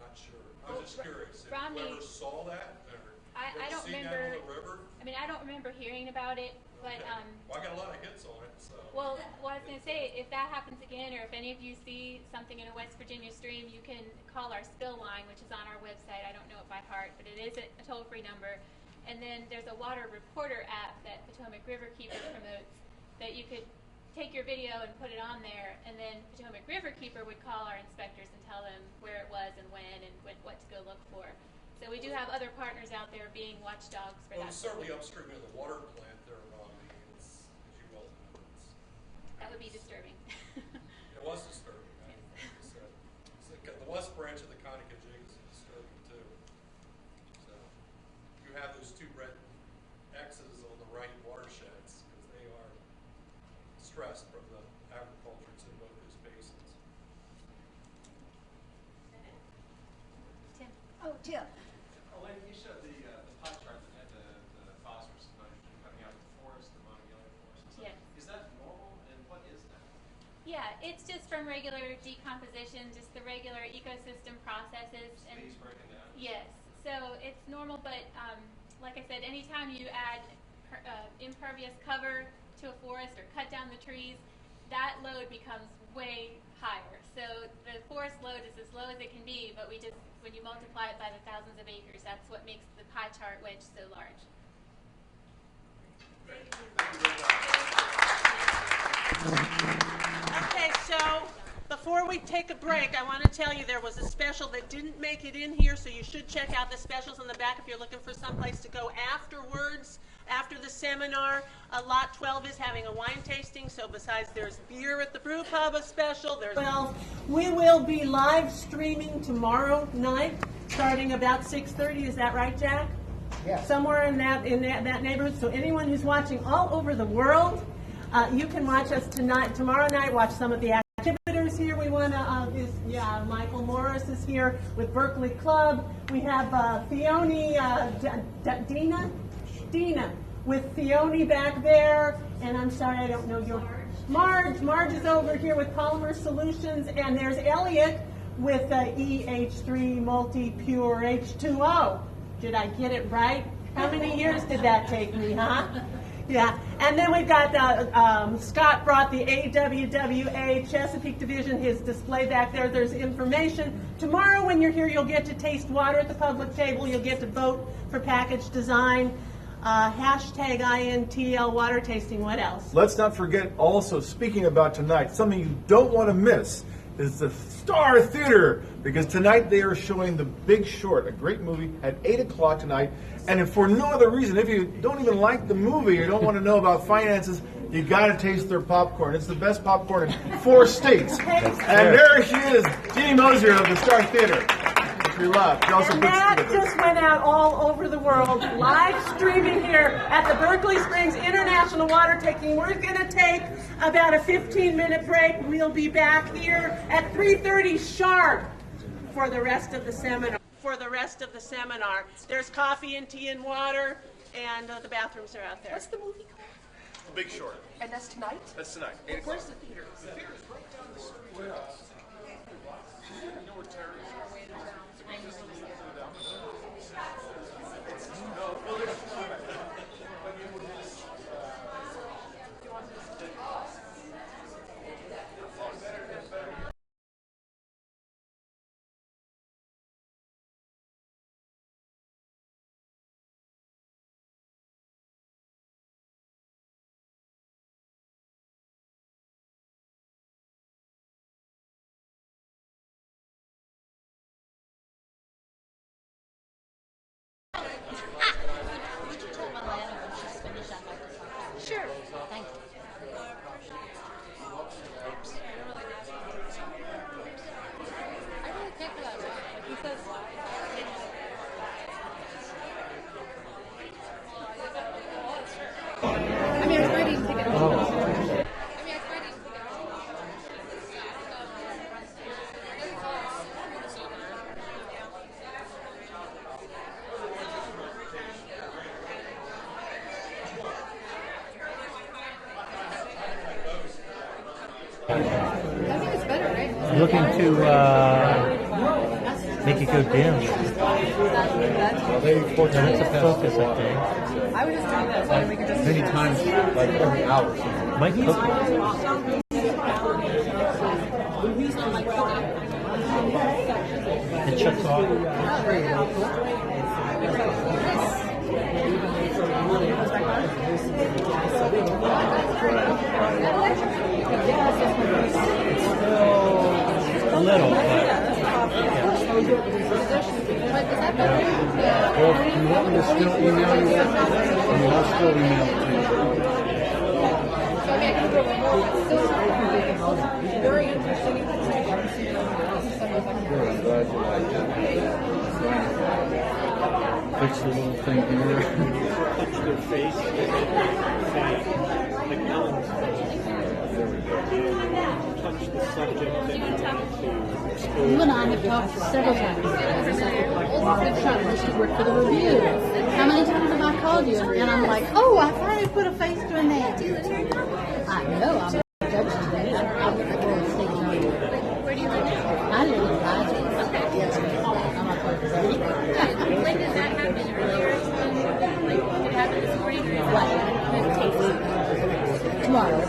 Not sure. I was just curious. If Romney, whoever saw that, or I don't seen remember. that on the river? I mean, I don't remember hearing about it, but Okay. Well, I got a lot of hits on it. So. well, I was gonna say, if that happens again, or if any of you see something in a West Virginia stream, you can call our spill line, which is on our website. I don't know it by heart, but it is a toll-free number. And then there's a water reporter app that Potomac Riverkeeper promotes that you could take your video and put it on there, and then Potomac Riverkeeper would call our inspectors and tell them where it was and when and what to go look for. So we do have other partners out there being watchdogs for Well, that. it's certainly upstream of the water plant there, Romney. It's, as you well know, That would be disturbing. it was disturbing. The west branch of the Conococheague is disturbing too. So you have those two red X's on the right watersheds because they are stressed from the agriculture that's in both those basins. Tim. Oh, Tim. Elaine, you showed the pie chart that had the phosphorus exposure coming out of the forest, the monogallic forest. So Yes. Is that normal, and what is that? Yeah, it's just from regular decomposition, just the regular ecosystem processes. And Leaves breaking down? yes, so it's normal, but like I said, anytime you add impervious cover to a forest or cut down the trees, that load becomes way higher. So the forest load is as low as it can be, but when you multiply it by the thousands of acres, that's what makes the pie chart wedge so large. Okay, so before we take a break, I want to tell you there was a special that didn't make it in here, so you should check out the specials in the back if you're looking for someplace to go afterwards, after the seminar. Lot 12 is having a wine tasting, so besides there's beer at the brew pub, a special, there's... Well, we will be live streaming tomorrow night, starting about 6:30. Is that right, Jack? Yes. Somewhere in that neighborhood. So anyone who's watching all over the world, you can watch us tomorrow night, watch some of the activities here. We want to, Michael Morris is here with Berkeley Club. We have Theone, Dina with Theone back there. And I'm sorry, I don't know your... Marge is over here with Polymer Solutions. And there's Elliot with EH3 Multi-Pure H2O. Did I get it right? How many years did that take me, huh? Yeah, and then we've got Scott brought the AWWA Chesapeake Division, his display back there. There's information. Tomorrow when you're here, you'll get to taste water at the public table. You'll get to vote for package design. Hashtag INTL water tasting. What else? Let's not forget also, speaking about tonight, something you don't want to miss is the Star Theater, because tonight they are showing The Big Short, a great movie, at 8 o'clock tonight. And if for no other reason, if you don't even like the movie or don't want to know about finances, you got to taste their popcorn. It's the best popcorn in 4 states. And there she is, Jeannie Mosier of the Star Theater, which we love. She also And puts that together. just went out all over the world, live streaming here at the Berkeley Springs International Water Taking. We're going to take about a 15-minute break. We'll be back here at 3:30 sharp for the rest of the seminar. There's coffee and tea and water, and the bathrooms are out there. What's the movie called? The Big Short. And that's tonight? That's tonight, 8 o'clock. Where's the theater? The theater's right down the street. You know where Terry is? I'm looking to make it go dim. That's a focus, I think. I was just doing that, so we could just Many times, like every hour. Might cook it shuts off. A little, but Well, you want me to still email you that? I'll still email it to you. very interesting. Good, I'm glad you like it. Fix the little thing here. Touch their face. Touch the subject that you want to expose. You and I have talked several times. We've shot this to work for the review. How many times have I called you? And I'm like, oh, I finally put a face to a name. I know, I'm a judge today. I'm a state judge. Where do you live now? I live in Glasgow. Okay. I'm a part of the When did that happen? Earlier? Like, did it happen this morning? Tomorrow.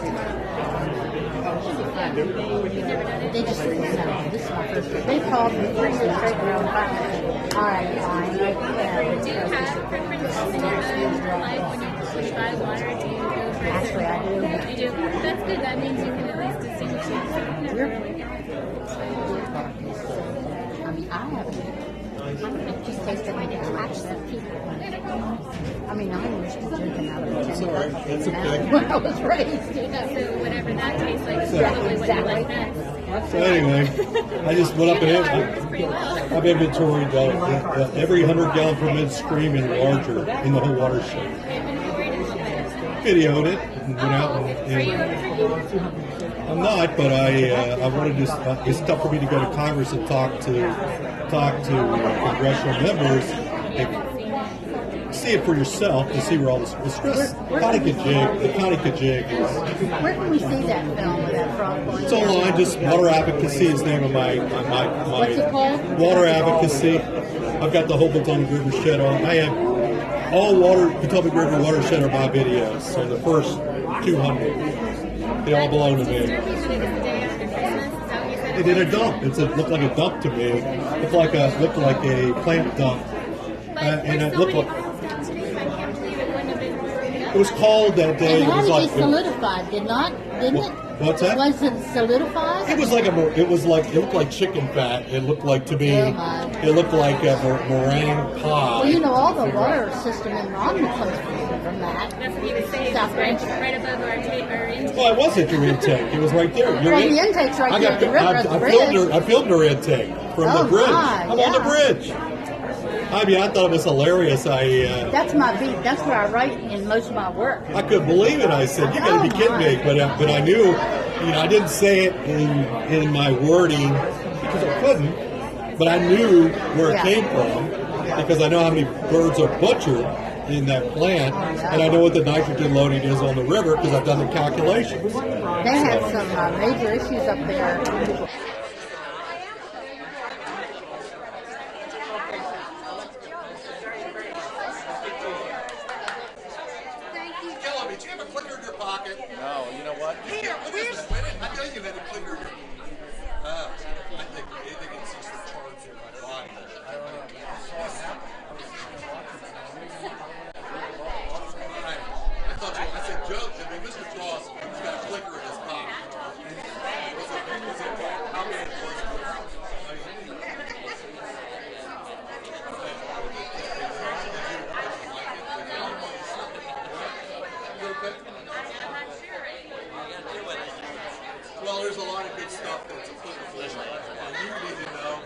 They just no, this is my first trip. They called me 3 years straight around. All right, fine. Do you have preferences in your life when you push by water? Do you go for Actually, I do. You do? That's good. That means you can at least distinguish it. I mean, I haven't. Just tasted my catch that people. I mean, I used to drinking out of a tin cup That's okay. when I was raised. So whatever that tastes like is Yeah, probably what you like exactly. best. So anyway, I just went up and I've inventoried every 100-gallon per minute stream and larger in the whole watershed. Videoed it and went out and I'm not, but I wanted to. It's tough for me to go to Congress and talk to congressional members. And see it for yourself to see where all this. The county Kajig is. Where can we see that film with that frog going? It's online. Just Water Advocacy is the name of my What's it called? Water Advocacy. I've got the whole Potomac River shed on. I have all Potomac River watershed are my videos. So the first 200, they all belong to me. They did a dump. It looked like a dump to me. It looked like a plant dump, and it looked like. It was cold that day. It had to like be solidified, didn't it? What's that? Was it solidified? It looked like chicken fat. It looked like to me. It looked like a meringue pie. Well, you know, all the water system in Romney comes from that. That's what you would say. South Branch. Right above our intake. Well, it wasn't your intake. It was right there. The intake's right there at the river, at the bridge. I filmed her intake from the bridge. I'm on the bridge. I mean, I thought it was hilarious. That's my beat. That's where I write in most of my work. I couldn't believe it. I said, "You got to be kidding me!" But I knew, I didn't say it in my wording because I couldn't. But I knew where it came from because I know how many birds are butchered in that plant, and I know what the nitrogen loading is on the river because I've done the calculations. They had some major issues up there. Killing me. Do you have a clicker in your pocket? No, you know what? Here, where's... I know you had a clicker in your I think it's just a charge in my body. I don't know. I thought I said joke. I mean, Mr. Cross has got a clicker in his pocket. How many was it? Well, there's a lot of good stuff that's applicable. You need to know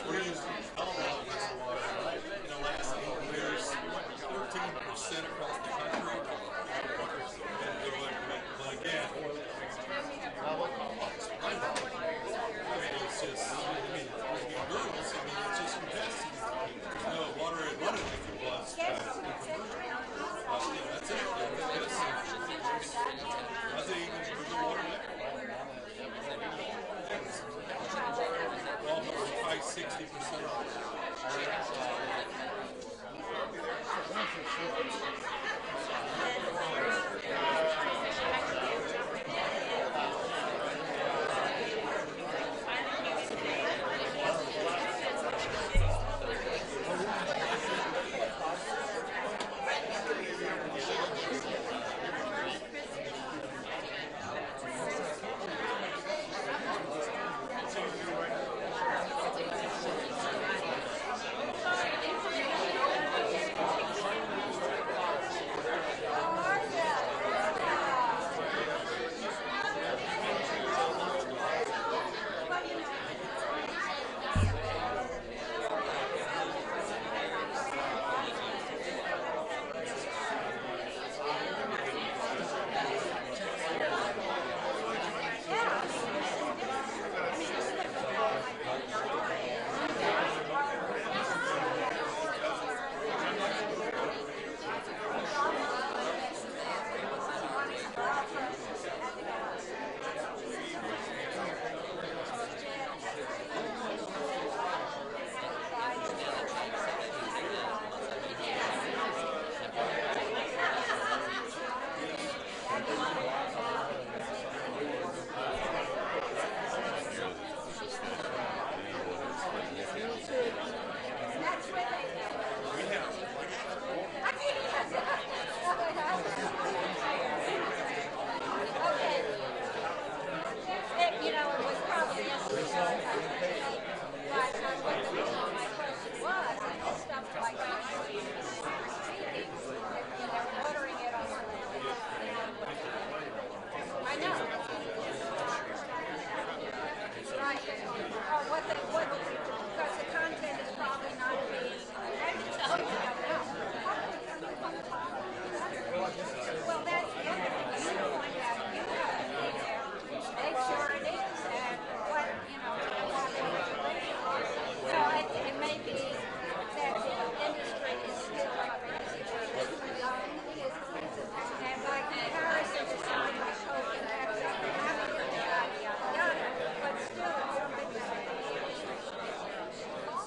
we're using alcohol against the water. In the last 8 years, 13% across the country. But again, it's just, girls, it's just investing. Water and running if it was. That's it. That's it. Does it even put the water there? You know, it was probably yesterday. But what the reason my question was, stuff like that, they're watering it on the I know. Right. Or because the content is probably not being, well, that's the other thing you point out. You have to be there, make sure it is, and what, you know, so it may be that the industry is still young, and by comparison to somebody like Coke and Pepsi, yada, yada, yada, but still it's something that the industry should be.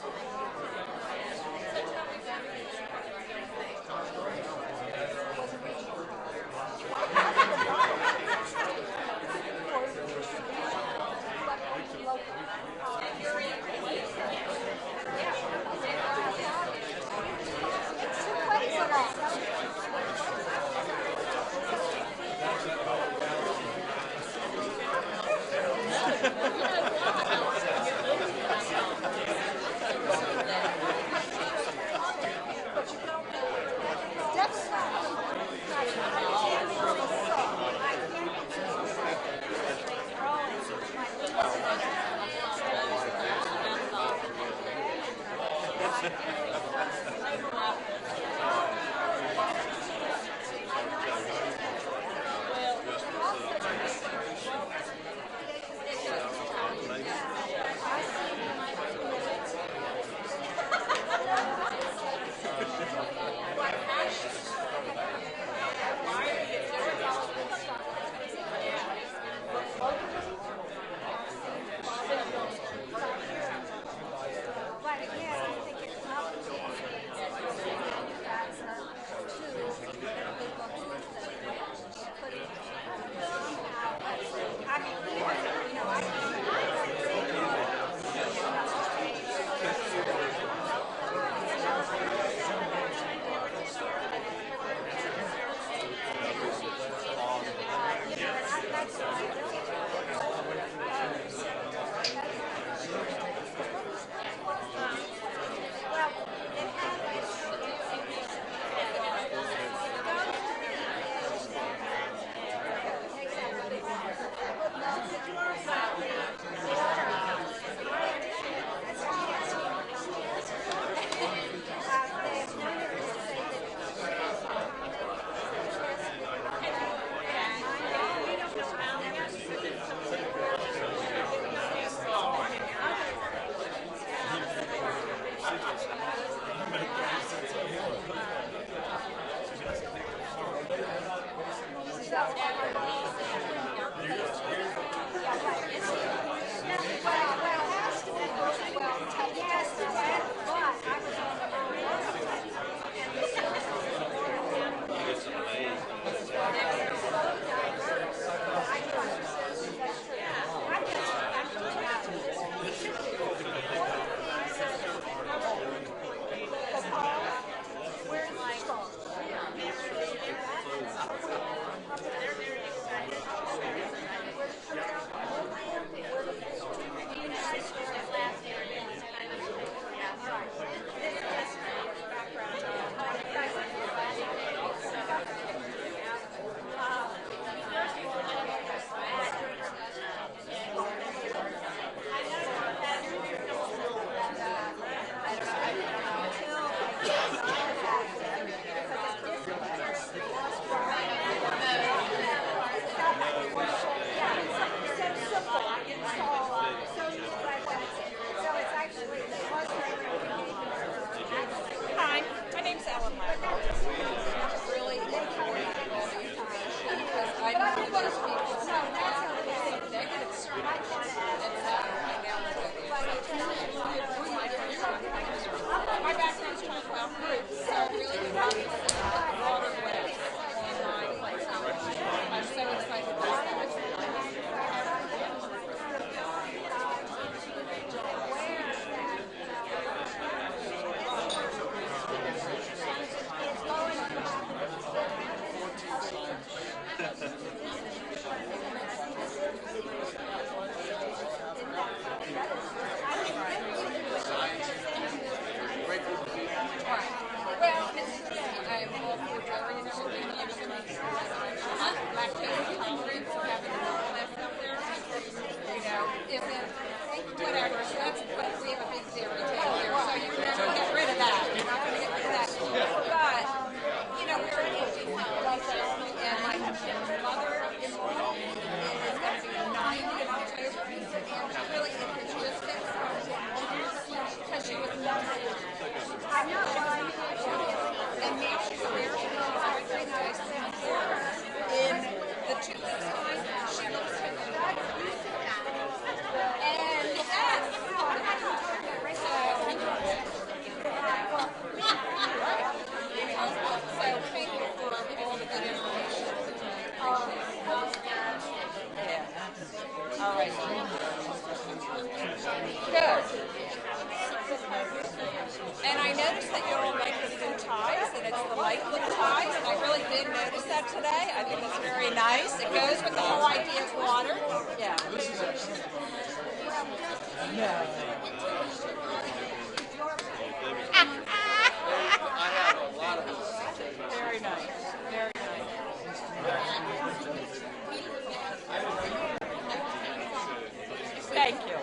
Whatever, so that's what we have a big dairy table here, so you can never get rid of that. You're not gonna get rid of that. But, you know, we're in and my mother-in-law is gonna be 90 in October, and really it's just because she was I'm not and now she's here, she's very nice. In the 2 weeks time, she looks to and that's so thank you for all the good information. Yeah. All right. Good. And I noticed that you all like the blue ties, and it's the light blue ties, and I really did notice that today. I think it's very nice. It goes with the whole idea of water. Yeah. I have a lot of those. Very nice. Very nice. Thank you.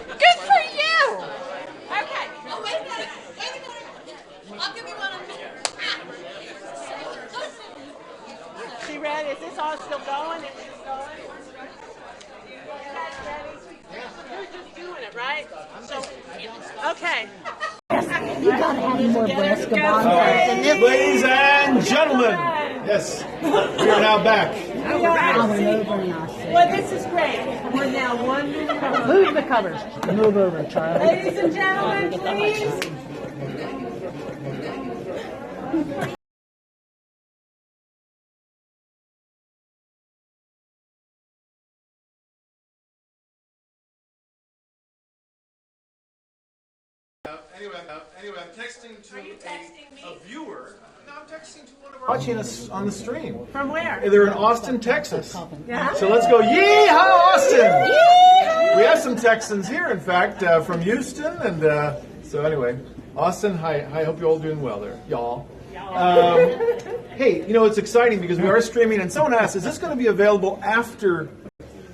Good for you! Okay. Oh, wait a minute. Wait a minute. I'll give you one. She ready? Is this all still going? Is this going? You guys ready? You're just doing it, right? So, okay. You gotta have more basketball than this. Ladies and gentlemen, yes, we are now back. Well, this is great. We're now one minute. Move the covers. Move over, Charlie. Ladies and gentlemen, please. Anyway, I'm texting to a viewer. No, I'm texting to one of our... Watching us on the stream. From where? They're in Austin, Texas. Yeah. So let's go, yeehaw, Austin! Yeehaw! We have some Texans here, in fact, from Houston, and so anyway, Austin, hi, I hope you're all doing well there, y'all. Hey, you know, it's exciting because we are streaming, and someone asked, is this going to be available after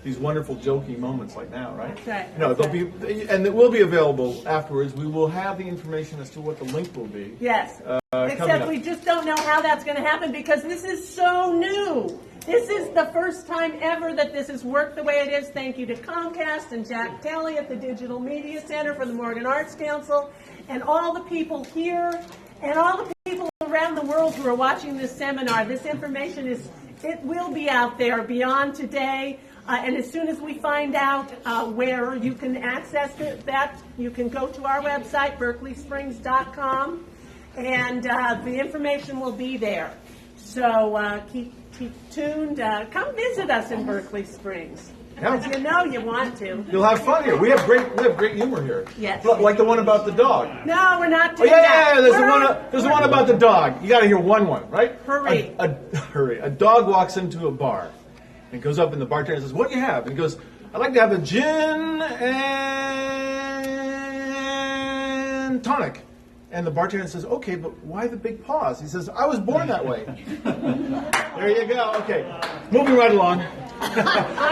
these wonderful joking moments like now, right? That's right. No, they'll be, and it will be available afterwards. We will have the information as to what the link will be. Yes. Coming Except up. we just don't know how that's going to happen because this is so new. This is the first time ever that this has worked the way it is. Thank you to Comcast and Jack Kelly at the Digital Media Center for the Morgan Arts Council and all the people here and all the people around the world who are watching this seminar. This information it will be out there beyond today. And as soon as we find out where you can access that, you can go to our website, berkeleysprings.com, and the information will be there. So keep tuned. Come visit us in Berkeley Springs. Yeah. You know you want to. You'll have fun here. We have great humor here. Yes. Like the one about the dog. No, we're not Oh doing yeah, that. there's the one about the dog. You got to hear one, right? Hurry. Hurry. A dog walks into a bar and goes up and the bartender says, "What do you have?" And he goes, "I'd like to have a gin and tonic." And the bartender says, "Okay, but why the big pause?" He says, "I was born that way." There you go. Okay, moving right along.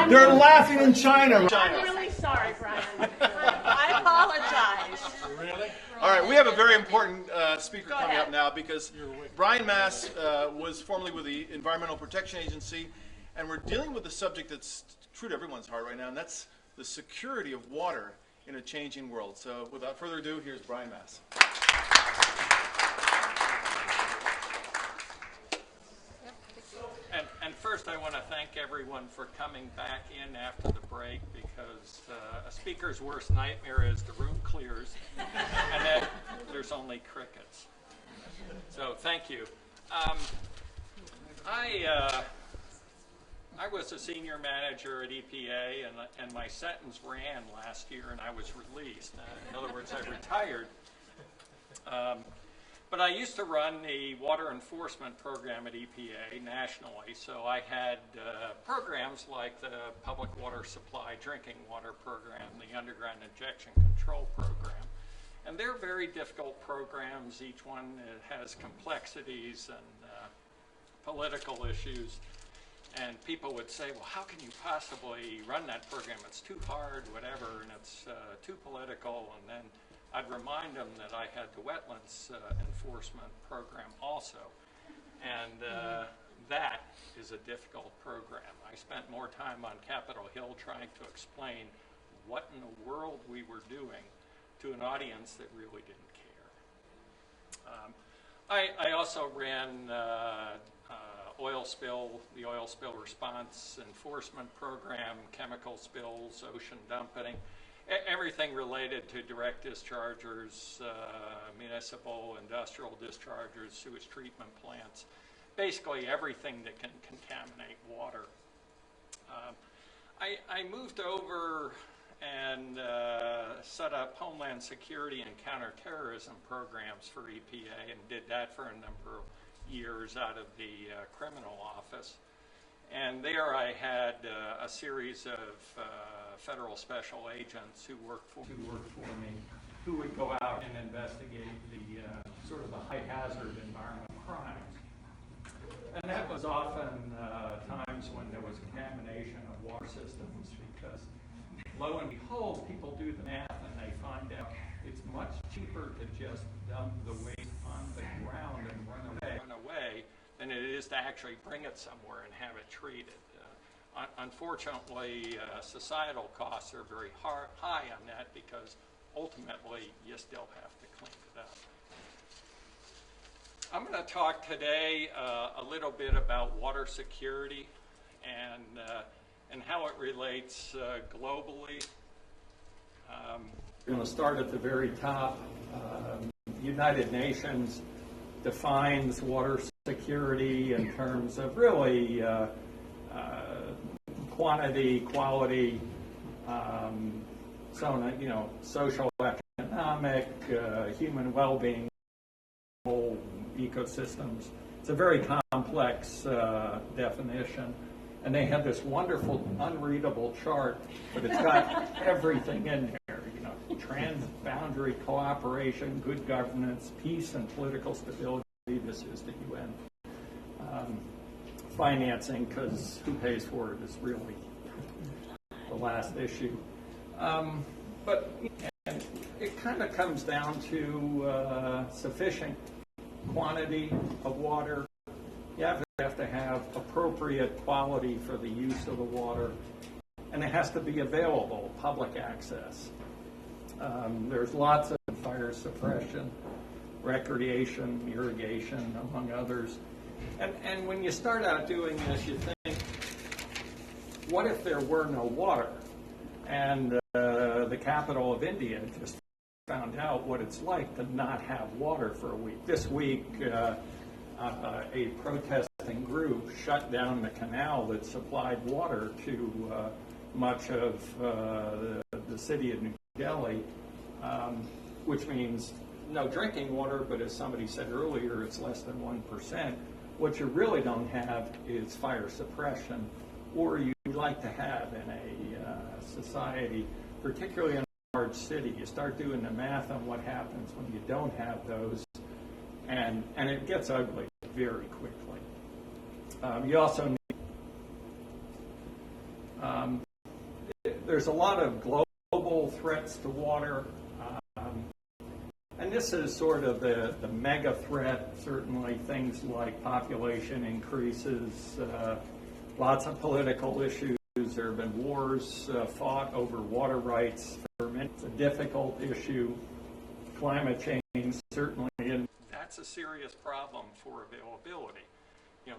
They're laughing in China. I'm really sorry, Brian. I apologize. Really? All right, we have a very important speaker coming up now because Brian Mass was formerly with the Environmental Protection Agency, and we're dealing with a subject that's true to everyone's heart right now, and that's the security of water in a changing world. So without further ado, here's Brian Mass. And first, I want to thank everyone for coming back in after the break because a speaker's worst nightmare is the room clears and then there's only crickets. So thank you. I was a senior manager at EPA and my sentence ran last year and I was released. In other words, I retired. But I used to run the water enforcement program at EPA nationally, so I had programs like the public water supply drinking water program, the underground injection control program. And they're very difficult programs. Each one has complexities and political issues. And people would say, well, how can you possibly run that program? It's too hard, whatever, and it's too political. And then I'd remind them that I had the wetlands enforcement program also. And that is a difficult program. I spent more time on Capitol Hill trying to explain what in the world we were doing to an audience that really didn't care. I also ran the oil spill response enforcement program, chemical spills, ocean dumping. Everything related to direct dischargers, municipal, industrial dischargers, sewage treatment plants, basically everything that can contaminate water. I moved over and set up Homeland Security and counterterrorism programs for EPA and did that for a number of years out of the criminal office. And there I had a series of federal special agents who worked for me, who would go out and investigate the sort of the high hazard environmental crimes. And that was often times when there was contamination of water systems because lo and behold, people do the math and they find out it's much cheaper to just dump the waste on the ground and run away than it is to actually bring it somewhere and have it treated. Unfortunately, societal costs are very high on that because ultimately you still have to clean it up. I'm going to talk today a little bit about water security and how it relates globally. We're going to start at the very top. United Nations defines water security in terms of really quantity, quality, social, economic, human well-being, whole ecosystems. It's a very complex definition. And they have this wonderful, unreadable chart, but it's got everything in there. Trans-boundary cooperation, good governance, peace and political stability. This is the UN. Financing, because who pays for it is really the last issue. But it kind of comes down to sufficient quantity of water. You have to have appropriate quality for the use of the water, and it has to be available, public access. There's lots of fire suppression, recreation, irrigation, among others. And when you start out doing this, you think, what if there were no water? And the capital of India just found out what it's like to not have water for a week. This week, a protesting group shut down the canal that supplied water to much of the city of New Delhi, which means no drinking water, but as somebody said earlier, it's less than 1%. What you really don't have is fire suppression, or you like to have in a society, particularly in a large city. You start doing the math on what happens when you don't have those, and it gets ugly very quickly. You also need, there's a lot of global threats to water, and this is sort of the mega threat. Certainly things like population increases, lots of political issues. There have been wars fought over water rights. It's a difficult issue. Climate change, certainly. And that's a serious problem for availability.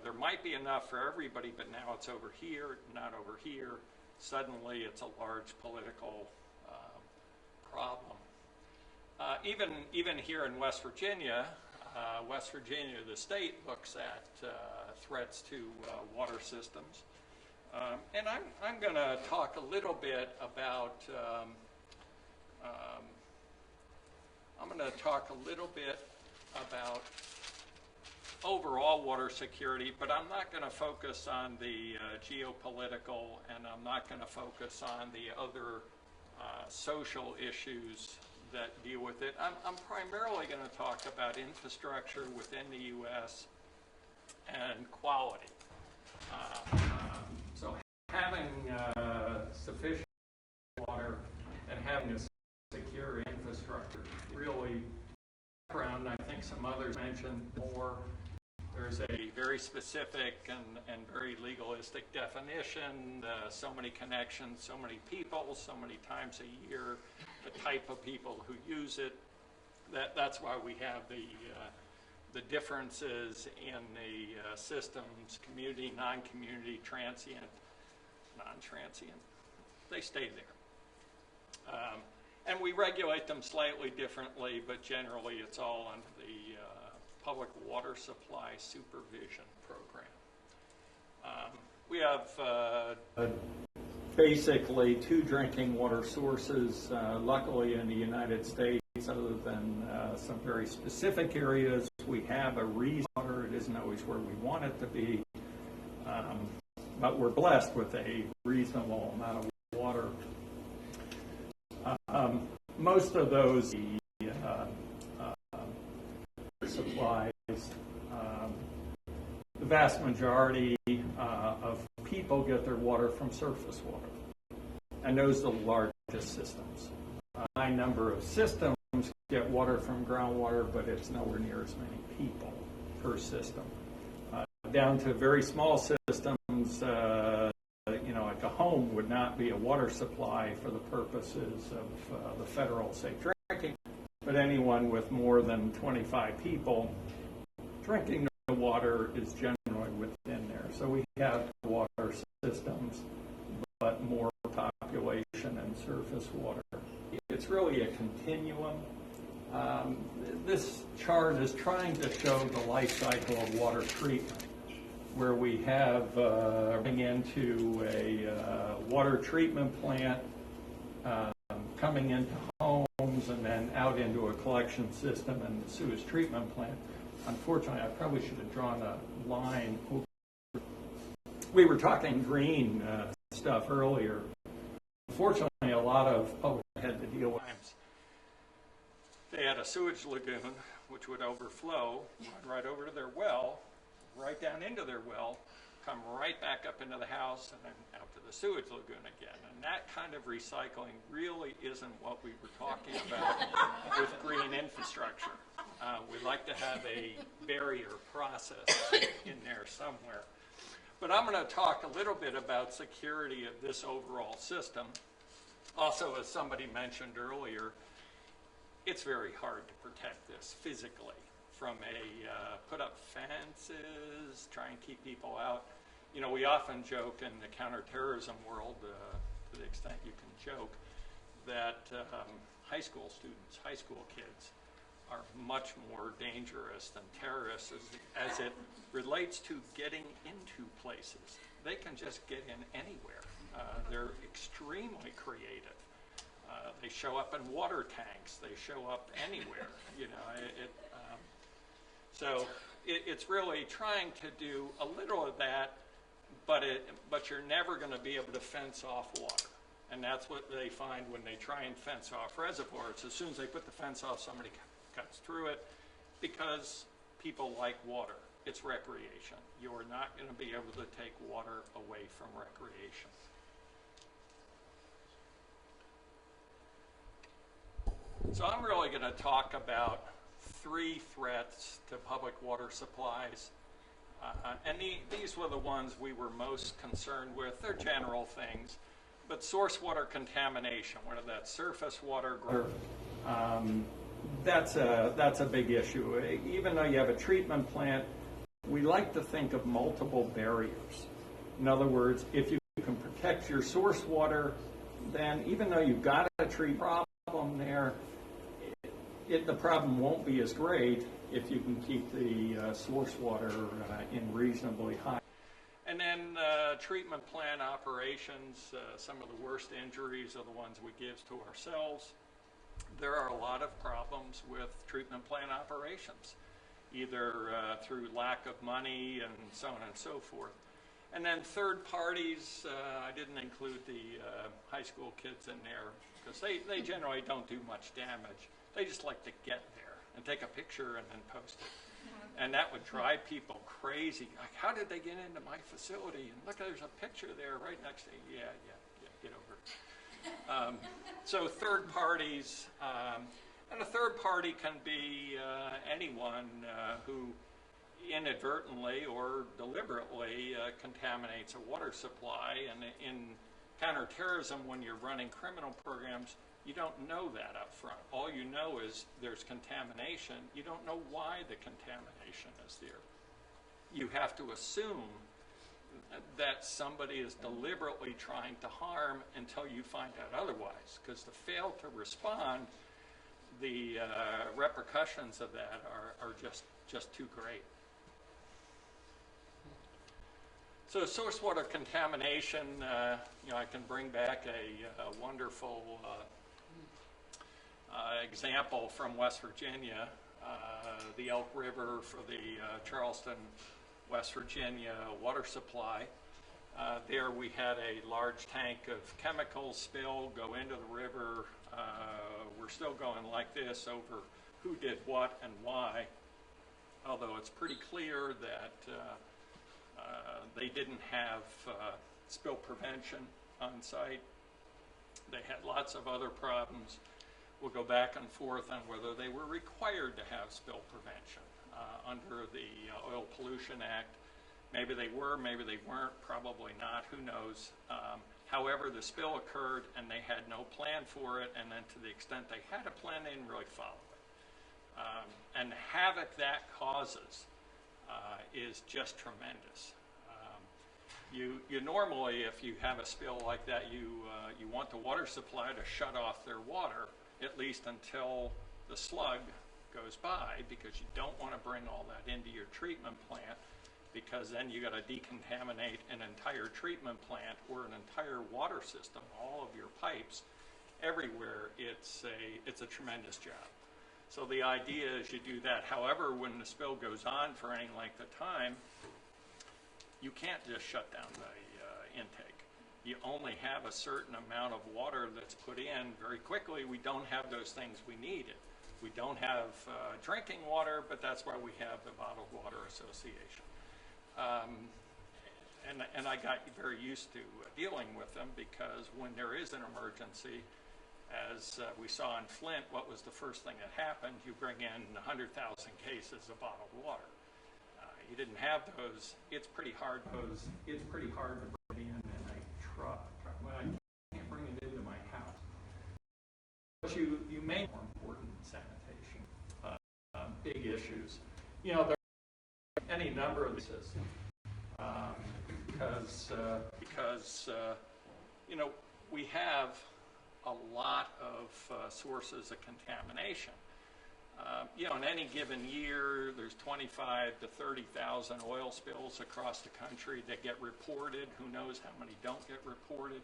There might be enough for everybody, but now it's over here, not over here. Suddenly it's a large political problem. Even here in West Virginia, the state looks at threats to water systems. And I'm going to talk a little bit about overall water security, but I'm not going to focus on the geopolitical, and I'm not going to focus on the other social issues that deal with it. I'm primarily going to talk about infrastructure within the U.S. and quality. So having sufficient water and having a secure infrastructure really background. I think some others mentioned more. There's a very specific and very legalistic definition, so many connections, so many people, so many times a year, the type of people who use it. That's why we have the differences in the systems, community, non-community, transient, non-transient. They stay there. And we regulate them slightly differently, but generally it's all under the Public Water Supply Supervision Program. We have basically 2 drinking water sources, luckily in the United States, other than some very specific areas. We have a reasonable water. It isn't always where we want it to be, but we're blessed with a reasonable amount of water. Most of those supplies, the vast majority of people get their water from surface water, and those are the largest systems. A high number of systems get water from groundwater, but it's nowhere near as many people per system. Down to very small systems, like a home would not be a water supply for the purposes of the federal safe drinking, but anyone with more than 25 people drinking the water is generally within there. So we have water systems, but more population and surface water. It's really a continuum. This chart is trying to show the life cycle of water treatment, where we have coming into a water treatment plant, coming into homes and then out into a collection system and the sewage treatment plant. Unfortunately, I probably should have drawn a line. We were talking green stuff earlier. Unfortunately, a lot of public had to deal with times. They had a sewage lagoon which would overflow, run right over to their well, right down into their well, come right back up into the house and then out to the sewage lagoon again. And that kind of recycling really isn't what we were talking about with green infrastructure. We like to have a barrier process in there somewhere. But I'm going to talk a little bit about security of this overall system. Also, as somebody mentioned earlier, it's very hard to protect this physically. From put up fences, try and keep people out. You know, we often joke in the counterterrorism world, to the extent you can joke, that high school students, high school kids, are much more dangerous than terrorists as it relates to getting into places. They can just get in anywhere. They're extremely creative. They show up in water tanks. They show up anywhere. You know, so it's really trying to do a little of that, but you're never going to be able to fence off water. And that's what they find when they try and fence off reservoirs. As soon as they put the fence off, somebody cuts through it because people like water. It's recreation. You're not going to be able to take water away from recreation. So I'm really going to talk about 3 threats to public water supplies. And these were the ones we were most concerned with. They're general things. But source water contamination, whether that's surface water, that's a big issue. Even though you have a treatment plant, we like to think of multiple barriers. In other words, if you can protect your source water, then even though you've got a tree problem there, the problem won't be as great if you can keep the source water in reasonably high. And then treatment plant operations, some of the worst injuries are the ones we give to ourselves. There are a lot of problems with treatment plant operations, either through lack of money and so on and so forth. And then third parties, I didn't include the high school kids in there because they generally don't do much damage. They just like to get there and take a picture and then post it. And that would drive people crazy. Like, how did they get into my facility? And look, there's a picture there right next to you. Yeah, get over it. So third parties, and a third party can be anyone who inadvertently or deliberately contaminates a water supply. And in counterterrorism, when you're running criminal programs, you don't know that up front. All you know is there's contamination. You don't know why the contamination is there. You have to assume that somebody is deliberately trying to harm until you find out otherwise. Because to fail to respond, the repercussions of that are just too great. So source water contamination, I can bring back a wonderful example from West Virginia, the Elk River for the Charleston, West Virginia water supply. There we had a large tank of chemicals spill go into the river. We're still going like this over who did what and why, although it's pretty clear that they didn't have spill prevention on site. They had lots of other problems. We'll go back and forth on whether they were required to have spill prevention under the Oil Pollution Act. Maybe they were, maybe they weren't, probably not, who knows. However, the spill occurred and they had no plan for it, and then to the extent they had a plan, they didn't really follow it. And the havoc that causes is just tremendous. You normally, if you have a spill like that, you want the water supply to shut off their water, at least until the slug goes by, because you don't want to bring all that into your treatment plant, because then you got to decontaminate an entire treatment plant or an entire water system, all of your pipes, everywhere, it's a tremendous job. So the idea is you do that. However, when the spill goes on for any length of time, you can't just shut down the intake. You only have a certain amount of water that's put in very quickly. We don't have those things we needed. We don't have drinking water, but that's why we have the Bottled Water Association. And I got very used to dealing with them, because when there is an emergency, as we saw in Flint, what was the first thing that happened? You bring in 100,000 cases of bottled water. You didn't have those. It's pretty hard to bring it in a truck. Well, I can't bring it into my house. But you may more important sanitation, big issues. You know, there are any number of these because you know, we have a lot of sources of contamination. You know, in any given year, there's 25 to 30,000 oil spills across the country that get reported. Who knows how many don't get reported?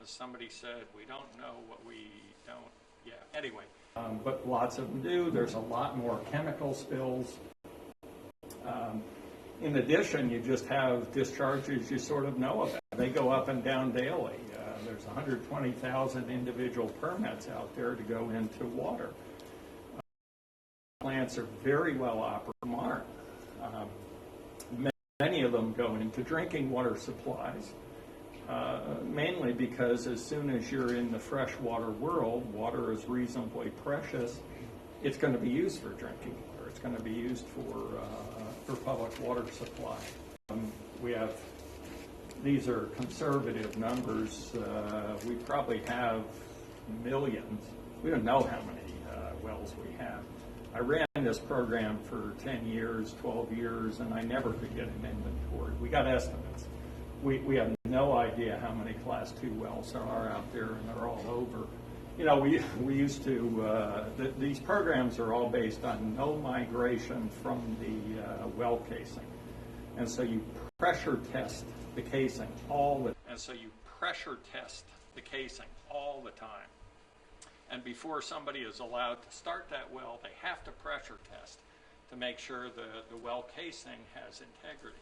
As somebody said, we don't know what we don't. Yeah, anyway. But lots of them do. There's a lot more chemical spills. In addition, you just have discharges you sort of know about. They go up and down daily. There's 120,000 individual permits out there to go into water. Plants are very well operated. Many of them go into drinking water supplies, mainly because as soon as you're in the freshwater world, water is reasonably precious. It's going to be used for drinking water. It's going to be used for public water supply. These are conservative numbers. We probably have millions. We don't know how many wells we have. I ran this program for 10 years, 12 years, and I never could get an inventory. We got estimates. We have no idea how many Class 2 wells there are out there, and they're all over. You know, we used to, these programs are all based on no migration from the well casing. And so you pressure test the casing all the time. And before somebody is allowed to start that well, they have to pressure test to make sure the well casing has integrity.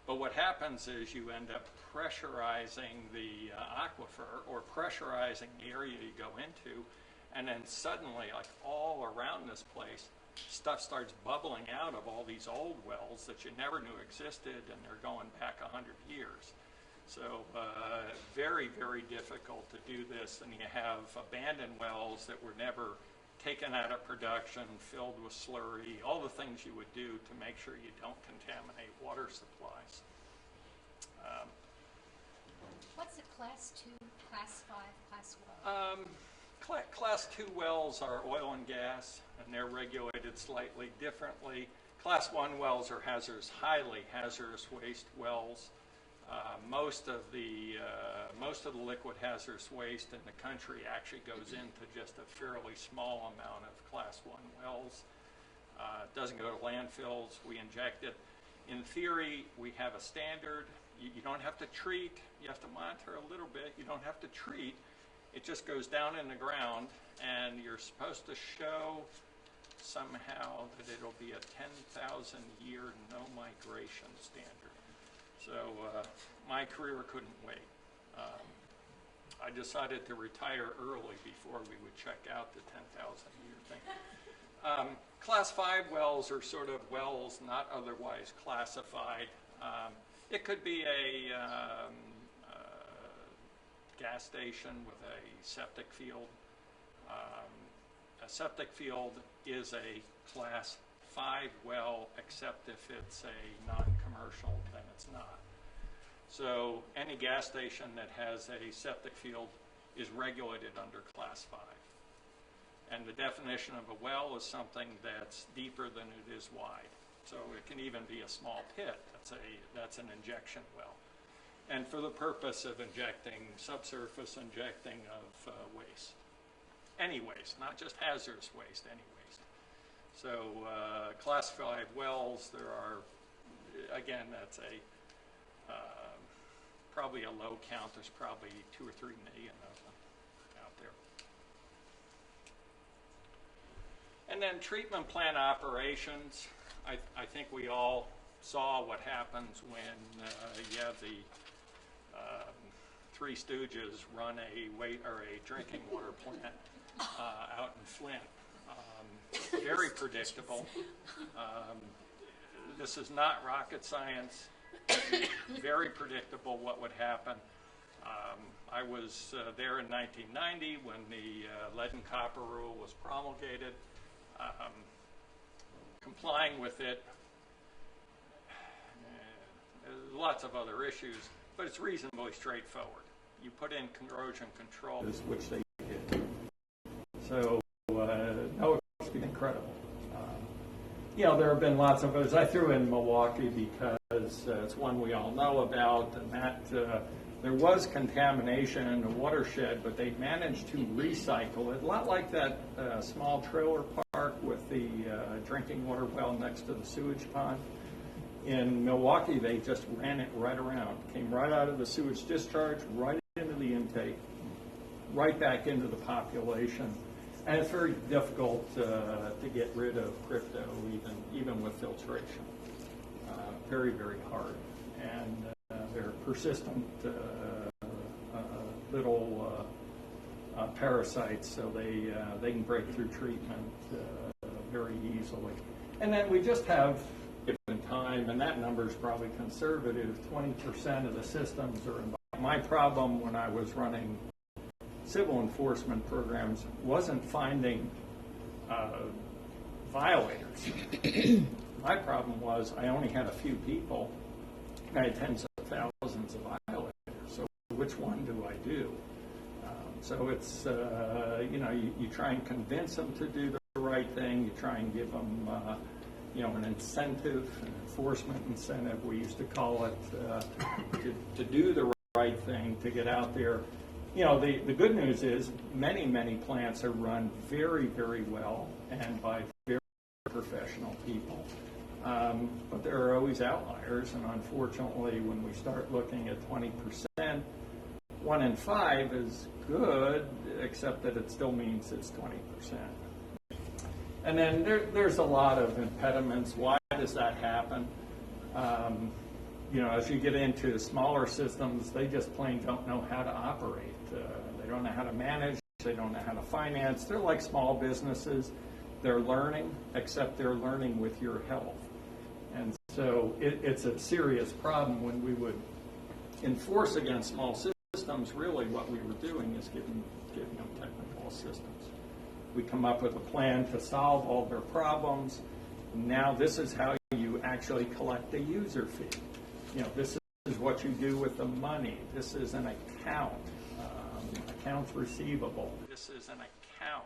But what happens is you end up pressurizing the aquifer, or pressurizing the area you go into, and then suddenly, like all around this place, stuff starts bubbling out of all these old wells that you never knew existed, and they're going back 100 years. So very, very difficult to do this, and you have abandoned wells that were never taken out of production, filled with slurry, all the things you would do to make sure you don't contaminate water supplies. What's a Class 2, Class 5, Class 1? Class 2 wells are oil and gas, and they're regulated slightly differently. Class 1 wells are highly hazardous waste wells. Most of the liquid hazardous waste in the country actually goes into just a fairly small amount of Class 1 wells. It doesn't go to landfills. We inject it. In theory, we have a standard. You don't have to treat. You have to monitor a little bit. You don't have to treat. It just goes down in the ground, and you're supposed to show somehow that it'll be a 10,000-year no migration standard. So my career couldn't wait. I decided to retire early before we would check out the 10,000-year thing. Class 5 wells are sort of wells not otherwise classified. It could be a gas station with a septic field. A septic field is a Class 5 well, except if it's a non-commercial, then it's not. So any gas station that has a septic field is regulated under Class 5. And the definition of a well is something that's deeper than it is wide. So it can even be a small pit. That's an injection well. And for the purpose of injecting, subsurface injecting of waste. Any waste, not just hazardous waste, any waste. So Class 5 wells, there are, again, that's probably a low count. There's probably 2 or 3 million of them out there. And then treatment plant operations. I think we all saw what happens when you have the Three Stooges run a drinking water plant out in Flint. Very predictable. This is not rocket science. Very predictable what would happen. I was there in 1990 when the lead and copper rule was promulgated. Complying with it, there's lots of other issues, but it's reasonably straightforward. You put in corrosion control, which they did. So, no, it's been incredible. There have been lots of others. I threw in Milwaukee because it's one we all know about, and that there was contamination in the watershed, but they managed to recycle it. A lot like that small trailer park with the drinking water well next to the sewage pond. In Milwaukee, they just ran it right around. Came right out of the sewage discharge, right into the intake, right back into the population. And it's very difficult to get rid of crypto, even with filtration. Very, very hard. And they're persistent little parasites, so they can break through treatment very easily. And then we just have, given time, and that number is probably conservative, 20% of the systems are involved. My problem when I was running civil enforcement programs wasn't finding violators. My problem was I only had a few people. I had tens of thousands of violators. So which one do I do? So it's, you try and convince them to do the right thing. You try and give them, an incentive, an enforcement incentive, we used to call it, to do the right thing, to get out there. The good news is many, many plants are run very, very well and by very professional people. But there are always outliers, and unfortunately, when we start looking at 20%, 1 in 5 is good, except that it still means it's 20%. And then there's a lot of impediments. Why does that happen? As you get into smaller systems, they just plain don't know how to operate. They don't know how to manage. They don't know how to finance. They're like small businesses. They're learning, except they're learning with your help. And so it's a serious problem when we would enforce against small systems. Really what we were doing is giving them technical assistance. We come up with a plan to solve all their problems. Now this is how you actually collect a user fee. This is what you do with the money. This is an account, accounts receivable. This is an account,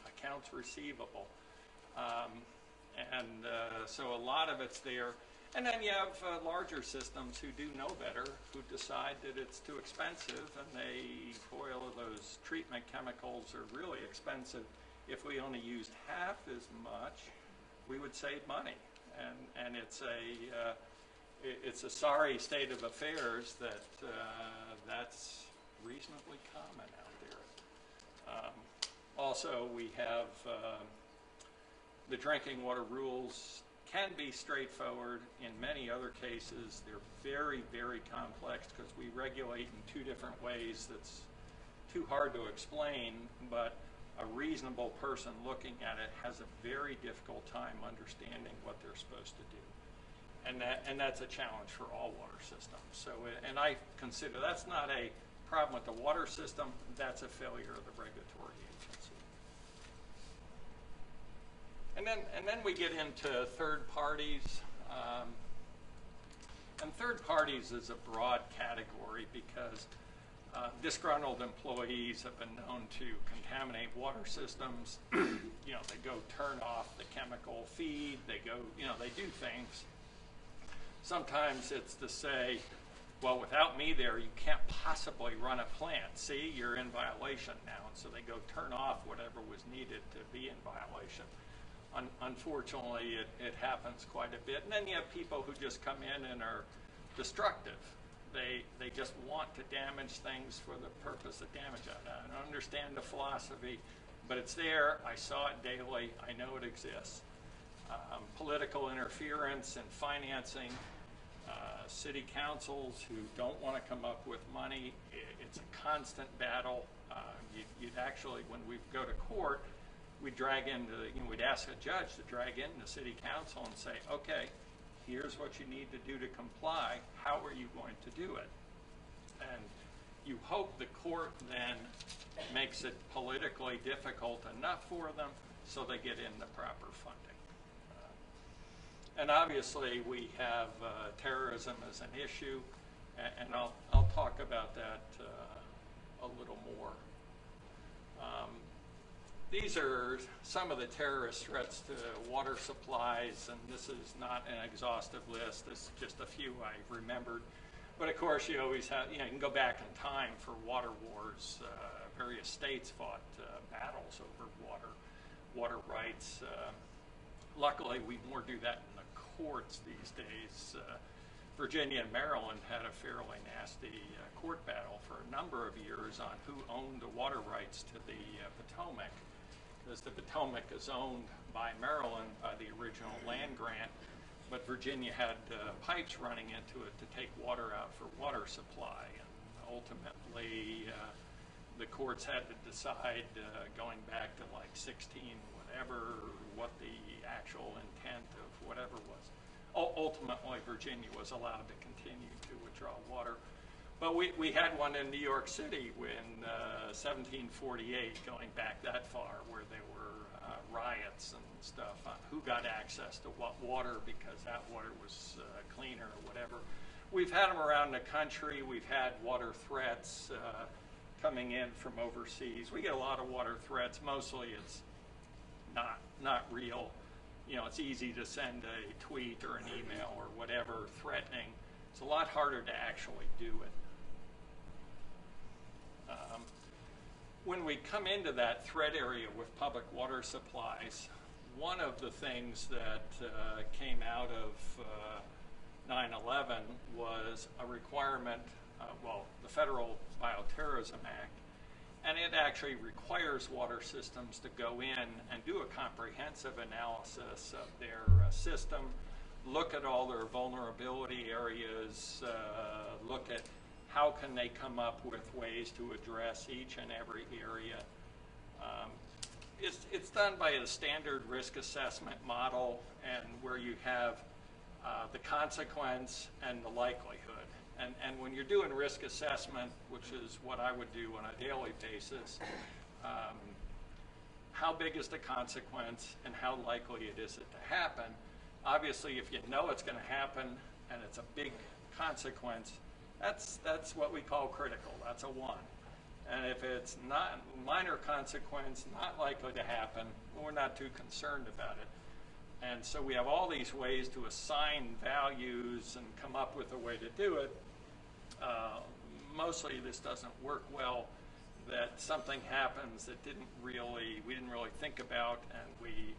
accounts receivable. So a lot of it's there. And then you have larger systems who do know better, who decide that it's too expensive, and boy, those treatment chemicals are really expensive. If we only used half as much, we would save money. And it's a sorry state of affairs that that's reasonably common out there. Also, we have the drinking water rules can be straightforward. In many other cases, they're very, very complex because we regulate in 2 different ways that's too hard to explain, but a reasonable person looking at it has a very difficult time understanding what they're supposed to do. And that's a challenge for all water systems. So, and I consider that's not a problem with the water system, that's a failure of the regulatory agency. And then we get into third parties. And third parties is a broad category because disgruntled employees have been known to contaminate water systems. They go turn off the chemical feed, they do things. Sometimes it's to say, well, without me there, you can't possibly run a plant. See, you're in violation now. And so they go turn off whatever was needed to be in violation. Unfortunately, it happens quite a bit. And then you have people who just come in and are destructive. They just want to damage things for the purpose of damage. I don't understand the philosophy. but it's there. I saw it daily. I know it exists. Political interference and financing, city councils who don't want to come up with money. It's a constant battle. You'd actually, when we go to court, we'd we'd ask a judge to drag in the city council and say, okay, here's what you need to do to comply. How are you going to do it? And you hope the court then makes it politically difficult enough for them so they get in the proper funding. And obviously we have terrorism as an issue, and I'll talk about that a little more. These are some of the terrorist threats to water supplies, and this is not an exhaustive list. This is just a few I remembered. But of course, you always have, you can go back in time for water wars. Various states fought battles over water rights. Luckily, we more do that in the courts these days. Virginia and Maryland had a fairly nasty court battle for a number of years on who owned the water rights to the Potomac, because the Potomac is owned by Maryland by the original land grant, but Virginia had pipes running into it to take water out for water supply, and ultimately the courts had to decide, going back to like 16 whatever, what the actual intent of whatever was. Ultimately, Virginia was allowed to continue to withdraw water. But we had one in New York City in 1748, going back that far, where there were riots and stuff on who got access to what water, because that water was cleaner or whatever. We've had them around the country. We've had water threats coming in from overseas. We get a lot of water threats. Mostly it's not real. It's easy to send a tweet or an email or whatever threatening. It's a lot harder to actually do it. When we come into that threat area with public water supplies, one of the things that came out of 9/11 was a requirement, the Federal Bioterrorism Act, and it actually requires water systems to go in and do a comprehensive analysis of their system, look at all their vulnerability areas, look at how can they come up with ways to address each and every area. It's done by a standard risk assessment model, and where you have the consequence and the likelihood. And when you're doing risk assessment, which is what I would do on a daily basis, how big is the consequence and how likely it is it to happen? Obviously, if you know it's going to happen and it's a big consequence, that's what we call critical. That's a 1. And if it's not minor consequence, not likely to happen, we're not too concerned about it. And so we have all these ways to assign values and come up with a way to do it. Mostly this doesn't work well, that something happens that we didn't really think about, and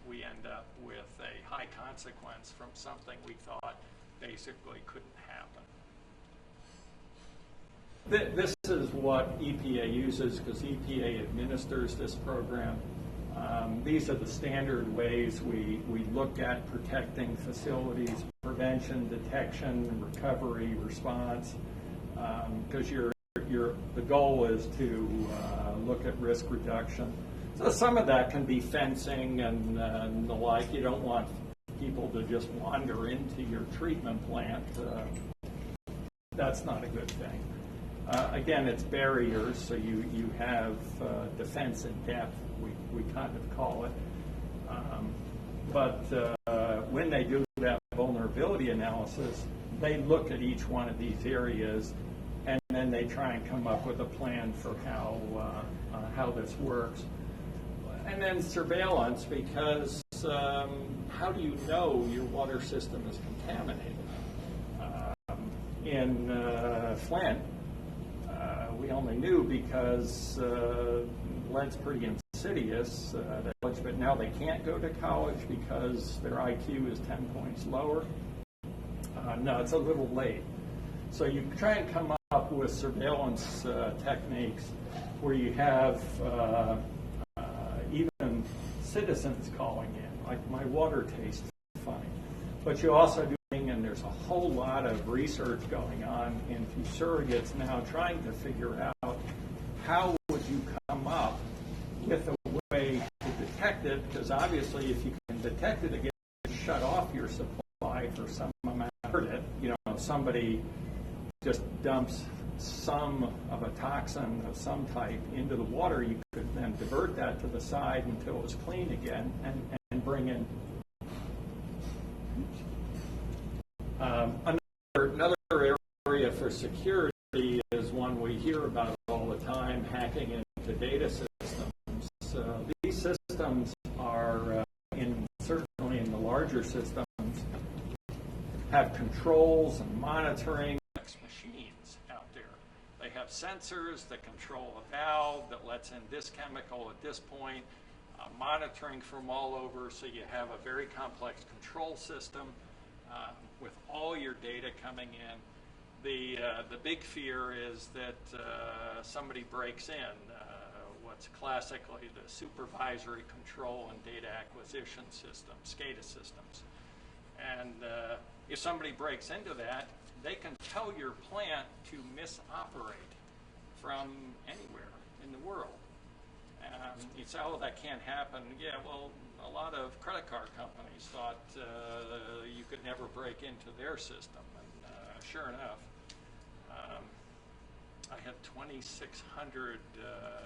we end up with a high consequence from something we thought basically couldn't happen. This is what EPA uses, because EPA administers this program. These are the standard ways we look at protecting facilities: prevention, detection, recovery, response. Because the goal is to look at risk reduction. So some of that can be fencing and the like. You don't want people to just wander into your treatment plant. That's not a good thing. Again, it's barriers, so you have defense in depth, we kind of call it. But when they do that vulnerability analysis, they look at each one of these areas, and then they try and come up with a plan for how this works. And then surveillance, because how do you know your water system is contaminated? In Flint, we only knew because lead's pretty insidious, but now they can't go to college because their IQ is 10 points lower. No, it's a little late. So you try and come up with surveillance techniques where you have citizens calling in, like my water tastes funny. But you also do, and there's a whole lot of research going on into surrogates now trying to figure out how would you come up with a way to detect it, because obviously if you can detect it again, shut off your supply for some amount of it. You know, somebody just dumps some of a toxin of some type into the water, you could then divert that to the side until it was clean again and bring in. Another area for security is one we hear about all the time, hacking into data systems. These systems are, certainly in the larger systems, have controls and monitoring. Machines out there. They have sensors that control a valve that lets in this chemical at this point, monitoring from all over, so you have a very complex control system. With all your data coming in, the big fear is that somebody breaks in what's classically the supervisory control and data acquisition system, SCADA systems. And if somebody breaks into that, they can tell your plant to misoperate from anywhere in the world. You say, oh, that can't happen. Yeah, well, a lot of credit card companies thought you could never break into their system. And sure enough, I had 2,600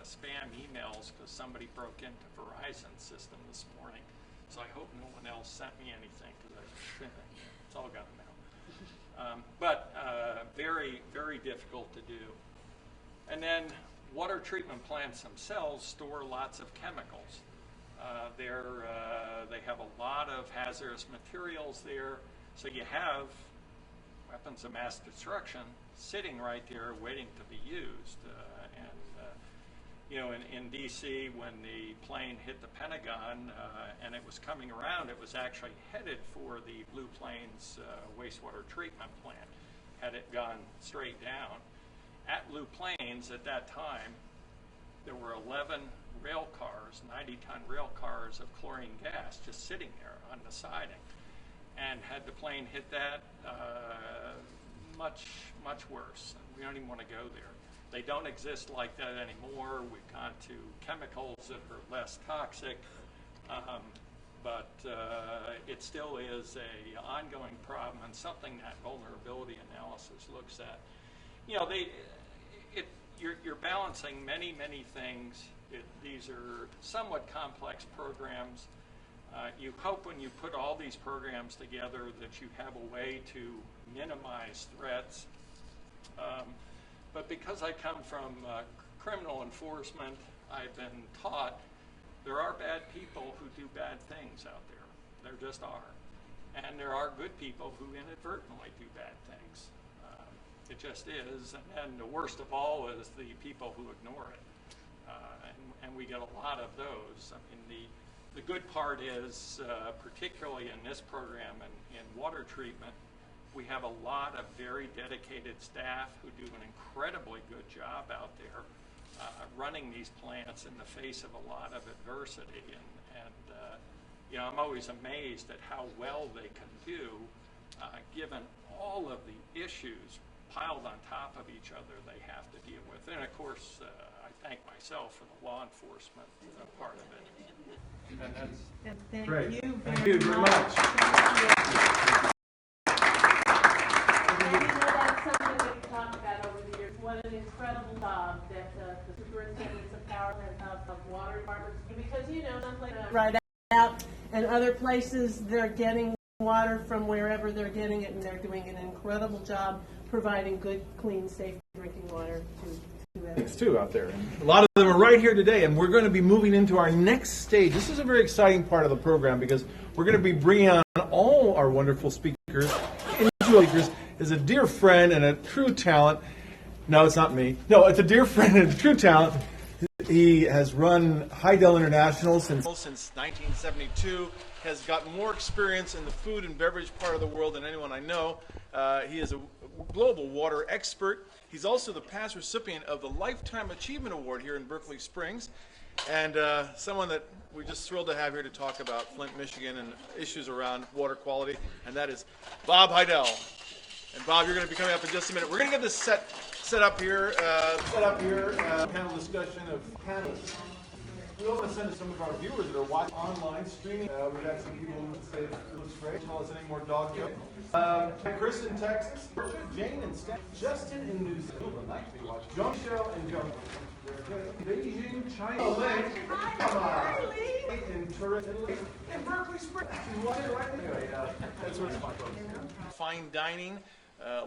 spam emails because somebody broke into Verizon's system this morning. So I hope no one else sent me anything, because it's all gone now. But very, very difficult to do. And then water treatment plants themselves store lots of chemicals. They have a lot of hazardous materials there, so you have weapons of mass destruction sitting right there waiting to be used. You know, in D.C., when the plane hit the Pentagon and it was coming around, it was actually headed for the Blue Plains wastewater treatment plant, had it gone straight down. At Blue Plains at that time, there were 11 rail cars, 90-ton rail cars of chlorine gas just sitting there on the siding. And had the plane hit that, much, much worse. We don't even want to go there. They don't exist like that anymore. We've gone to chemicals that are less toxic, but it still is an ongoing problem and something that vulnerability analysis looks at. You know, you're balancing many, many things. These are somewhat complex programs. You hope when you put all these programs together that you have a way to minimize threats. But because I come from criminal enforcement, I've been taught there are bad people who do bad things out there. There just are. And there are good people who inadvertently do bad things. It just is. And the worst of all is the people who ignore it. And we get a lot of those. I mean, the good part is, particularly in this program and in water treatment, we have a lot of very dedicated staff who do an incredibly good job out there running these plants in the face of a lot of adversity. And you know, I'm always amazed at how well they can do given all of the issues piled on top of each other they have to deal with. And of course, I thank myself for the law enforcement part of it. And that's Thank great. you Thank you very much. And you know, that's something that we talked about over the years. What an incredible job that the superintendents of power of water departments do, because you know, some places right out, and other places they're getting water from wherever they're getting it, and they're doing an incredible job providing good, clean, safe drinking water to everyone. Things too out there. A lot of them are right here today, and we're going to be moving into our next stage. This is a very exciting part of the program because we're going to be bringing on all our wonderful speakers. Speakers is a dear friend and a true talent. No, it's not me. No, it's a dear friend and a true talent. He has run Heidel International since 1972, has got more experience in the food and beverage part of the world than anyone I know. He is a global water expert. He's also the past recipient of the Lifetime Achievement Award here in Berkeley Springs. and someone that we're just thrilled to have here to talk about Flint, Michigan, and issues around water quality, and that is Bob Heidel. And Bob, you're going to be coming up in just a minute. We're going to get this set up here. Panel discussion of panelists. We want to send to some of our viewers that are watching online streaming. We've got some people who say it looks great. Tell us any more dog jokes. Chris in Texas, Jane in Stan, Justin in New Zealand. Nice to be watching. John Michelle in John. Beijing, China, in Turin, Italy, in Berkeley Springs. That's where it's fun. Fine dining,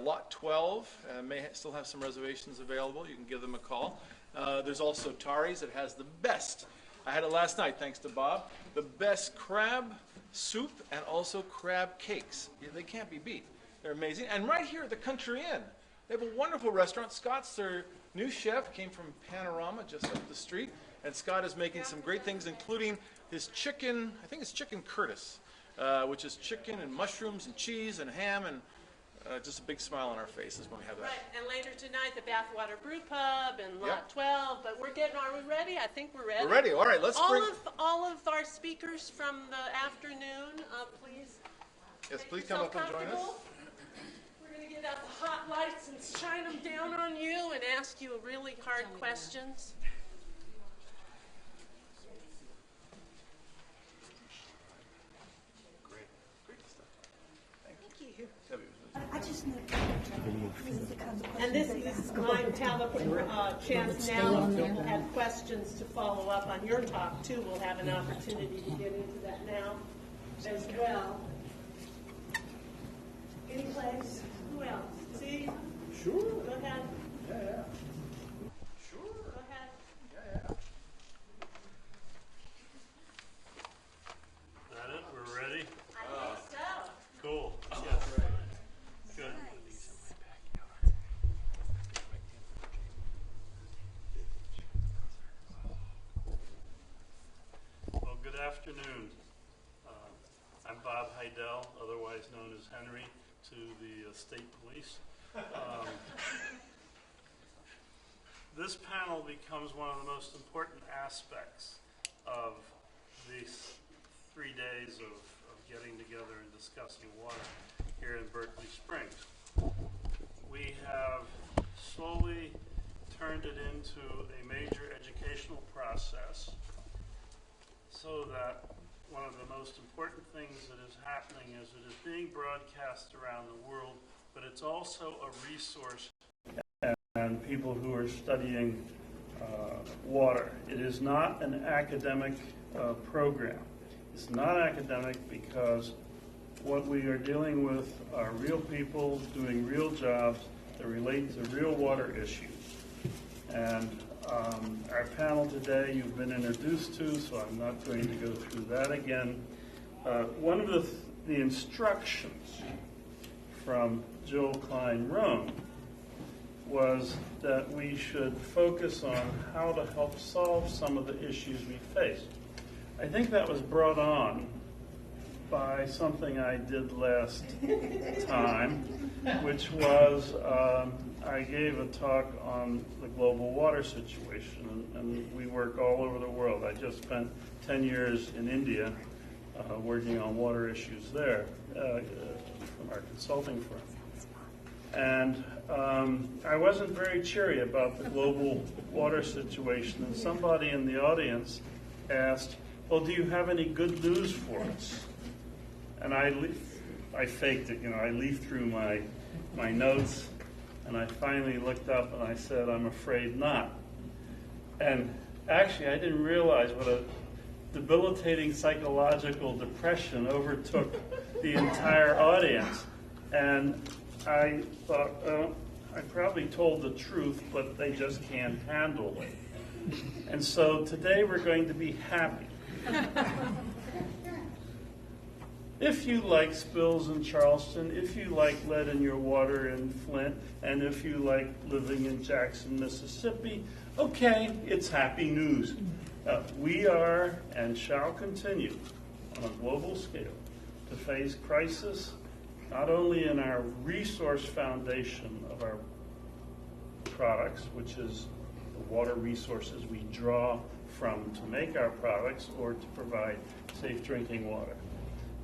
lot 12. May still have some reservations available. You can give them a call. There's also Tari's. It has the best. I had it last night, thanks to Bob. The best crab soup and also crab cakes. Yeah, they can't be beat. They're amazing. And right here at the Country Inn, they have a wonderful restaurant. Scott's their new chef, came from Panorama just up the street. And Scott is making some great things, including his chicken, I think it's chicken Curtis, which is chicken and mushrooms and cheese and ham and just a big smile on our faces when we have that. Right, and later tonight, the Bathwater Brew Pub and Lot 12. But are we ready? I think we're ready. We're ready. All right, let's bring all of our speakers from the afternoon, please. Yes, please come up and join us. We're going to get out the hot lights and shine them down on you and ask you really hard questions. And this is my chance now. If you have questions to follow up on your talk, too, we'll have an opportunity to get into that now as well. Any place? Who else? See? Sure. Go ahead. Yeah. Sure. Go ahead. Yeah. Is that it? We're ready? I think so. Cool. Yes. Good. Well, good afternoon. I'm Bob Heidel, otherwise known as Henry to the state police. This panel becomes one of the most important aspects of these 3 days of getting together and discussing water here in Berkeley Springs. We have slowly turned it into a major educational process so that one of the most important things that is happening is it is being broadcast around the world, but it's also a resource and people who are studying water. It is not an academic program. It's not academic because what we are dealing with are real people doing real jobs that relate to real water issues. And our panel today you've been introduced to, so I'm not going to go through that again. One of the instructions from Jill Klein-Roan was that we should focus on how to help solve some of the issues we face. I think that was brought on by something I did last time, which was I gave a talk on the global water situation, and we work all over the world. I just spent 10 years in India working on water issues there from our consulting firm. And I wasn't very cheery about the global water situation, and somebody in the audience asked, well, do you have any good news for us? And I faked it, I leafed through my notes, and I finally looked up and I said, I'm afraid not. And actually, I didn't realize what a debilitating psychological depression overtook the entire audience. And I thought, I probably told the truth, but they just can't handle it. And so today we're going to be happy. If you like spills in Charleston, if you like lead in your water in Flint, and if you like living in Jackson, Mississippi, okay, it's happy news. We are and shall continue on a global scale to face crisis, not only in our resource foundation of our products, which is the water resources we draw from to make our products or to provide safe drinking water.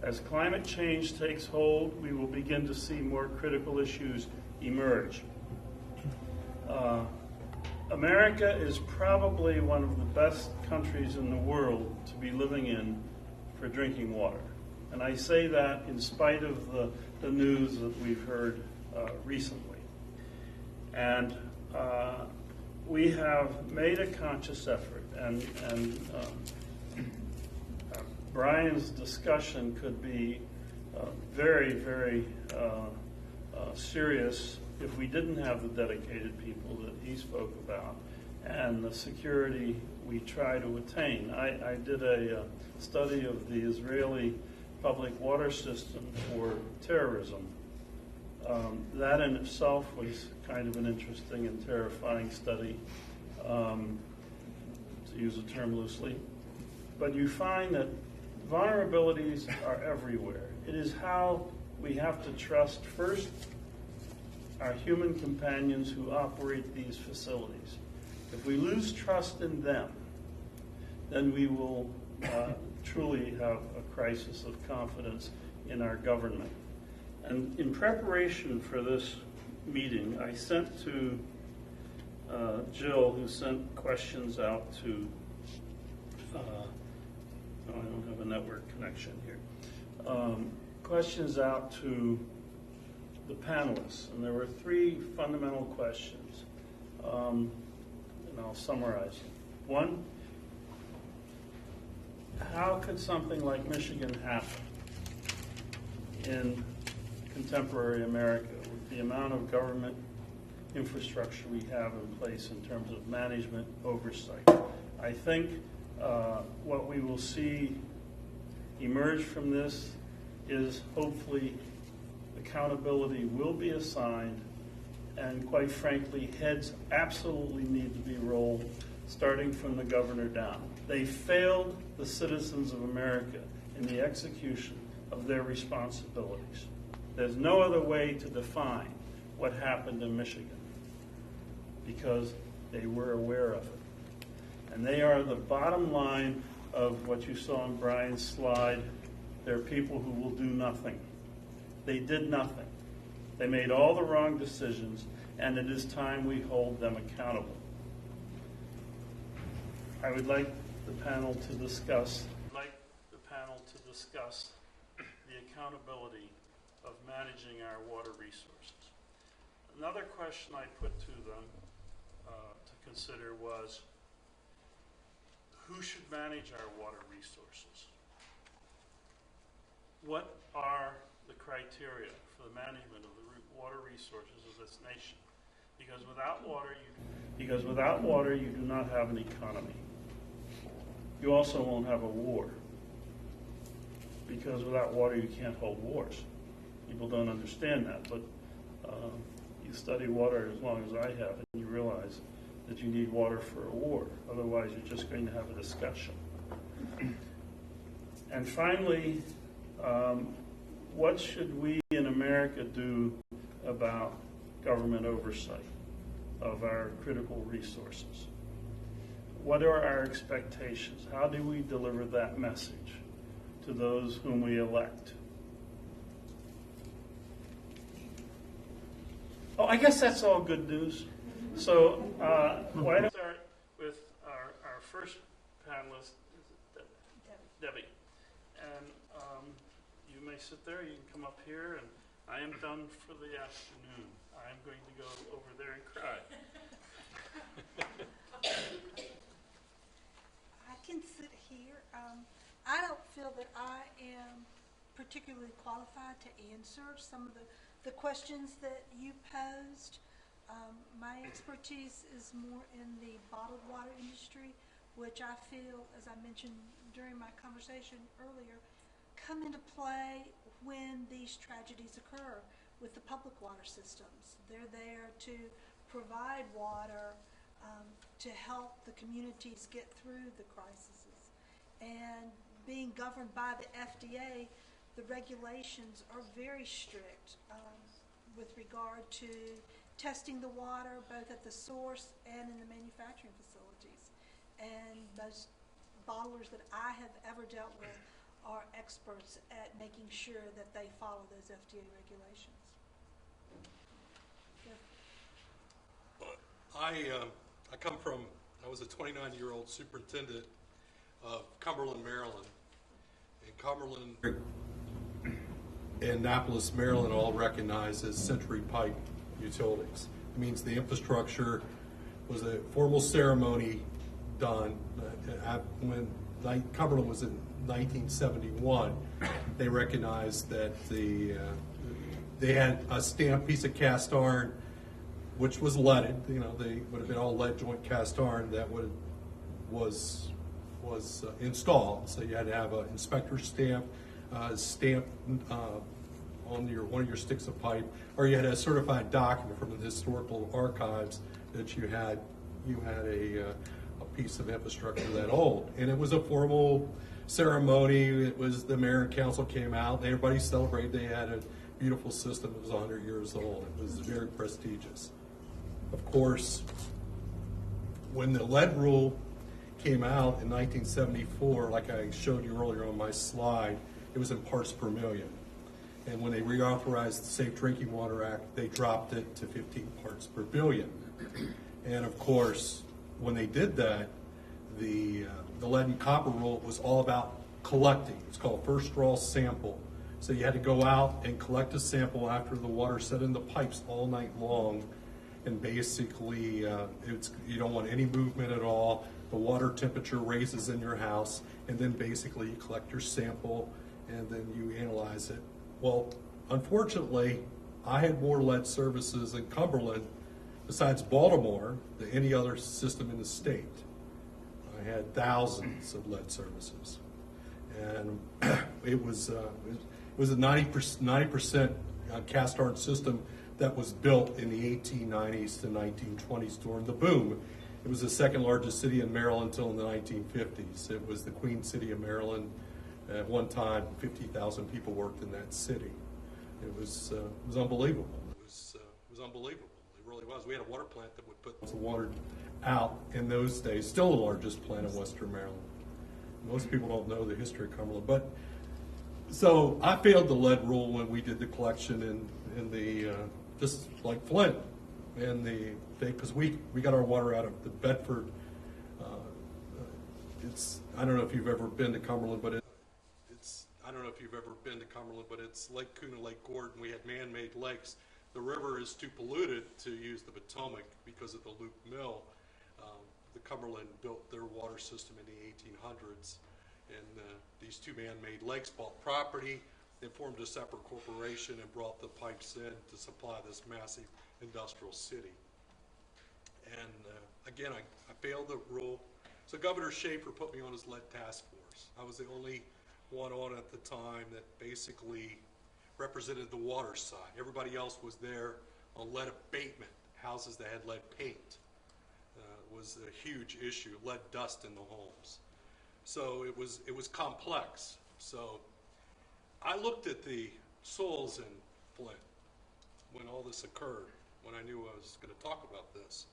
As climate change takes hold, we will begin to see more critical issues emerge. America is probably one of the best countries in the world to be living in for drinking water. And I say that in spite of the news that we've heard recently. And we have made a conscious effort, and Brian's discussion could be very, very serious if we didn't have the dedicated people that he spoke about and the security we try to attain. I did a study of the Israeli public water system for terrorism. That in itself was kind of an interesting and terrifying study, to use a term loosely. But you find that vulnerabilities are everywhere. It is how we have to trust first our human companions who operate these facilities. If we lose trust in them, then we will truly have a crisis of confidence in our government. And in preparation for this meeting, I sent to Jill, who sent questions out to, I don't have a network connection here, questions out to the panelists, and there were 3 fundamental questions, and I'll summarize them. 1, how could something like Michigan happen in contemporary America with the amount of government infrastructure we have in place in terms of management oversight? I think what we will see emerge from this is hopefully accountability will be assigned, and quite frankly, heads absolutely need to be rolled, starting from the governor down. They failed the citizens of America in the execution of their responsibilities. There's no other way to define what happened in Michigan, because they were aware of it. And they are the bottom line of what you saw on Brian's slide. They're people who will do nothing. They did nothing. They made all the wrong decisions, and it is time we hold them accountable. I would like the panel to discuss the accountability of managing our water resources. Another question I put to them to consider was, who should manage our water resources? What are the criteria for the management of the water resources of this nation? Because without water, you do not have an economy. You also won't have a war. Because without water, you can't hold wars. People don't understand that, but you study water as long as I have, and you realize that you need water for a war. Otherwise, you're just going to have a discussion. And finally, what should we in America do about government oversight of our critical resources? What are our expectations? How do we deliver that message to those whom we elect? Oh, I guess that's all good news. So why don't we start with our first panelist, Debbie. And you may sit there, you can come up here, and I am done for the afternoon. I am going to go over there and cry. I can sit here. I don't feel that I am particularly qualified to answer some of the questions that you posed. My expertise is more in the bottled water industry, which I feel, as I mentioned during my conversation earlier, come into play when these tragedies occur with the public water systems. They're there to provide water to help the communities get through the crises. And being governed by the FDA, the regulations are very strict with regard to testing the water both at the source and in the manufacturing facilities. and most bottlers that I have ever dealt with are experts at making sure that they follow those FDA regulations. I was a 29-year-old superintendent of Cumberland, Maryland. And Cumberland and Annapolis, Maryland all recognized as Century Pipe utilities. It means the infrastructure was a formal ceremony done when Cumberland was in 1971. They recognized that they had a stamped piece of cast iron, which was leaded. You know, they would have been all lead joint cast iron that was installed. So you had to have an inspector stamp on one of your sticks of pipe, or you had a certified document from the historical archives that you had a piece of infrastructure that old. And it was a formal ceremony. It was the mayor and council came out, and everybody celebrated. They had a beautiful system that was 100 years old. It was very prestigious. Of course, when the lead rule came out in 1974, like I showed you earlier on my slide, it was in parts per million. And when they reauthorized the Safe Drinking Water Act, they dropped it to 15 parts per billion. And of course, when they did that, the lead and copper rule was all about collecting. It's called first draw sample. So you had to go out and collect a sample after the water set in the pipes all night long. And basically, you don't want any movement at all. The water temperature raises in your house, and then basically you collect your sample and then you analyze it. Well, unfortunately, I had more lead services in Cumberland besides Baltimore than any other system in the state. I had thousands of lead services, and it was a 90% cast iron system that was built in the 1890s to 1920s during the boom. It was the second largest city in Maryland until in the 1950s. It was the Queen City of Maryland. At one time, 50,000 people worked in that city. It was unbelievable. It was unbelievable. It really was. We had a water plant that would put the water out in those days. Still the largest plant in Western Maryland. Most people don't know the history of Cumberland, but so I failed the lead rule when we did the collection in the just like Flint, and because we got our water out of the Bedford. I don't know if you've ever been to Cumberland, but it's Lake Coon and Lake Gordon. We had man-made lakes. The river is too polluted to use the Potomac because of the Loop Mill. The Cumberland built their water system in the 1800s, and these two man-made lakes bought property. They formed a separate corporation and brought the pipes in to supply this massive industrial city. And again, I failed the rule. So Governor Schaefer put me on his lead task force. I was the only one on at the time that basically represented the water side. Everybody else was there on lead abatement. Houses that had lead paint was a huge issue. Lead dust in the homes. So it was complex. So I looked at the soils in Flint when all this occurred, when I knew I was going to talk about this.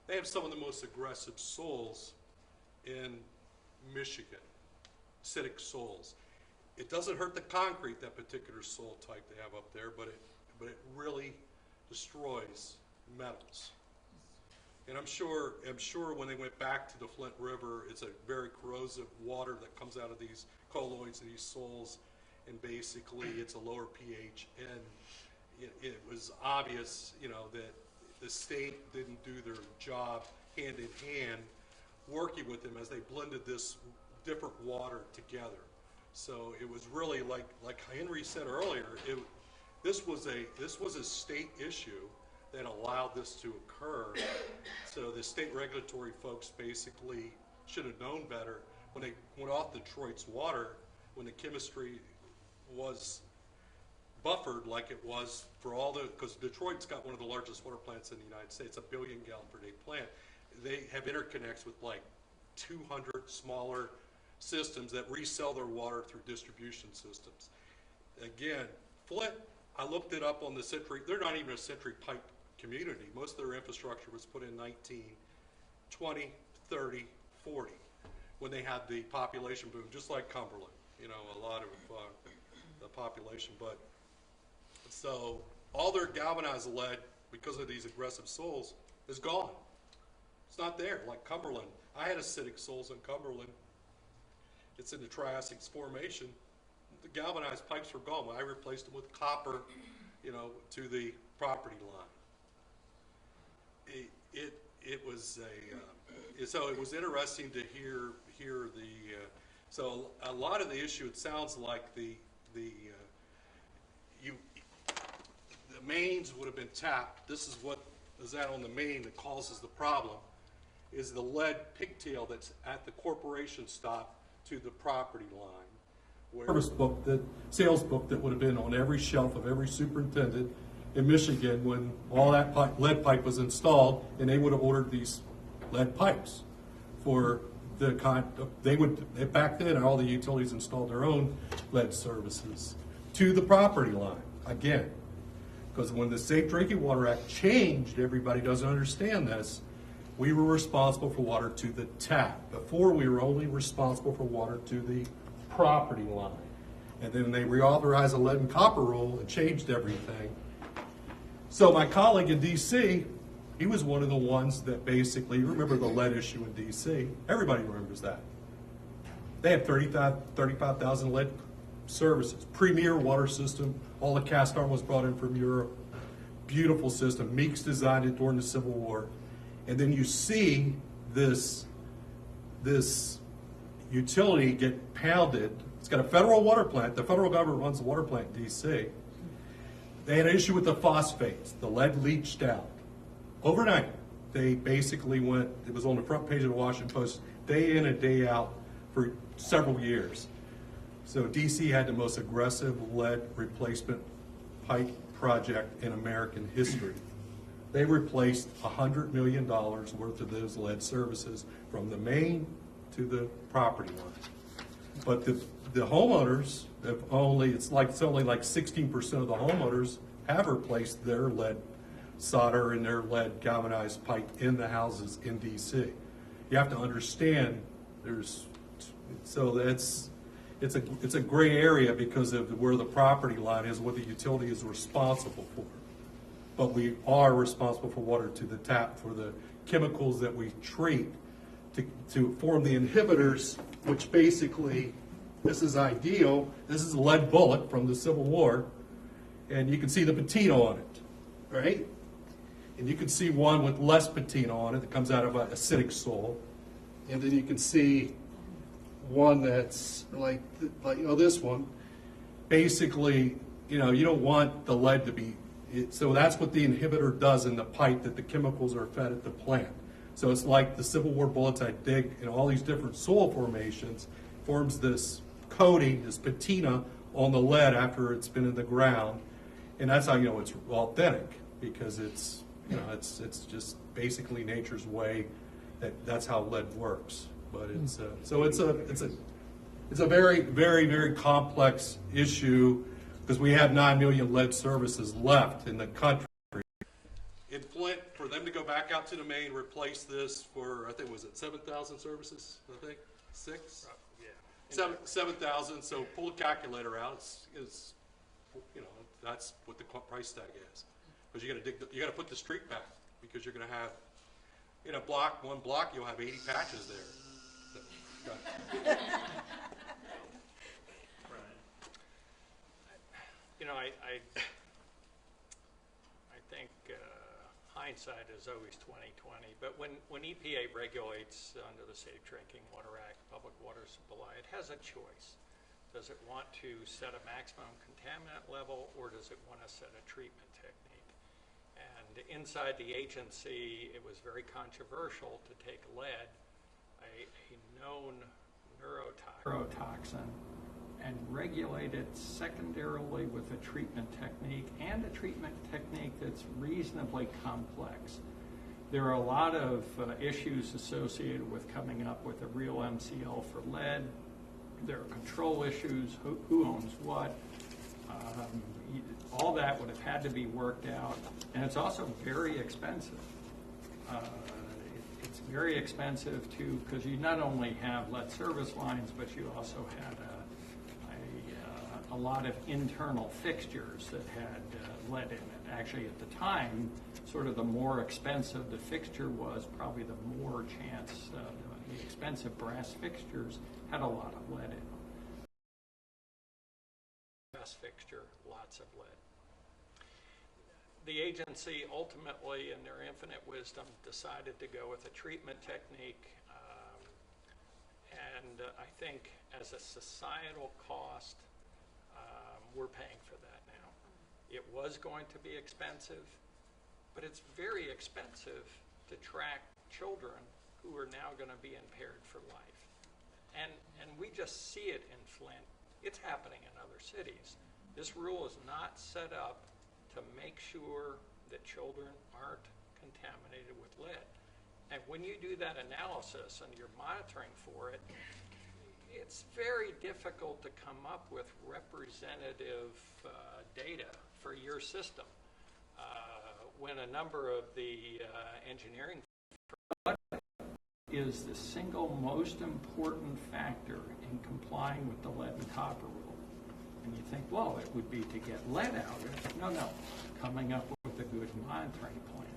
They have some of the most aggressive soils in Michigan, acidic soils. It doesn't hurt the concrete, that particular soil type they have up there, but it really destroys metals. And I'm sure when they went back to the Flint River, it's a very corrosive water that comes out of these colloids and these soils, and basically it's a lower pH. And it was obvious, that the state didn't do their job hand in hand, working with them as they blended this different water together. So it was really like Henry said earlier, this was a state issue that allowed this to occur. So the state regulatory folks basically should have known better when they went off Detroit's water, when the chemistry was buffered like it was for because Detroit's got one of the largest water plants in the United States, a 1 billion gallon per day plant. They have interconnects with like 200 smaller systems that resell their water through distribution systems. Again, Flint, I looked it up on the Century, they're not even a Century Pipe community. Most of their infrastructure was put in 1920, 30, 40 when they had the population boom, just like Cumberland, you know, a lot of the population. But so all their galvanized lead, because of these aggressive soils, is gone. It's not there, like Cumberland. I had acidic soils in Cumberland. It's in the Triassic formation. The galvanized pipes were gone. I replaced them with copper, you know, to the property line. It was so it was interesting to hear the so a lot of the issue. It sounds like the mains would have been tapped. This is what is that on the main that causes the problem. Is the lead pigtail that's at the corporation stop to the property line. Service book, that sales book that would have been on every shelf of every superintendent in Michigan when all that lead pipe was installed, and they would have ordered these lead pipes for the back then all the utilities installed their own lead services to the property line again. Because when the Safe Drinking Water Act changed, everybody doesn't understand this, we were responsible for water to the tap. Before, we were only responsible for water to the property line. And then they reauthorized the lead and copper rule and changed everything. So my colleague in D.C., he was one of the ones that basically, you remember the lead issue in D.C., everybody remembers that. They had 35,000 lead services, premier water system, all the cast iron was brought in from Europe, beautiful system. Meeks designed it during the Civil War. And then you see this utility get pounded. It's got a federal water plant. The federal government runs the water plant in D.C. They had an issue with the phosphates. The lead leached out. Overnight, they basically went, it was on the front page of the Washington Post, day in and day out for several years. So D.C. had the most aggressive lead replacement pipe project in American history. They replaced $100 million worth of those lead services from the main to the property line. But the homeowners have only, it's only like 16% of the homeowners have replaced their lead solder and their lead galvanized pipe in the houses in DC. You have to understand it's a gray area because of where the property line is, what the utility is responsible for. But we are responsible for water to the tap for the chemicals that we treat to form the inhibitors, which basically, this is ideal. This is a lead bullet from the Civil War, and you can see the patina on it, right? And you can see one with less patina on it that comes out of an acidic soil, and then you can see one that's like this one. Basically, you don't want the lead to be. So that's what the inhibitor does in the pipe that the chemicals are fed at the plant. So it's like the Civil War bullets I dig in all these different soil formations, forms this coating, this patina on the lead after it's been in the ground. And that's how you know it's authentic, because it's just basically nature's way that's how lead works. But it's a very, very, very complex issue, because we have 9 million lead services left in the country. In Flint, for them to go back out to the main, replace this for, I think, was it 7,000 services? I think 6. Yeah. 7,000. So pull the calculator out. It's that's what the price tag is, because you got to put the street back, because you're going to have in one block you'll have 80 patches there. So, I think hindsight is always 20/20. But when EPA regulates under the Safe Drinking Water Act, public water supply, it has a choice. Does it want to set a maximum contaminant level, or does it want to set a treatment technique? And inside the agency, it was very controversial to take lead, a known neurotoxin, and regulate it secondarily with a treatment technique, and a treatment technique that's reasonably complex. There are a lot of issues associated with coming up with a real MCL for lead. There are control issues, who owns what. All that would have had to be worked out, and it's also very expensive. It's very expensive too, because you not only have lead service lines, but you also had a lot of internal fixtures that had lead in it. Actually, at the time, sort of the more expensive the fixture was, probably the more chance the expensive brass fixtures had a lot of lead in them. Brass fixture, lots of lead. The agency ultimately, in their infinite wisdom, decided to go with a treatment technique, and I think as a societal cost, we're paying for that now. It was going to be expensive, but it's very expensive to track children who are now going to be impaired for life. And we just see it in Flint. It's happening in other cities. This rule is not set up to make sure that children aren't contaminated with lead. And when you do that analysis and you're monitoring for it, it's very difficult to come up with representative data for your system. When a number of the engineering is the single most important factor in complying with the lead and copper rule. And you think, well, it would be to get lead out of it. No, coming up with a good monitoring plan.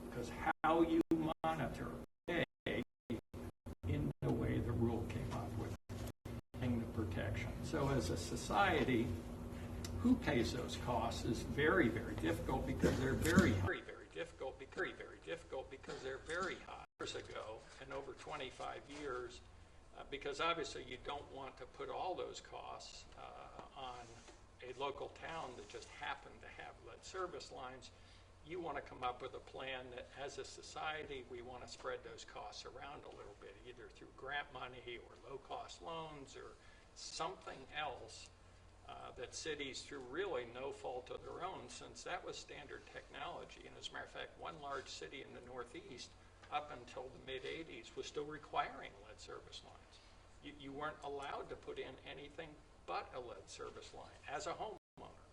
Because how you monitor in the way the rule came up with the protection. So as a society, who pays those costs is very, very difficult because they're very high. Very difficult because they're very high. Years ago, and over 25 years, because obviously you don't want to put all those costs on a local town that just happened to have lead service lines. You want to come up with a plan that, as a society, we want to spread those costs around a little bit, either through grant money or low-cost loans or something else that cities, through really no fault of their own, since that was standard technology. And as a matter of fact, one large city in the Northeast, up until the mid-'80s, was still requiring lead service lines. You weren't allowed to put in anything but a lead service line as a homeowner.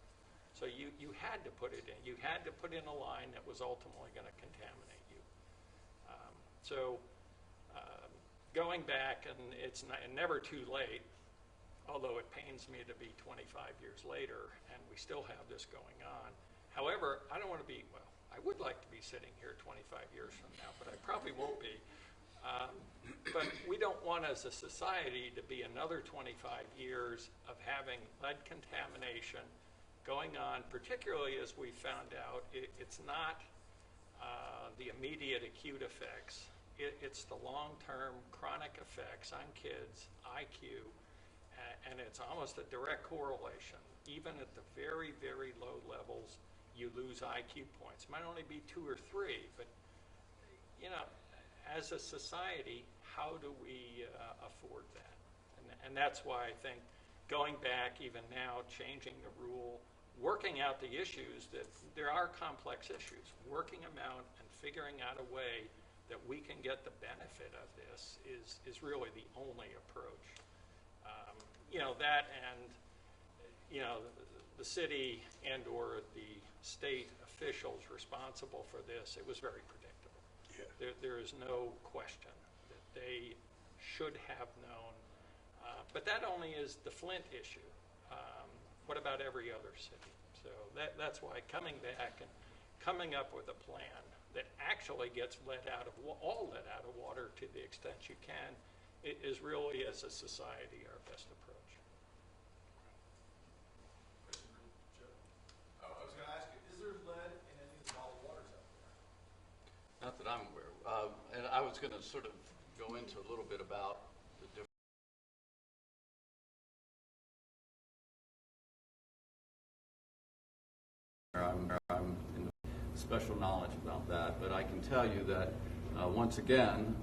So you had to put it in. You had to put in a line that was ultimately going to contaminate you. Going back, and it's never too late, although it pains me to be 25 years later and we still have this going on. However, I don't want to be, well, I would like to be sitting here 25 years from now, but I probably won't be. But we don't want, as a society, to be another 25 years of having lead contamination going on, particularly as we found out it's not the immediate acute effects. It's the long-term chronic effects on kids, IQ, and it's almost a direct correlation. Even at the very, very low levels, you lose IQ points. It might only be 2 or 3, but as a society, how do we afford that? And that's why I think going back even now, changing the rule, working out the issues, that there are complex issues, working them out and figuring out a way that we can get the benefit of this is really the only approach. That and the city and or the state officials responsible for this, it was very predictable. Yeah. There is no question that they should have known. But that only is the Flint issue. What about every other city? So that's why coming back and coming up with a plan that actually gets all lead out of water to the extent you can is really, as a society, our best approach. I was going to ask you, is there lead in any of the bottled waters out there? Not that I'm aware of. And I was going to sort of go into a little bit about the different. I'm in special knowledge about that, but I can tell you that once again,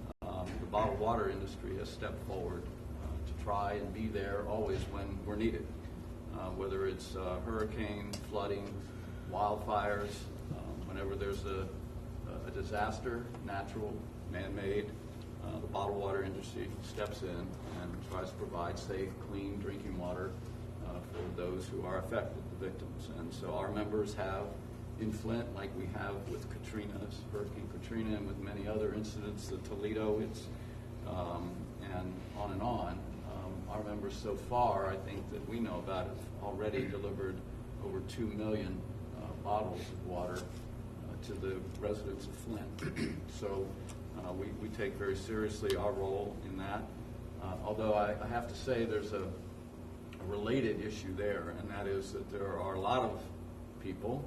the bottled water industry has stepped forward to try and be there always when we're needed, whether it's hurricane, flooding, wildfires, whenever there's a disaster, natural, man-made, the bottled water industry steps in and tries to provide safe, clean drinking water for those who are affected, the victims. And so our members have in Flint, like we have with Hurricane Katrina, and with many other incidents, the Toledo, and on and on. Our members so far, I think that we know about, have already delivered over 2 million bottles of water to the residents of Flint. So we take very seriously our role in that. Although I have to say there's a related issue there, and that is that there are a lot of people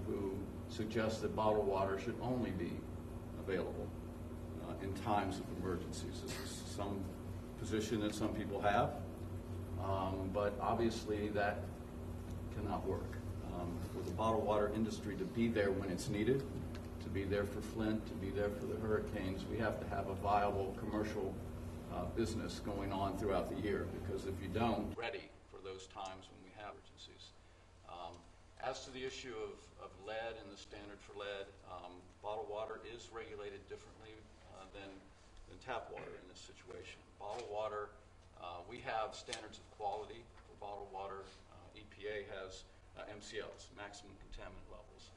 who suggest that bottled water should only be available in times of emergencies. This is some position that some people have, but obviously that cannot work. For the bottled water industry to be there when it's needed, to be there for Flint, to be there for the hurricanes, we have to have a viable commercial business going on throughout the year, because if you don't, ready for those times when we have emergencies. As to the issue of lead and the standard for lead, bottled water is regulated differently than tap water in this situation. Bottled water, we have standards of quality for bottled water. EPA has MCLs, maximum contaminant levels.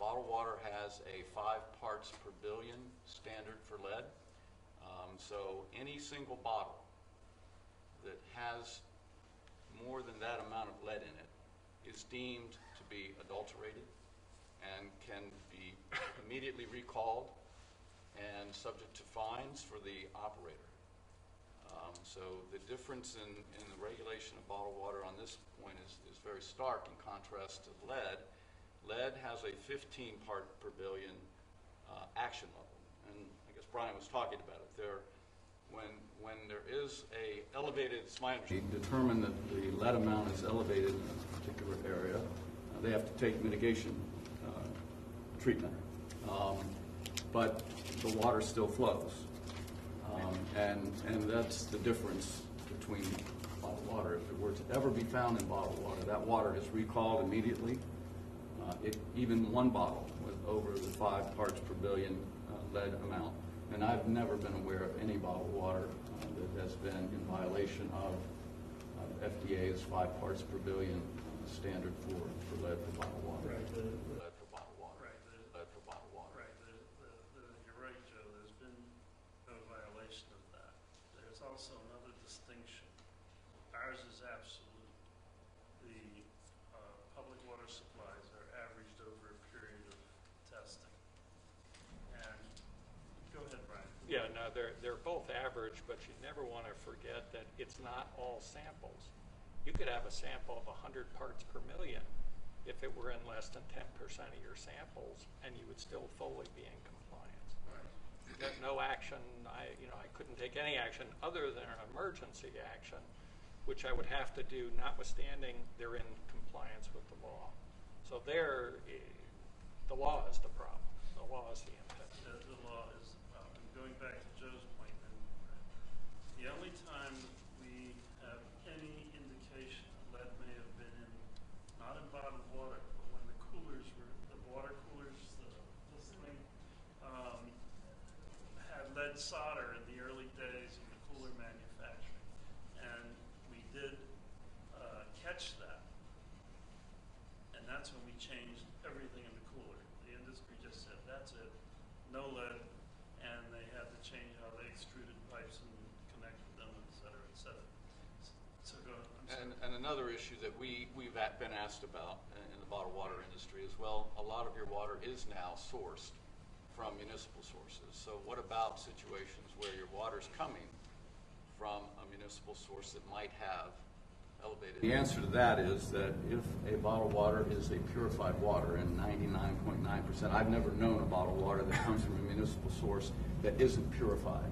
Bottled water has a 5 parts per billion standard for lead. So any single bottle that has more than that amount of lead in it is deemed to be adulterated and can be immediately recalled and subject to fines for the operator. So the difference in the regulation of bottled water on this point is very stark in contrast to lead. Lead has a 15 part per billion action level, and I guess Brian was talking about it there. When there is a elevated, it's my understanding, determine that the lead amount is elevated in a particular area, they have to take mitigation treatment. But the water still flows. And that's the difference between bottled water. If it were to ever be found in bottled water, that water is recalled immediately. Even one bottle with over the 5 parts per billion lead amount. And I've never been aware of any bottled water that has been in violation of FDA's 5 parts per billion standard for lead for bottled water. Right. Lead for bottled water. Right. Lead for bottled water. Right. You're right, Joe. There's been no violation of that. There's also another distinction. Ours is absolute. The public water supplies are averaged over a period of testing. And go ahead, Brian. Yeah, no, they're both average, but you never want to forget that it's not all samples. You could have a sample of 100 parts per million if it were in less than 10% of your samples, and you would still fully be in compliance. Right. No action. I couldn't take any action other than an emergency action, which I would have to do, notwithstanding they're in compliance with the law. So the law is the problem. The law is the intent. The law is the problem. Going back to Joe's point, the only time we have any indication that lead may have been in, not in bottled water, but when the coolers were, the water coolers, this thing, had lead solder in the early days of the cooler manufacturing. And we did catch that. And that's when we changed everything in the cooler. The industry just said, that's it, no lead, and they had to change how they extruded pipes and connected them, et cetera, et cetera. So go ahead. And another issue that we've been asked about in the bottled water industry as well, a lot of your water is now sourced from municipal sources. So what about situations where your water's coming from a municipal source that might have elevated? The answer to that is that if a bottled water is a purified water, and 99.9%, I've never known a bottled water that comes from a municipal source that isn't purified.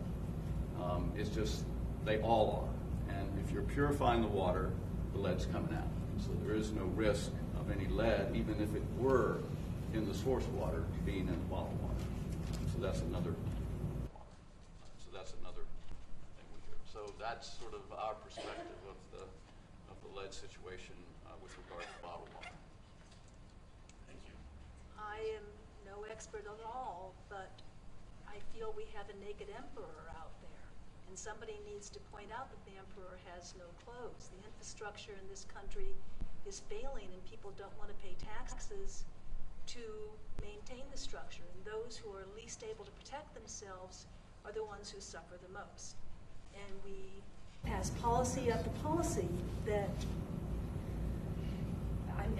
It's just, they all are. And if you're purifying the water, the lead's coming out. So there is no risk of any lead, even if it were in the source water, being in the bottled water. So that's another thing we do. So that's sort of our perspective of the lead situation with regard to bottled water. Thank you. I am no expert at all, but I feel we have a naked emperor out there. And somebody needs to point out that the emperor has no clothes. The infrastructure in this country is failing, and people don't want to pay taxes to maintain the structure, and those who are least able to protect themselves are the ones who suffer the most. And we pass policy after policy that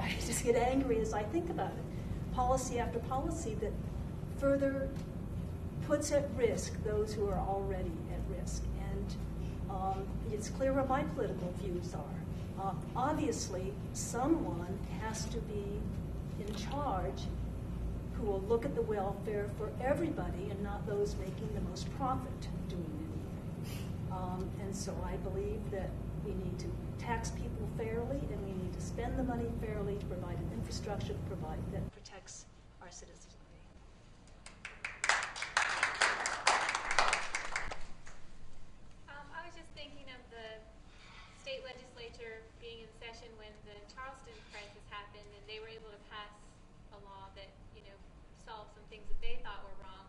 I just get angry as I think about it. Policy after policy that further puts at risk those who are already at risk. And it's clear what my political views are. Obviously, someone has to be in charge who will look at the welfare for everybody and not those making the most profit doing anything. And so I believe that we need to tax people fairly, and we need to spend the money fairly to provide an infrastructure that protects our citizens. I was just thinking of the state legislature being in session when the Charleston crisis happened, and they were able to pass a law that, solved some things that they thought were wrong.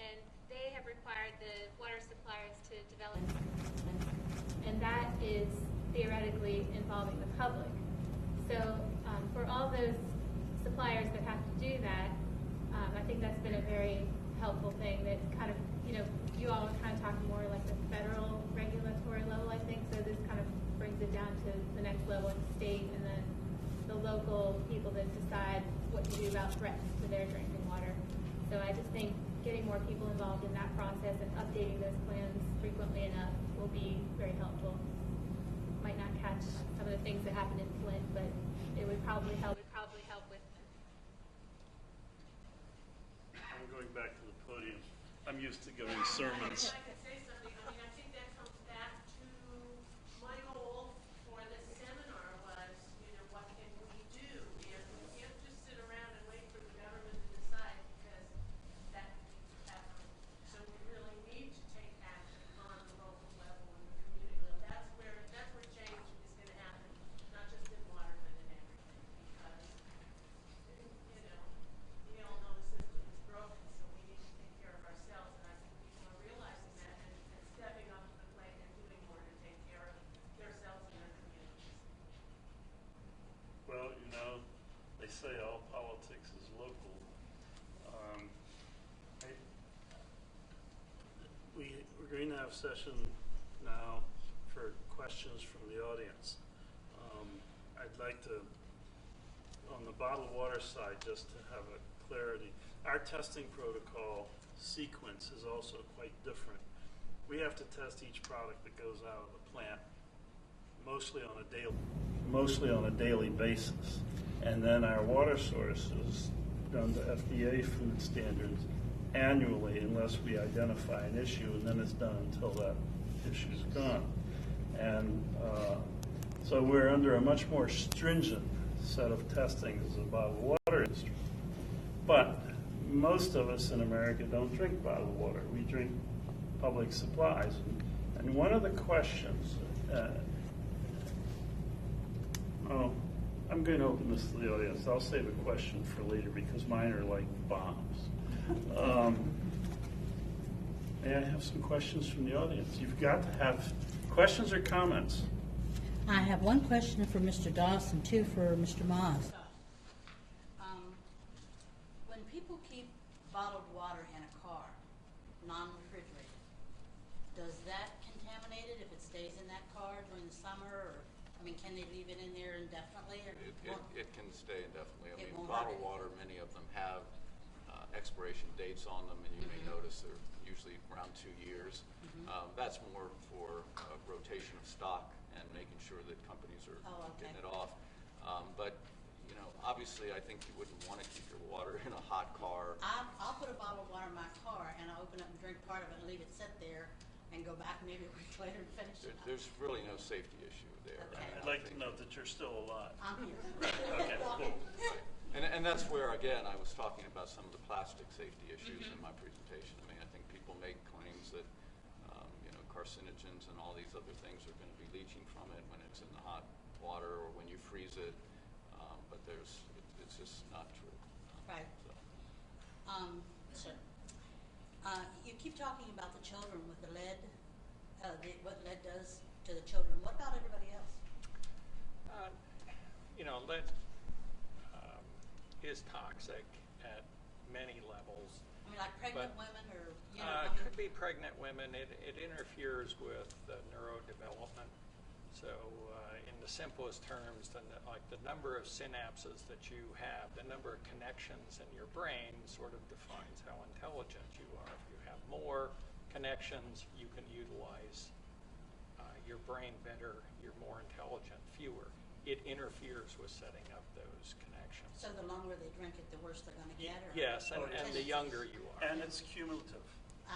And they have required the water suppliers to develop, and that is theoretically involving the public. So for all those suppliers that have to do that, I think that's been a very helpful thing that kind of, you all are kind of talking more like the federal regulatory level, I think, so this kind of brings it down to the next level, the state, and then the local people that decide what to do about threats to their drinking water. So I just think getting more people involved in that process and updating those plans frequently enough will be very helpful. Might not catch some of the things that happen in Flint, but it would probably help. With. I'm going back to the podium. I'm used to giving sermons. I could say something. I think that comes back to my goal for this seminar was, what can we do? And we can't just sit around and wait for the government to decide, because that needs to happen. So we really need to take action on the local level and the community level. That's where change is going to happen, not just in water, but in everything. Because, we all know the system is broken, so we need to take care of ourselves. And I think people are realizing that and stepping up to the plate and doing more to take care of themselves and their communities. Well, they say all politics is local. We're going to have session now for questions from the audience. I'd like to, on the bottled water side, just to have a clarity, our testing protocol sequence is also quite different. We have to test each product that goes out of the plant mostly on a daily basis. And then our water source is done to FDA food standards annually unless we identify an issue, and then it's done until that issue's gone. And so we're under a much more stringent set of testing as a bottled water industry. But most of us in America don't drink bottled water. We drink public supplies. And one of the questions, I'm going to open this to the audience. I'll save a question for later because mine are like bombs. May I have some questions from the audience? You've got to have questions or comments. I have one question for Mr. Doss and two for Mr. Moss. When people keep bottled water in a car, non-refrigerated, does that contaminate it if it stays in that car during the summer? Or, can they leave it in there indefinitely? Or it can stay indefinitely. Bottled water, many of them have expiration dates on them, and you may notice they're usually around 2 years. That's more for rotation of stock and making sure that companies are getting it off. But obviously, I think you wouldn't want to keep your water in a hot car. I'll put a bottle of water in my car and I'll open up and drink part of it and leave it sit there and go back maybe a week later and finish it. There's really no safety issue there. Okay. I'd like to note that you're still alive. I'm here. Okay, cool. And that's where, again, I was talking about some of the plastic safety issues in my presentation. I think people make claims that carcinogens and all these other things are going to be leaching from it when it's in the hot water or when you freeze it, but it's just not true. Right. So. You keep talking about the children with the lead, what lead does to the children. What about everybody else? Lead is toxic at many levels. I mean, like pregnant women or, you know, It could be pregnant women. It interferes with neurodevelopment. So in the simplest terms, like the number of synapses that you have, the number of connections in your brain sort of defines how intelligent you are. If you have more connections, you can utilize your brain better, you're more intelligent. Fewer, it interferes with setting up those connections. So the longer they drink it, the worse they're going to get? Or Yes, and the younger you are. And it's cumulative.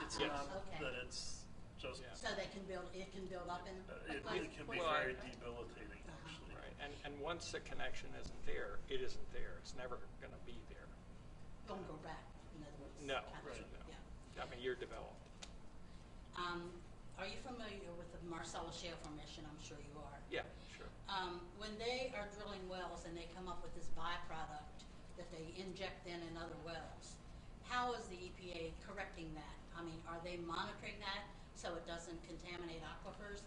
It's not that it's just... So they can build, it can build up in... It can be very debilitating, actually. Right, and once the connection isn't there, it isn't there. It's never going to be there. Don't go back, in other words. No, Kind of, no. yeah. I mean, you're developed. Are you familiar with the Marcellus Shale Formation? I'm sure you are. Yeah, sure. When they are drilling wells and they come up with this byproduct that they inject in other wells, how is the EPA correcting that? I mean, are they monitoring that so it doesn't contaminate aquifers?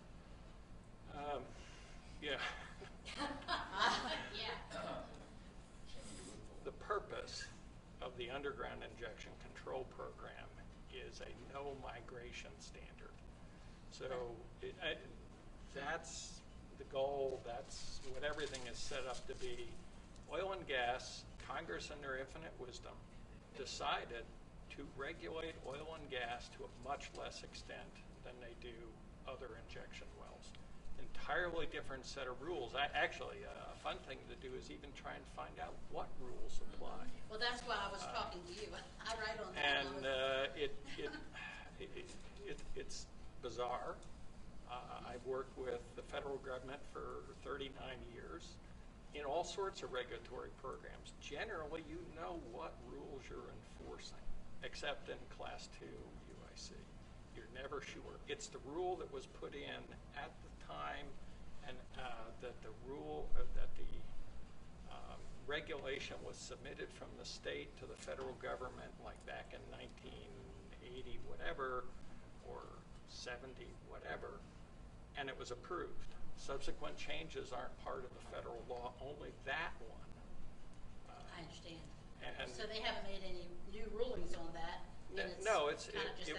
Yeah. Yeah. The purpose of the underground injection control program is a no migration standard. So that's the goal, that's what everything is set up to be. Oil and gas, Congress in their infinite wisdom decided to regulate oil and gas to a much less extent than they do other injection wells. Entirely different set of rules. Actually, a fun thing to do is even try and find out what rules apply. Well, that's why I was talking to you. I write on that. And it's bizarre. I've worked with the federal government for 39 years in all sorts of regulatory programs. Generally, you know what rules you're enforcing, except in Class 2 UIC. You're never sure. It's the rule that was put in at the time, and that the regulation was submitted from the state to the federal government, like back in 1980, whatever, or 70, whatever, and it was approved. Subsequent changes aren't part of the federal law, only that one. I understand. And so they haven't made any new rulings on that? No, it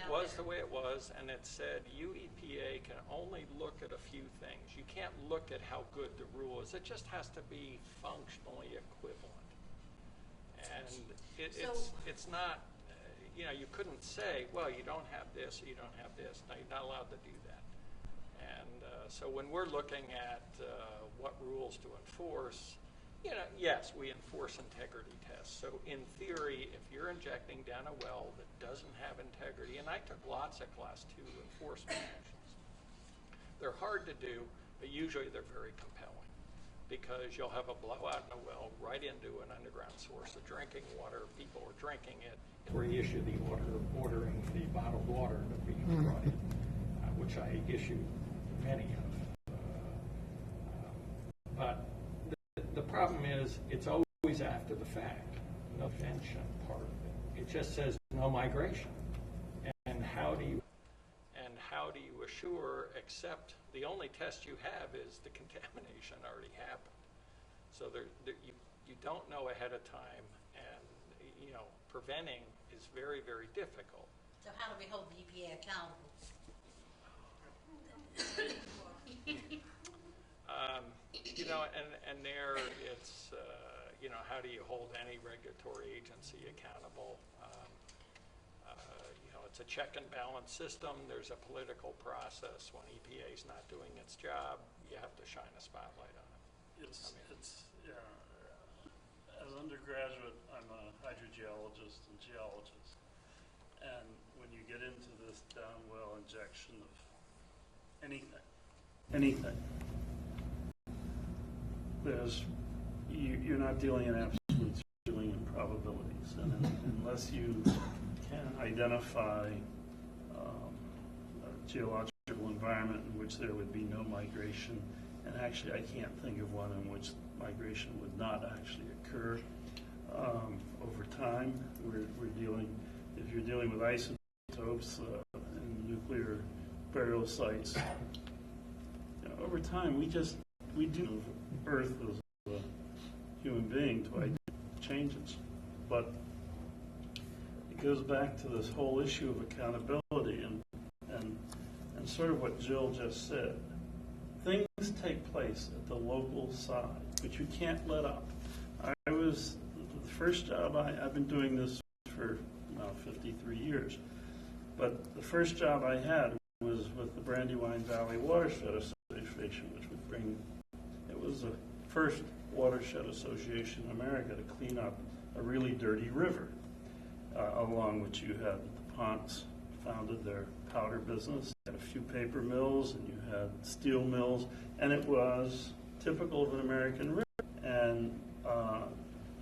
was the way it was, and it said EPA can only look at a few things. You can't look at how good the rule is. It just has to be functionally equivalent. And it's not, you couldn't say, well, you don't have this or you don't have this. No, you're not allowed to do that. And so when we're looking at what rules to enforce, yes, we enforce integrity tests. So in theory, if you're injecting down a well that doesn't have integrity, and I took lots of Class 2 enforcement actions. They're hard to do, but usually they're very compelling because you'll have a blowout in a well right into an underground source of drinking water. People are drinking it. We issue the order ordering the bottled water that we brought in, which I issued many of. But the problem is it's always after the fact, the prevention part of it. It just says no migration. And how do you assure, except the only test you have is the contamination already happened. So you don't know ahead of time, and preventing is very, very difficult. So how do we hold the EPA accountable? And there it's, how do you hold any regulatory agency accountable? It's a check and balance system. There's a political process. When EPA is not doing its job, you have to shine a spotlight on it. As an undergraduate, I'm a hydrogeologist and geologist. And when you get into this down well injection of anything, you're not dealing in absolutes, you're dealing in probabilities. And unless you can identify a geological environment in which there would be no migration, and actually I can't think of one in which migration would not actually occur over time. If you're dealing with isotopes and nuclear burial sites, over time we do Earth as a human being to changes. But it goes back to this whole issue of accountability and sort of what Jill just said. Things take place at the local side, but you can't let up. I was, the first job, I've been doing this for 53 years, but the first job I had was with the Brandywine Valley Watershed Association, which would bring, it was the first watershed association in America to clean up a really dirty river, along which you had the Ponts founded their powder business, you had a few paper mills, and you had steel mills, and it was typical of an American river. And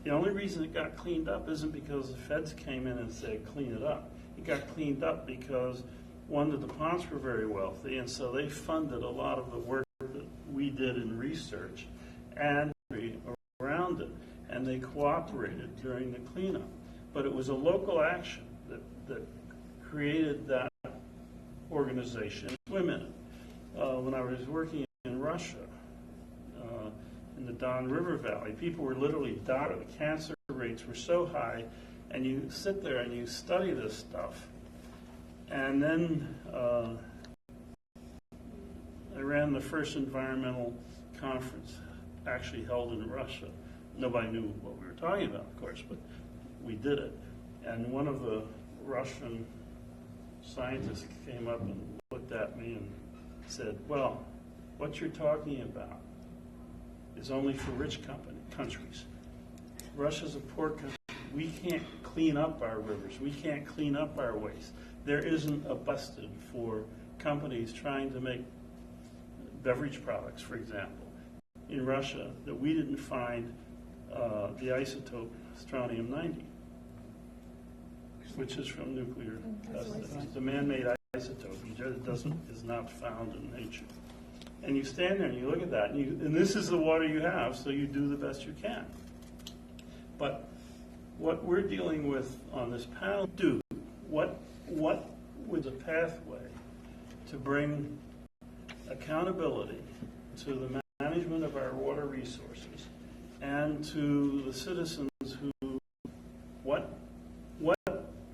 the only reason it got cleaned up isn't because the feds came in and said, clean it up. It got cleaned up because, one, the DuPonts were very wealthy, and so they funded a lot of the work that we did in research and around it, and they cooperated during the cleanup. But it was a local action that created that organization, swim in it. When I was working in Russia, in the Don River Valley, people were literally dying. The cancer rates were so high, and you sit there and you study this stuff. And then I ran the first environmental conference actually held in Russia. Nobody knew what we were talking about, of course, but we did it. And one of the Russian scientists came up and looked at me and said, well, what you're talking about is only for rich countries. Russia's a poor country. We can't clean up our rivers. We can't clean up our waste. There isn't a busted for companies trying to make beverage products, for example, in Russia, that we didn't find the isotope strontium-90, which is from nuclear testing. It's a man-made isotope. It is not found in nature. And you stand there and you look at that, and this is the water you have, so you do the best you can. But what we're dealing with on this panel, what would the pathway to bring accountability to the management of our water resources and to the citizens who, what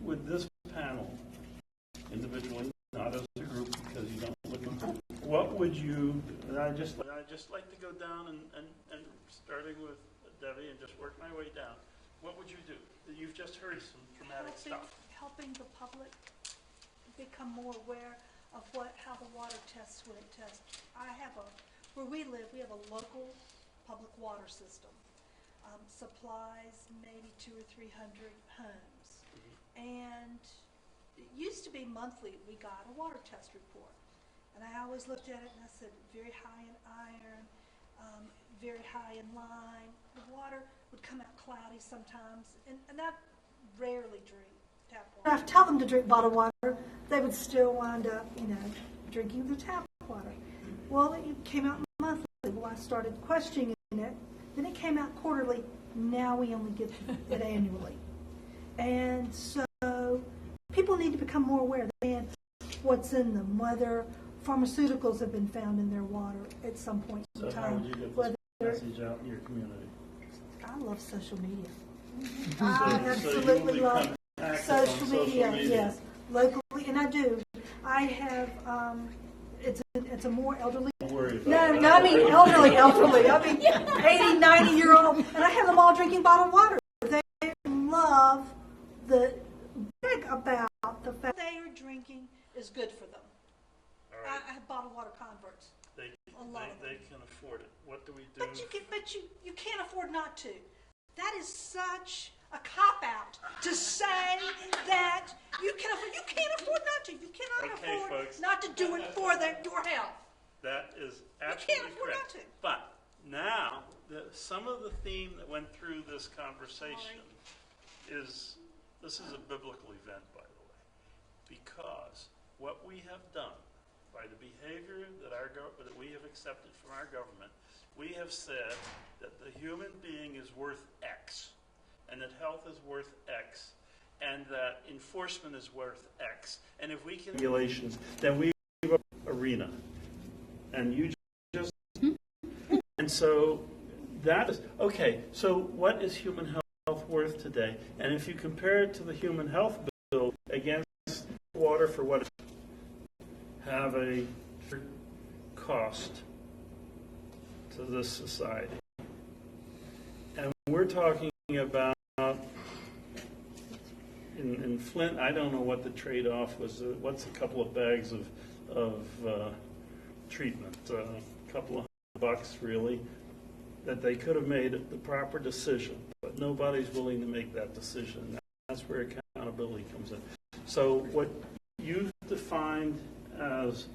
would this panel, individually, not as a group because you don't look into it, what would you, and I'd just like to go down and starting with Debbie and just work my way down. What would you do? You've just heard some dramatic stuff. Helping the public become more aware of how the water tests when it tests. Where we live, we have a local public water system. Supplies maybe 200 or 300 homes. And it used to be monthly we got a water test report. And I always looked at it and I said, very high in iron, very high in lime. The water would come out cloudy sometimes, and I rarely drink tap water. I tell them to drink bottled water, they would still wind up, drinking the tap water. Well, it came out monthly. Well, I started questioning it. Then it came out quarterly. Now we only get it annually. And so people need to become more aware of what's in them, whether pharmaceuticals have been found in their water at some point in time. So how would you get this message out in your community? I love social media. I absolutely love social media, yes, locally, and I do. I have, it's a more elderly. I mean elderly. I mean 80, 90-year-old, and I have them all drinking bottled water. They love about the fact they are drinking is good for them. Right. I have bottled water converts. They can afford it. What do we do? But you can't afford not to. That is such a cop-out to say that you can't afford not to. You cannot afford folks, not to do it for your health. That is absolutely you can't afford correct. Not to. But now, some of the theme that went through this conversation is, this is a biblical event, by the way, because what we have done by the behavior that we have accepted from our government, we have said that the human being is worth X, and that health is worth X, and that enforcement is worth X. And if we can regulations, then we have an arena. And you just and so that is okay. So what is human health? health worth today? And if you compare it to the human health bill against water for what it have a cost to this society. And we're talking about, in Flint, I don't know what the trade-off was. What's a couple of bags of treatment? A couple of $100 really, that they could have made the proper decision, but nobody's willing to make that decision. That's where accountability comes in. So what you've defined as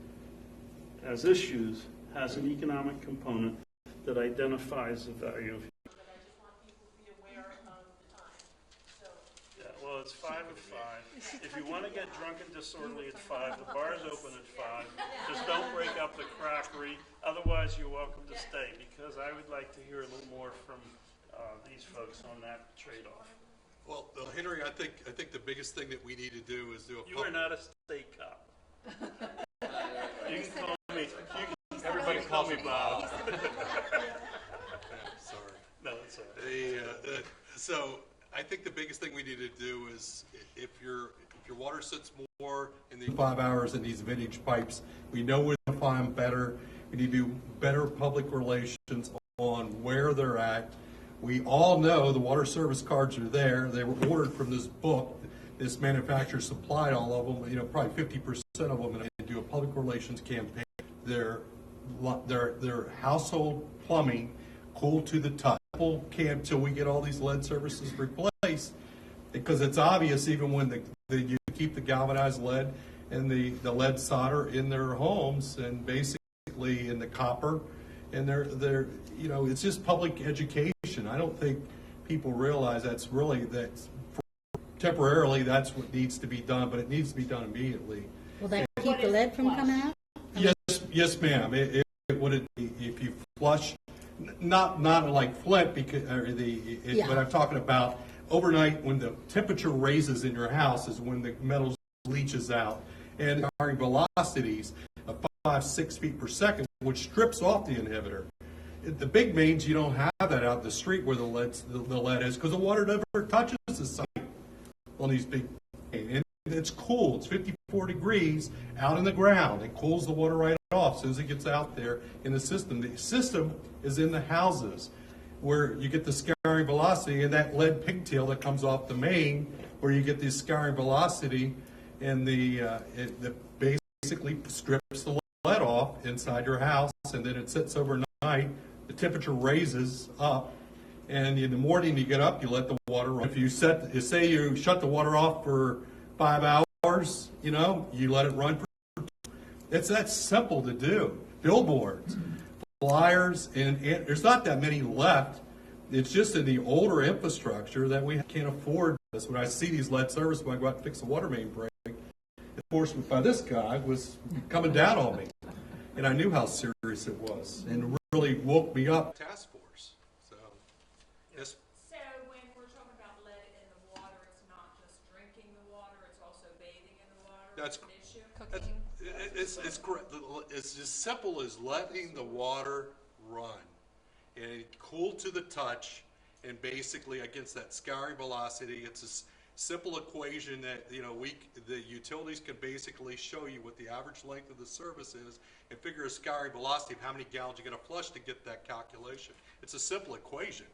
issues has an economic component that identifies the value of. Yeah, well, it's 5 of 5. If you want to get drunk and disorderly at 5, the bar's open at 5. Just don't break up the crockery. Otherwise, you're welcome to stay, because I would like to hear a little more from these folks on that trade-off. Well, Henry, I think the biggest thing that we need to do is do a. You are not a state cop. You can call me. Everybody call me Bob. Sorry. No, it's all right. So I think the biggest thing we need to do is, if your water sits more in the 5 hours in these vintage pipes, we know where to find them better. We need to do better public relations on where they're at. We all know the water service cards are there. They were ordered from this book. This manufacturer supplied all of them, probably 50% of them, and they do a public relations campaign. Their household plumbing cooled to the touch. People can't until we get all these lead services replaced, because it's obvious even when you keep the galvanized lead and the lead solder in their homes, and basically in the copper, and they're it's just public education. I don't think people realize temporarily that's what needs to be done, but it needs to be done immediately. Will that keep the lead from coming out? Yes, ma'am. It would, if you flush, not like Flint, but I'm talking about overnight when the temperature raises in your house is when the metal leaches out, and carrying velocities of 5-6 feet per second, which strips off the inhibitor. The big mains, you don't have that out in the street where the lead is, because the water never touches the site on these big. And it's cool. It's 54 degrees out in the ground. It cools the water right off as soon as it gets out there in the system. The system is in the houses where you get the scouring velocity, and that lead pigtail that comes off the main, where you get the scouring velocity, and it basically strips the lead off inside your house, and then it sits overnight. The temperature raises up, and in the morning you get up, you let the water run. If you say you shut the water off for 5 hours, you let it run for. It's that simple to do. Billboards, flyers, and there's not that many left. It's just in the older infrastructure that we can't afford this. When I see these lead service, when I go out and fix the water main break, enforcement by this guy was coming down on me, and I knew how serious it was, and really woke me up. Task force. So, yes. So when we're talking about lead in the water, it's not just drinking the water; it's also bathing in the water. That's an issue. Cooking. It's correct. It's as simple as letting the water run, and it cool to the touch, and basically against that scouring velocity. It's a simple equation that the utilities can basically show you what the average length of the service is, and figure a scouring velocity of how many gallons you're going to flush to get that calculation. It's a simple equation.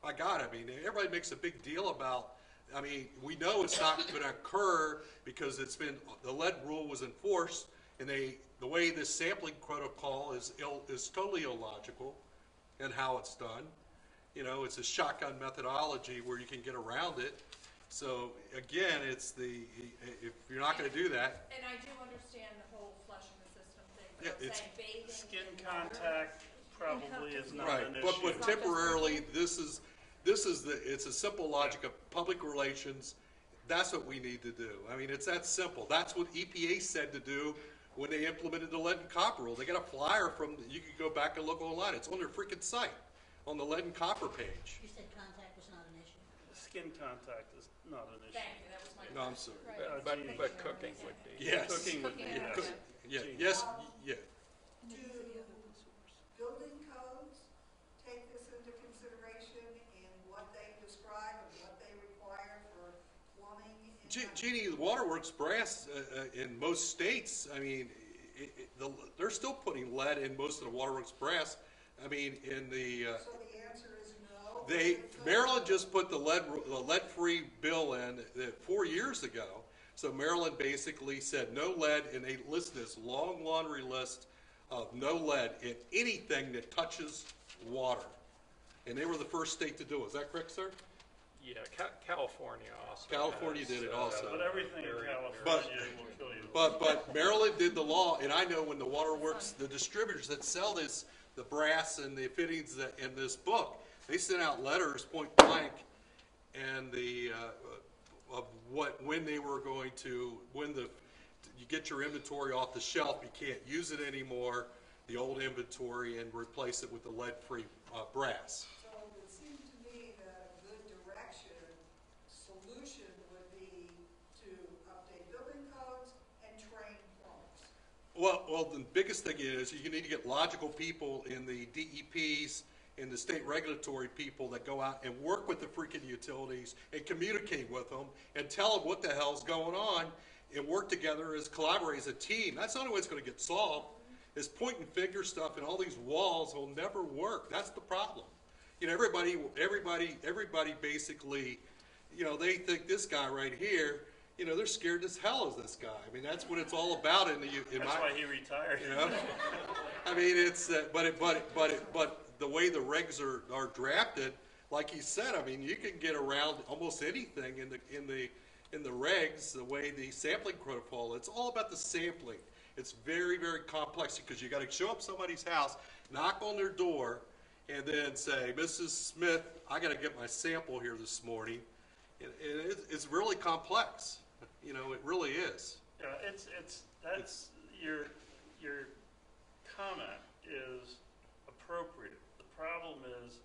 My God, everybody makes a big deal about. We know it's not going to occur because the lead rule was enforced, and the way this sampling protocol is totally illogical, and how it's done. It's a shotgun methodology where you can get around it. So again, if you're not going to do that. And I do understand the whole flushing the system thing, but Yeah, I'm saying bathing. Skin contact probably is not Right, an issue. but temporarily, it's a simple logic of public relations. That's what we need to do. It's that simple. That's what EPA said to do when they implemented the lead and copper rule. They got a flyer you can go back and look online. It's on their freaking site, on the lead and copper page. You said contact was not an issue. Skin contact is not an issue. Thank you. That was my No, I'm sorry. But cooking would be. Yes. Cooking would be. Yeah. Yes. Yeah. Do building codes take this into consideration in what they describe of Jeannie, the waterworks brass in most states, I mean, they're still putting lead in most of the waterworks brass. I mean, in the So the answer is no. Maryland just put the lead-free bill in 4 years ago. So Maryland basically said no lead, and they listed this long laundry list of no lead in anything that touches water. And they were the first state to do it. Is that correct, sir? Yeah, California also. California did it also. But everything in California will kill you. But Maryland did the law, and I know when the waterworks, the distributors that sell this, the brass and the fittings in this book, they sent out letters point blank, and of when they were going to, you get your inventory off the shelf, you can't use it anymore, the old inventory, and replace it with the lead-free brass. So it would seem to me that a good direction, solution would be to update building codes and train plumbers. Well, the biggest thing is you need to get logical people in the DEPs and the state regulatory people that go out and work with the freaking utilities and communicate with them and tell them what the hell's going on and work together as collaborate as a team. That's the only way it's going to get solved. Is point and figure stuff and all these walls will never work. That's the problem. You know, everybody basically, you know, they think this guy right here, you know, they're scared as hell of this guy. I mean, that's what it's all about in That's why he retired. You know, I mean, it's but the way the regs are drafted, like he said, I mean, you can get around almost anything in the regs. The way the sampling protocol, it's all about the sampling. It's very, very complex because you got to show up somebody's house, knock on their door, and then say, Mrs. Smith, I got to get my sample here this morning. And it's really complex. You know, it really is. Yeah, that's your comment is appropriate. The problem is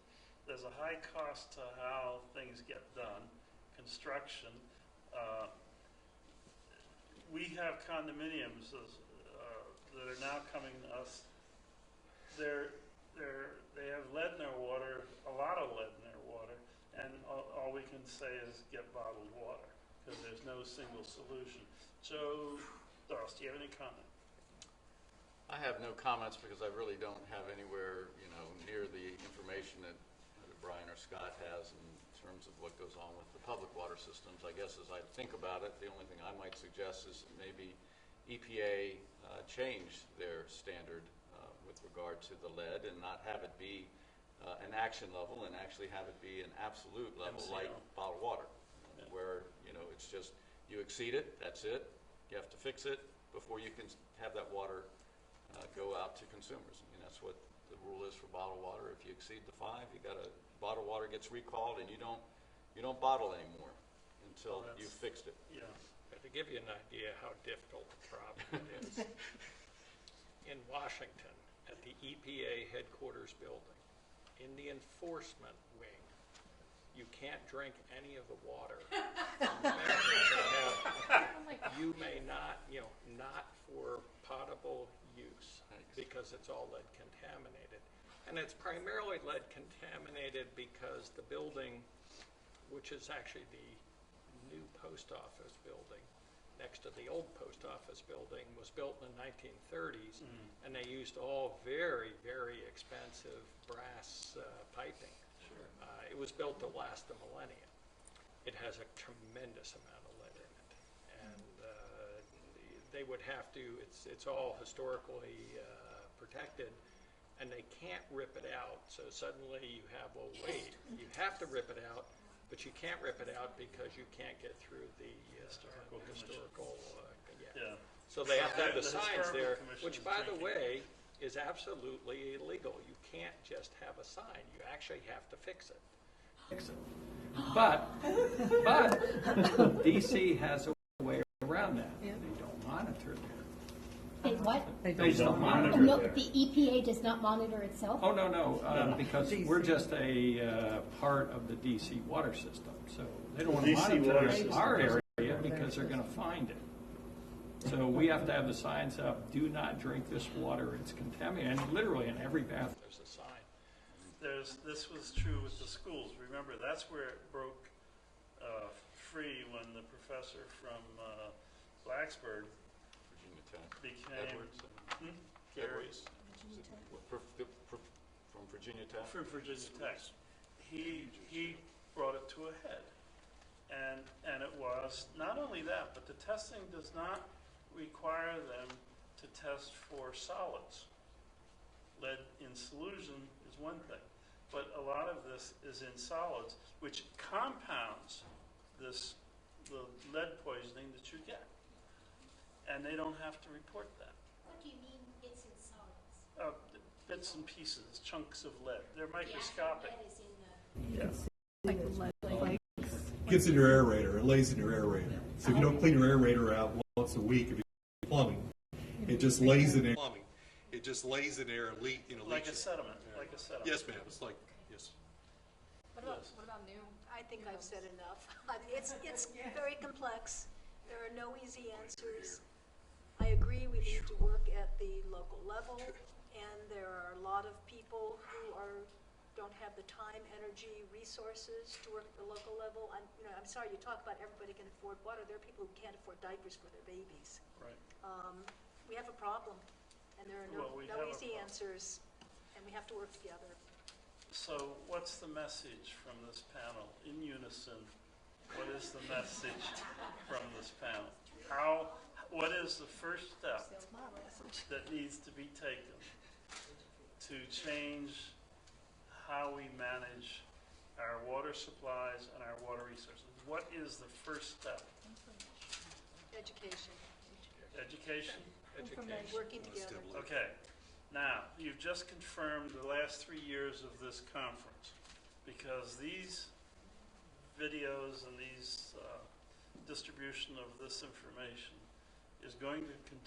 there's a high cost to how things get done, construction. We have condominiums that are now coming to us. They have lead in their water, a lot of lead in their water, and all we can say is get bottled water because there's no single solution. Joe Doss, do you have any comment? I have no comments because I really don't have anywhere, you know, near the information that Brian or Scott has in terms of what goes on with the public water systems. I guess as I think about it, the only thing I might suggest is maybe EPA change their standard with regard to the lead and not have it be an action level and actually have it be an absolute level like bottled water, where, you know, it's just you exceed it, that's it. You have to fix it before you can have that water go out to consumers. I mean, that's what the rule is for bottled water. If you exceed the 5, you got to bottled water gets recalled, and you don't bottle anymore until you've fixed it. Yeah. But to give you an idea how difficult the problem it is, in Washington, at the EPA headquarters building, in the enforcement wing, you can't drink any of the water. You may not, you know, not for potable use because it's all lead contaminated. And it's primarily lead contaminated because the building, which is actually the new post office building next to the old post office building, was built in the 1930s, and they used all very, very expensive brass piping. Sure. It was built to last a millennium. It has a tremendous amount of lead in it, and they would have to. It's all historically protected, and they can't rip it out. So suddenly you have, well, wait, you have to rip it out, but you can't rip it out because you can't get through the historical. Yeah. So they have to have the signs Historical there, Commission which, is by the drinking. way, is absolutely illegal. You can't just have a sign. You actually have to fix it. But DC has a way around that. They don't monitor there. They what? They don't monitor No, there. the EPA does not monitor itself? Oh, no, because we're just a part of the DC water system. So they don't want to monitor our area because they're going to find it. So we have to have the signs up, do not drink this water, it's contaminated. And literally in every bathroom there's a sign. This was true with the schools. Remember, that's where it broke free when the professor from Blacksburg Virginia Tech. became Edwards. Gary From Virginia Tech? from Virginia Tech. He brought it to a head. And it was not only that, but the testing does not require them to test for solids. Lead in solution is one thing, but a lot of this is in solids, which compounds the lead poisoning that you get. And they don't have to report that. What do you mean it's in solids? Bits and pieces, chunks of lead. They're microscopic. The actual lead is in the... Yes. Like lead flakes. Gets in your aerator. It lays in your aerator. So if you don't clean your aerator out once a week, if you're plumbing, it just lays in there. Plumbing, it just lays in there and Like a sediment. Like a sediment. Yes, ma'am. It's like yes. What about new? I think I've said enough. It's very complex. There are no easy answers. I agree we need to work at the local level, and there are a lot of people who don't have the time, energy, resources to work at the local level. I'm sorry, you talk about everybody can afford water. There are people who can't afford diapers for their babies. Right. We have a problem, and there are no easy answers, and we have to work together. So what's the message from this panel? In unison, what is the message from this panel? What is the first step that needs to be taken to change how we manage our water supplies and our water resources? What is the first step? Education. Education? Information. Working together. Okay. Now, you've just confirmed the last 3 years of this conference, because these videos and these distribution of this information is going to continue